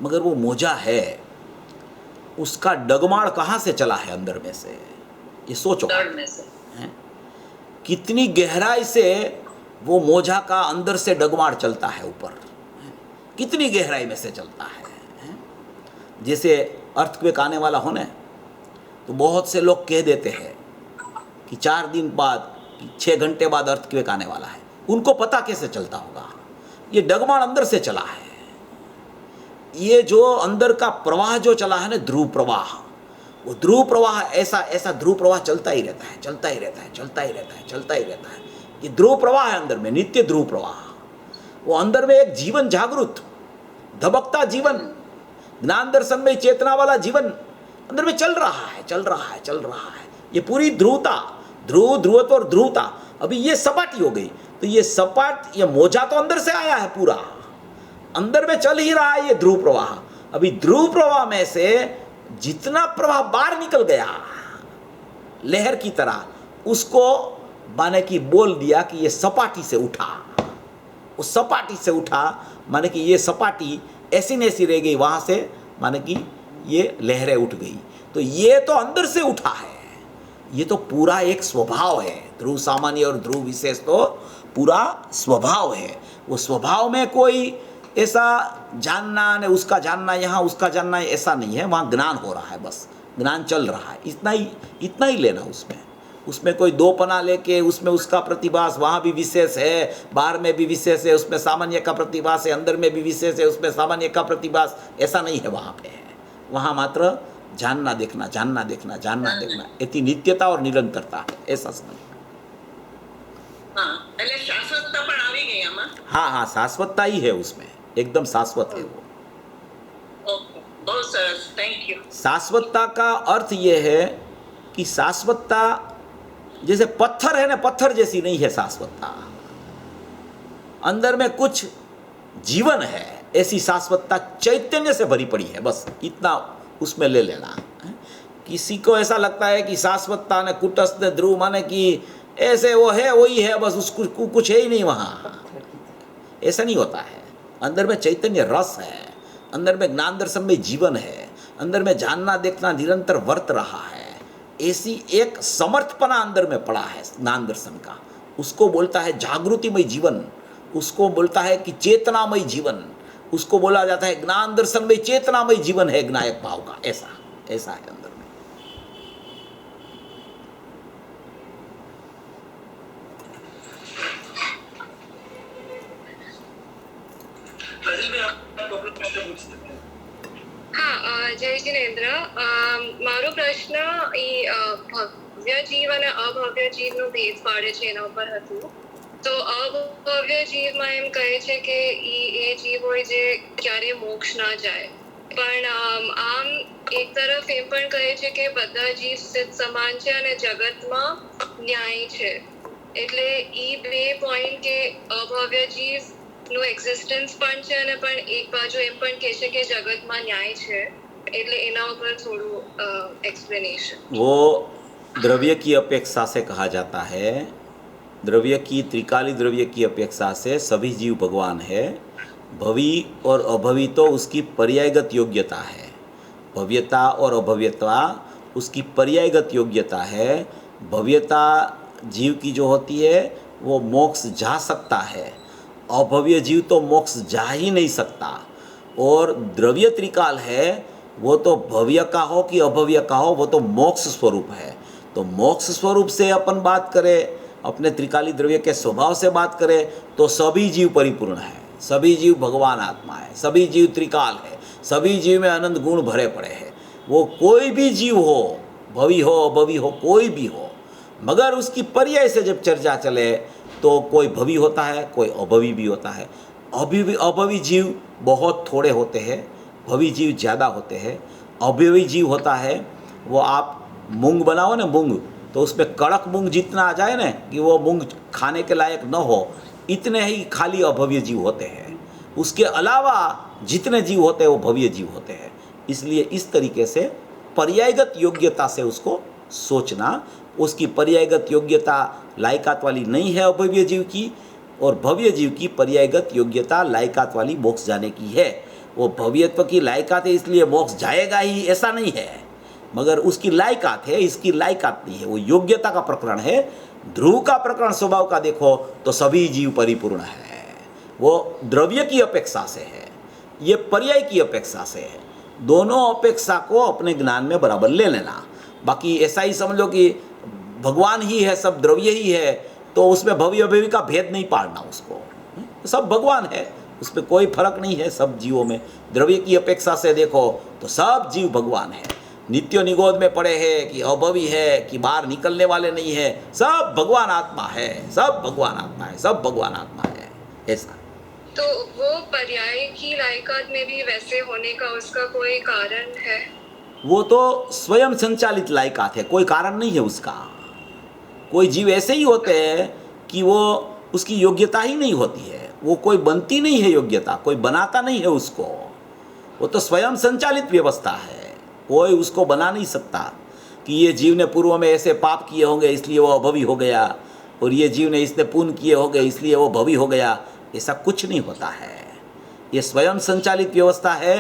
मगर वो मोजा है उसका डगमाड़ कहाँ से चला है अंदर में से, ये सोचो कितनी गहराई से वो मोजा का अंदर से डगमाड़ चलता है ऊपर, कितनी गहराई में से चलता है। जैसे अर्थक्वेक आने वाला हो ना, तो बहुत से लोग कह देते हैं कि 4 दिन बाद 6 घंटे बाद अर्थक्वेक आने वाला है। उनको पता कैसे चलता होगा? ये डगमाड़ अंदर से चला है। ये जो अंदर का प्रवाह जो चला है ना, ध्रुव प्रवाह, वो ध्रुव प्रवाह ऐसा ध्रुव प्रवाह चलता ही रहता है, चलता ही रहता है, चलता ही रहता है, चलता ही रहता है। ये ध्रुव प्रवाह है अंदर में, नित्य ध्रुव प्रवाह। वो अंदर में एक जीवन जागृत धबकता जीवन, ज्ञान दर्शन में चेतना वाला जीवन अंदर में चल रहा है, चल रहा है, चल रहा है। ये पूरी ध्रुवता, ध्रुवत्व और ध्रुवता। अभी ये सपाटी हो गई, तो ये सपाट, ये मोजा तो अंदर से आया है, पूरा अंदर में चल ही रहा है ये ध्रुव प्रवाह। अभी ध्रुव प्रवाह में से जितना प्रवाह बाहर निकल गया लहर की तरह, उसको माने कि बोल दिया कि ये सपाटी से उठा। उस सपाटी से उठा माने कि ये सपाटी ऐसी न ऐसी रह गई, वहां से माने कि ये लहरें उठ गई। तो ये तो अंदर से उठा है, ये तो पूरा एक स्वभाव है। ध्रुव सामान्य और ध्रुव विशेष तो पूरा स्वभाव है। वो स्वभाव में कोई ऐसा जानना ने उसका जानना यहाँ, उसका जानना ऐसा नहीं है। वहाँ ज्ञान हो रहा है, बस ज्ञान चल रहा है, इतना ही लेना। उसमें कोई दोपना लेके उसमें उसका प्रतिभास, वहाँ भी विशेष है, बाहर में भी विशेष है, उसमें सामान्य का प्रतिभास है, अंदर में भी विशेष है, उसमें सामान्य का प्रतिभास, ऐसा नहीं है वहाँ पे। वहाँ मात्र जानना देखना, जानना देखना, जानना देखना, इतनी नित्यता और निरंतरता है, ऐसा समझना। हाँ, એટલે શાશ્વતતા પણ આવી ગઈ આમાં. हाँ हाँ, शाश्वतता ही है उसमें, एकदम शाश्वत है वो। ઓકે, બહુ સરસ, થેન્ક યુ. शाश्वतता का अर्थ ये है कि शाश्वतता जैसे पत्थर है ना, पत्थर जैसी नहीं है शाश्वतता। अंदर में कुछ जीवन है, ऐसी शाश्वतता चैतन्य से भरी पड़ी है, बस इतना उसमें ले लेना। किसी को ऐसा लगता है कि शाश्वतता ने कुटस्थ ने ध्रुव माने कि ऐसे वो है वही है, बस उसको कुछ है ही नहीं वहाँ। ऐसा नहीं होता है। अंदर में चैतन्य रस है, अंदर में ज्ञान दर्शन में जीवन है, अंदर में जानना देखना निरंतर वर्त रहा है। ऐसी एक समर्थपना अंदर में पड़ा है ज्ञान दर्शन का, उसको बोलता है जागृतिमय जीवन, उसको बोलता है कि चेतनामय जीवन, उसको बोला जाता है ज्ञान दर्शन में चेतनामय जीवन है ज्ञायक भाव का। ऐसा ऐसा है अंदर में। राजेश भाई, आप अपना प्रश्न पूछ सकते हैं. હા, જય જિનેન્દ્ર. મારો પ્રશ્ન એ ભવ્ય જીવ અને અભવ્ય જીવનો ભેદ પાડે છે એના ઉપર હતું. તો અભવ્ય જીવમાં એમ કહે છે કે એ જીવ હોય જે ક્યારેય મોક્ષ ના જાય, પણ આમ એક તરફ એમ પણ કહે છે કે બધા જીવ સિદ્ધ સમાન છે અને જગતમાં ન્યાય છે. એટલે એ બે પોઈન્ટ કે અભવ્ય જીવ નું એક્ઝિસ્ટન્સ પણ છે અને પણ એક બાજુ એમ પણ કહે છે કે જગતમાં ન્યાય છે, એટલે એના ઉપર થોડું એક્સપ્લેનેશન. वो द्रव्य की अपेक्षा से कहा जाता है, द्रव्य की त्रिकाली द्रव्य की अपेक्षा से सभी जीव भगवान है। भवी और अभवी तो उसकी पर्यायगत योग्यता है, भव्यता और अभव्यता उसकी पर्यायगत योग्यता है। भव्यता जीव की जो होती है वो मोक्ष जा सकता है, अभव्य जीव तो मोक्ष जा ही नहीं सकता। और द्रव्य त्रिकाल है वो तो भव्य का हो कि अभव्य का हो, वो तो मोक्ष स्वरूप है। तो मोक्ष स्वरूप से अपन बात करें, अपने त्रिकाली द्रव्य के स्वभाव से बात करें तो सभी जीव परिपूर्ण है, सभी जीव भगवान आत्मा है, सभी जीव त्रिकाल है, सभी जीव में अनंत गुण भरे पड़े हैं। वो कोई भी जीव हो, भवी हो अभवी हो, कोई भी हो, मगर उसकी पर्याय से जब चर्चा चले तो कोई भवी होता है, कोई अभवी भी होता है। अभवी जीव बहुत थोड़े होते हैं, भवी जीव ज़्यादा होते हैं। अभवी जीव होता है वो आप मूंग बनाओ ना, मूंग तो उसमें कड़क मूंग जितना आ जाए ना कि वो मूंग खाने के लायक न हो, इतने ही खाली अभव्य जीव होते हैं। उसके अलावा जितने जीव होते हैं वो भव्य जीव होते हैं। इसलिए इस तरीके से पर्यायगत योग्यता से उसको सोचना, उसकी पर्यायगत योग्यता लायकात वाली नहीं है अभव्य जीव की, और भव्य जीव की पर्यायगत योग्यता लायकात वाली मोक्ष जाने की है। वो भव्यत्व की लायकात है इसलिए मोक्ष जाएगा ही ऐसा नहीं है, मगर उसकी लायकात है, इसकी लायकात नहीं है। वो योग्यता का प्रकरण है। ध्रुव का प्रकरण स्वभाव का देखो तो सभी जीव परिपूर्ण है, वो द्रव्य की अपेक्षा से है, ये पर्याय की अपेक्षा से है। दोनों अपेक्षा को अपने ज्ञान में बराबर ले लेना। बाकी ऐसा ही समझ लो कि भगवान ही है, सब द्रव्य ही है, तो उसमें भव्य अभव्य का भेद नहीं पाड़ना उसको। सब भगवान है, उसमें कोई फर्क नहीं है। सब जीवों में द्रव्य की अपेक्षा से देखो तो सब जीव भगवान है। नित्य निगोद में पड़े हैं कि अभवी है कि बाहर निकलने वाले नहीं है, सब भगवान आत्मा है, सब भगवान आत्मा है, सब भगवान आत्मा है। ऐसा तो वो पर्याय की लायकात में भी वैसे होने का उसका कोई कारण है? वो तो स्वयं संचालित लायकात है, कोई कारण नहीं है उसका। कोई जीव ऐसे ही होते हैं कि वो उसकी योग्यता ही नहीं होती है, वो कोई बनती नहीं है योग्यता, कोई बनाता नहीं है उसको। वो तो स्वयं संचालित व्यवस्था है, कोई उसको बना नहीं सकता कि ये जीव ने पूर्व में ऐसे पाप किए होंगे इसलिए वो अभवी हो गया, और ये जीव ने इसने पुण्य किए होंगे इसलिए वो भवी हो गया। ऐसा कुछ नहीं होता है, ये स्वयं संचालित व्यवस्था है।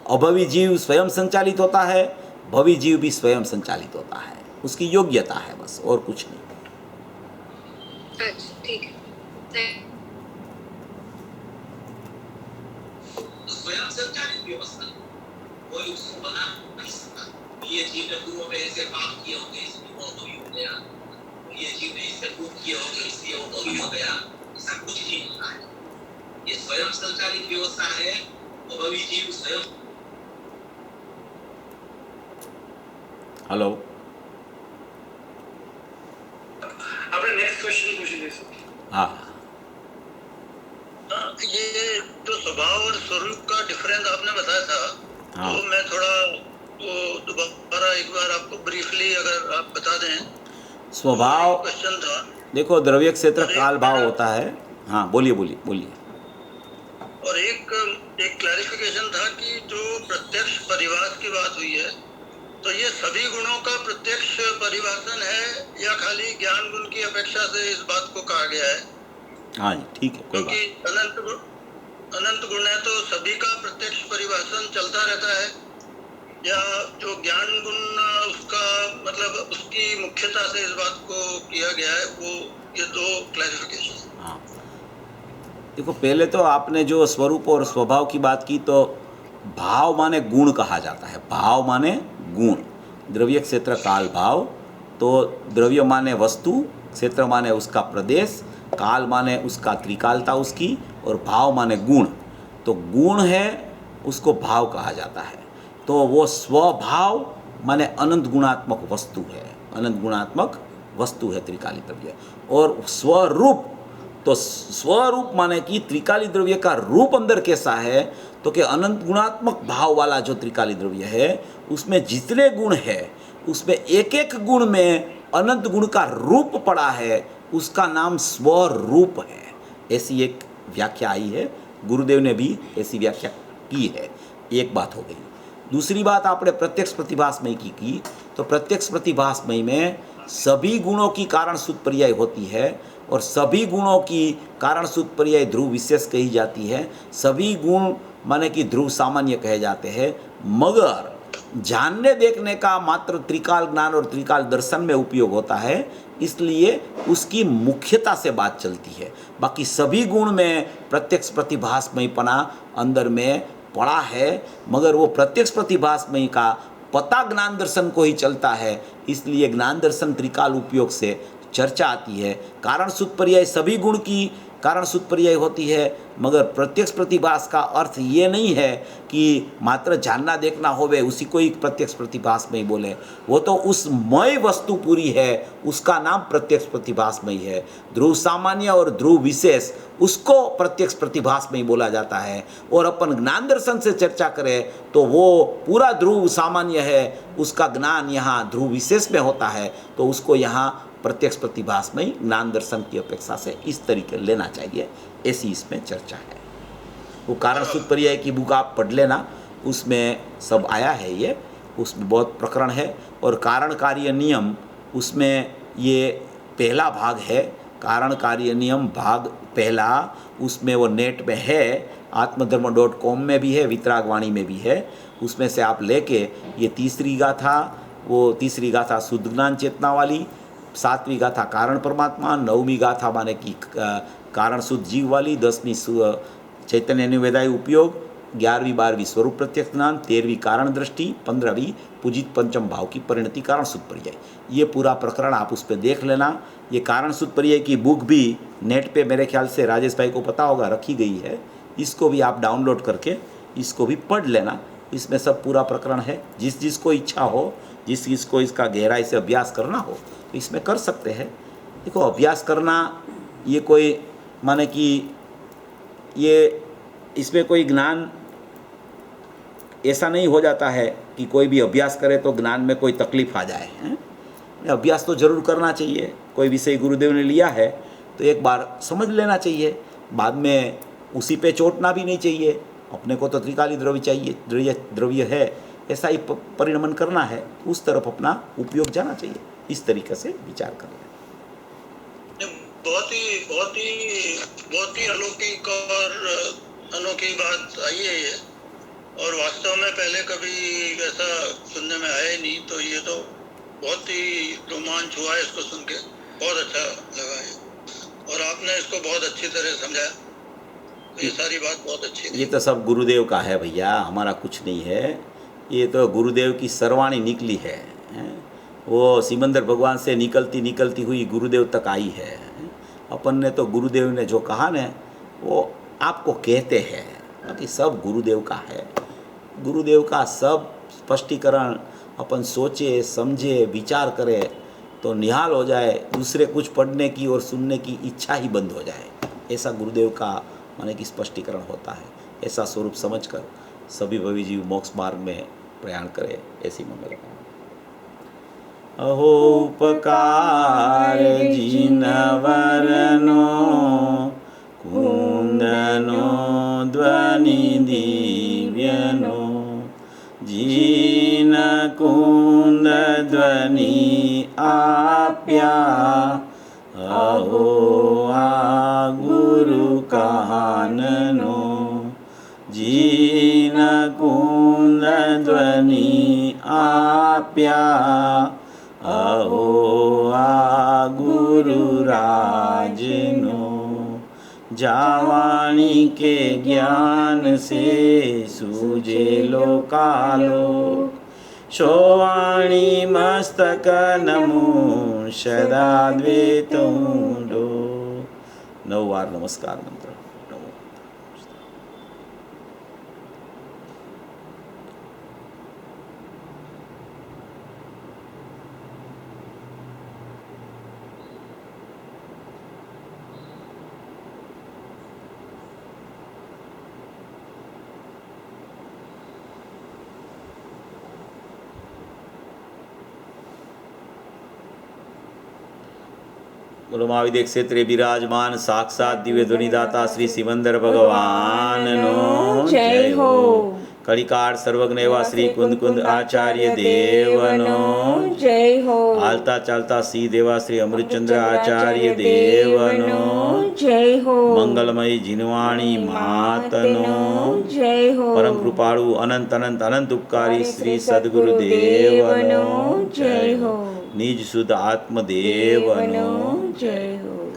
अभवी जीव स्वयं संचालित होता है, भवी जीव भी स्वयं संचालित होता है, उसकी योग्यता है बस, और कुछ नहीं। अच्छा, ठीक है। स्वयं संचालित व्यवस्था, कोई उसको बना नहीं सकता। ये जीव ने पूर्व में ऐसे पाप किए होंगे इसलिए वो अभवी हो गया, ये जीव ने इससे पुण्य किए होंगे इसलिए वो भवी हो गया, ऐसा कुछ नहीं होता है। ये स्वयं संचालित व्यवस्था है। अभवी जीव स्वयं। हेलो, આપણે નેક્સ્ટ ક્વેશ્ચન પૂછી લઈશું. हाँ ये जो स्वभाव और स्वरूप का डिफरेंस आपने बताया था, हाँ। तो मैं थोड़ा वो दोबारा एक बार आपको ब्रीफली अगर आप बता दें। स्वभाव, क्वेश्चन था। देखो द्रव्य क्षेत्र और एक काल भाव मेरा- होता है। हाँ बोलिए बोलिए बोलिए। और एक क्लैरिफिकेशन था कि जो प्रत्यक्ष परिभाष की बात हुई है, तो ये सभी गुणों का प्रत्यक्ष परिभाषण है या खाली ज्ञान गुण की अपेक्षा से इस बात को कहा गया है? हाँ जी ठीक है, कोई क्योंकि बात। अनंत गुण है तो सभी का प्रत्यक्ष परिभाषण चलता रहता है, या जो ज्ञान गुण उसका मतलब उसकी मुख्यता से इस बात को किया गया है, वो ये दो क्लैरिफिकेशन। हाँ देखो, पहले तो आपने जो स्वरूप और स्वभाव की बात की, तो भाव माने गुण कहा जाता है। भाव माने गुण, द्रव्य क्षेत्र काल भाव। तो द्रव्य माने वस्तु, क्षेत्र माने उसका प्रदेश, काल माने उसका त्रिकालता उसकी, और भाव माने गुण। तो गुण है उसको भाव कहा जाता है। तो वो स्वभाव माने अनंत गुणात्मक वस्तु है, अनंत गुणात्मक वस्तु है त्रिकाली द्रव्य। और स्वरूप, तो स्वरूप माने कि त्रिकाली द्रव्य का रूप अंदर कैसा है, तो कि अनंत गुणात्मक भाव वाला जो त्रिकाली द्रव्य है उसमें जितने गुण है उसमें एक एक गुण में अनंत गुण का रूप पड़ा है, उसका नाम स्वरूप है। ऐसी एक व्याख्या आई है, गुरुदेव ने भी ऐसी व्याख्या की है। एक बात हो गई। दूसरी बात आपने प्रत्यक्ष प्रतिभासमयी की, तो प्रत्यक्ष प्रतिभासमयी में सभी गुणों की कारण सूत्र पर्याय होती है, और सभी गुणों की कारण सूत्र पर्याय ध्रुव विशेष कही जाती है। सभी गुण माने कि ध्रुव सामान्य कहे जाते हैं, मगर जानने देखने का मात्र त्रिकाल ज्ञान और त्रिकाल दर्शन में उपयोग होता है, इसलिए उसकी मुख्यता से बात चलती है। बाकी सभी गुण में प्रत्यक्ष प्रतिभासमयीपना अंदर में पड़ा है, मगर वो प्रत्यक्ष प्रतिभासमयी का पता ज्ञान दर्शन को ही चलता है, इसलिए ज्ञान दर्शन त्रिकाल उपयोग से चर्चा आती है। कारण सूत्र पर्याय सभी गुण की कारण सूत्र पर्याय होती है, मगर प्रत्यक्ष प्रतिभास का अर्थ ये नहीं है कि मात्र जानना देखना होवे उसी को ही प्रत्यक्ष प्रतिभास में ही बोले। वो तो उस मय वस्तु पूरी है, उसका नाम प्रत्यक्ष प्रतिभास में ही है। ध्रुव सामान्य और ध्रुव विशेष उसको प्रत्यक्ष प्रतिभास में ही बोला जाता है। और अपन ज्ञान दर्शन से चर्चा करें तो वो पूरा ध्रुव सामान्य है, उसका ज्ञान यहाँ ध्रुव विशेष में होता है, तो उसको यहाँ प्रत्यक्ष प्रतिभास में ज्ञान दर्शन की अपेक्षा से इस तरीके लेना चाहिए, ऐसी इसमें चर्चा है। वो कारण सूत्र पर्याय की बुक आप पढ़ लेना, उसमें सब आया है, ये उसमें बहुत प्रकरण है। और कारण कार्य नियम उसमें ये पहला भाग है, कारण कार्य नियम भाग पहला, उसमें वो नेट में है, आत्मधर्म.com में भी है, वितरागवाणी में भी है। उसमें से आप लेके ये तीसरी गाथा, वो तीसरी गाथा शुद्ध ज्ञान चेतना वाली, सातवीं गाथा कारण परमात्मा, नौवीं गाथा माने कि कारण शुद्ध जीव वाली, 10वीं चैतन्य निवेदाय उपयोग, 11वीं 12वीं स्वरूप प्रत्यक्ष ज्ञान, 13वीं कारण दृष्टि, 15वीं पूजित पंचम भाव की परिणति कारण सूत्र पर्याय। ये पूरा प्रकरण आप उस पर देख लेना। ये कारण सूत्र पर्याय की बुक भी नेट पे मेरे ख्याल से राजेश भाई को पता होगा रखी गई है, इसको भी आप डाउनलोड करके इसको भी पढ़ लेना। इसमें सब पूरा प्रकरण है। जिसको इच्छा हो, जिसको इसका गहराई से अभ्यास करना हो तो इसमें कर सकते हैं। देखो, अभ्यास करना ये कोई माने कि ये इसमें कोई ज्ञान ऐसा नहीं हो जाता है कि कोई भी अभ्यास करे तो ज्ञान में कोई तकलीफ आ जाए हैं। अभ्यास तो जरूर करना चाहिए। कोई विषय गुरुदेव ने लिया है तो एक बार समझ लेना चाहिए, बाद में उसी पे चोटना भी नहीं चाहिए। अपने को तो त्रिकाली द्रव्य चाहिए, द्रव्य है, ऐसा ही परिणमन करना है, उस तरफ अपना उपयोग जाना चाहिए। इस तरीके से विचार कर लें। बहुत ही अलौकिक और अनोखी बात आई है ये, और वास्तव में पहले कभी ऐसा सुनने में आया ही नहीं। तो ये तो बहुत ही रोमांच हुआ है इसको सुन के, बहुत अच्छा लगा है, और आपने इसको बहुत अच्छी तरह समझाया। तो ये सारी बात बहुत अच्छी थी। ये तो सब गुरुदेव का है भैया, हमारा कुछ नहीं है। ये तो गुरुदेव की सरवाणी निकली है, वो सिमंदर भगवान से निकलती हुई गुरुदेव तक आई है। अपन ने तो गुरुदेव ने जो कहा न वो आपको कहते हैं, बाकी सब गुरुदेव का है। गुरुदेव का सब स्पष्टीकरण अपन सोचे समझे विचार करें तो निहाल हो जाए, दूसरे कुछ पढ़ने की और सुनने की इच्छा ही बंद हो जाए। ऐसा गुरुदेव का माने कि स्पष्टीकरण होता है। ऐसा स्वरूप समझकर सभी भवी जीव मोक्ष मार्ग में प्रयाण करे, ऐसी मंगल कामना। अहो उपकार जिनवरनो कुंदनो ध्वनि दिव्यनो जीन कुंद ध्वनि आप्या अहो आ गुरु काननो जीन कुंद ध्वनि आप्या अहो आ गुरु राजनो जावाणी के ज्ञान से सूझे लोकालो शोवाणी मस्तक नमो सदा द्वैतोंडो। 9 વાર નમસ્કાર મંત્ર. નમો. बोलो महाविद्य क्षेत्रे विराजमान साक्षात दिव्य ध्वनिदाता श्री सिमंदर भगवान नो जय हो। कड़िकार सर्वज्ञ एवा श्री कुंद कुंद आचार्य देवनो जय हो। हालता चालता सी देवा श्री अमृतचंद्र आचार्य देवनो जय हो। मंगलमयी जिनवाणी मातनो जय हो। परम कृपाळु अनंत अनंत अनंत उपकारी श्री सद्गुरु देवनो जय हो। निज शुद्ध आत्मदेवनो जय हो।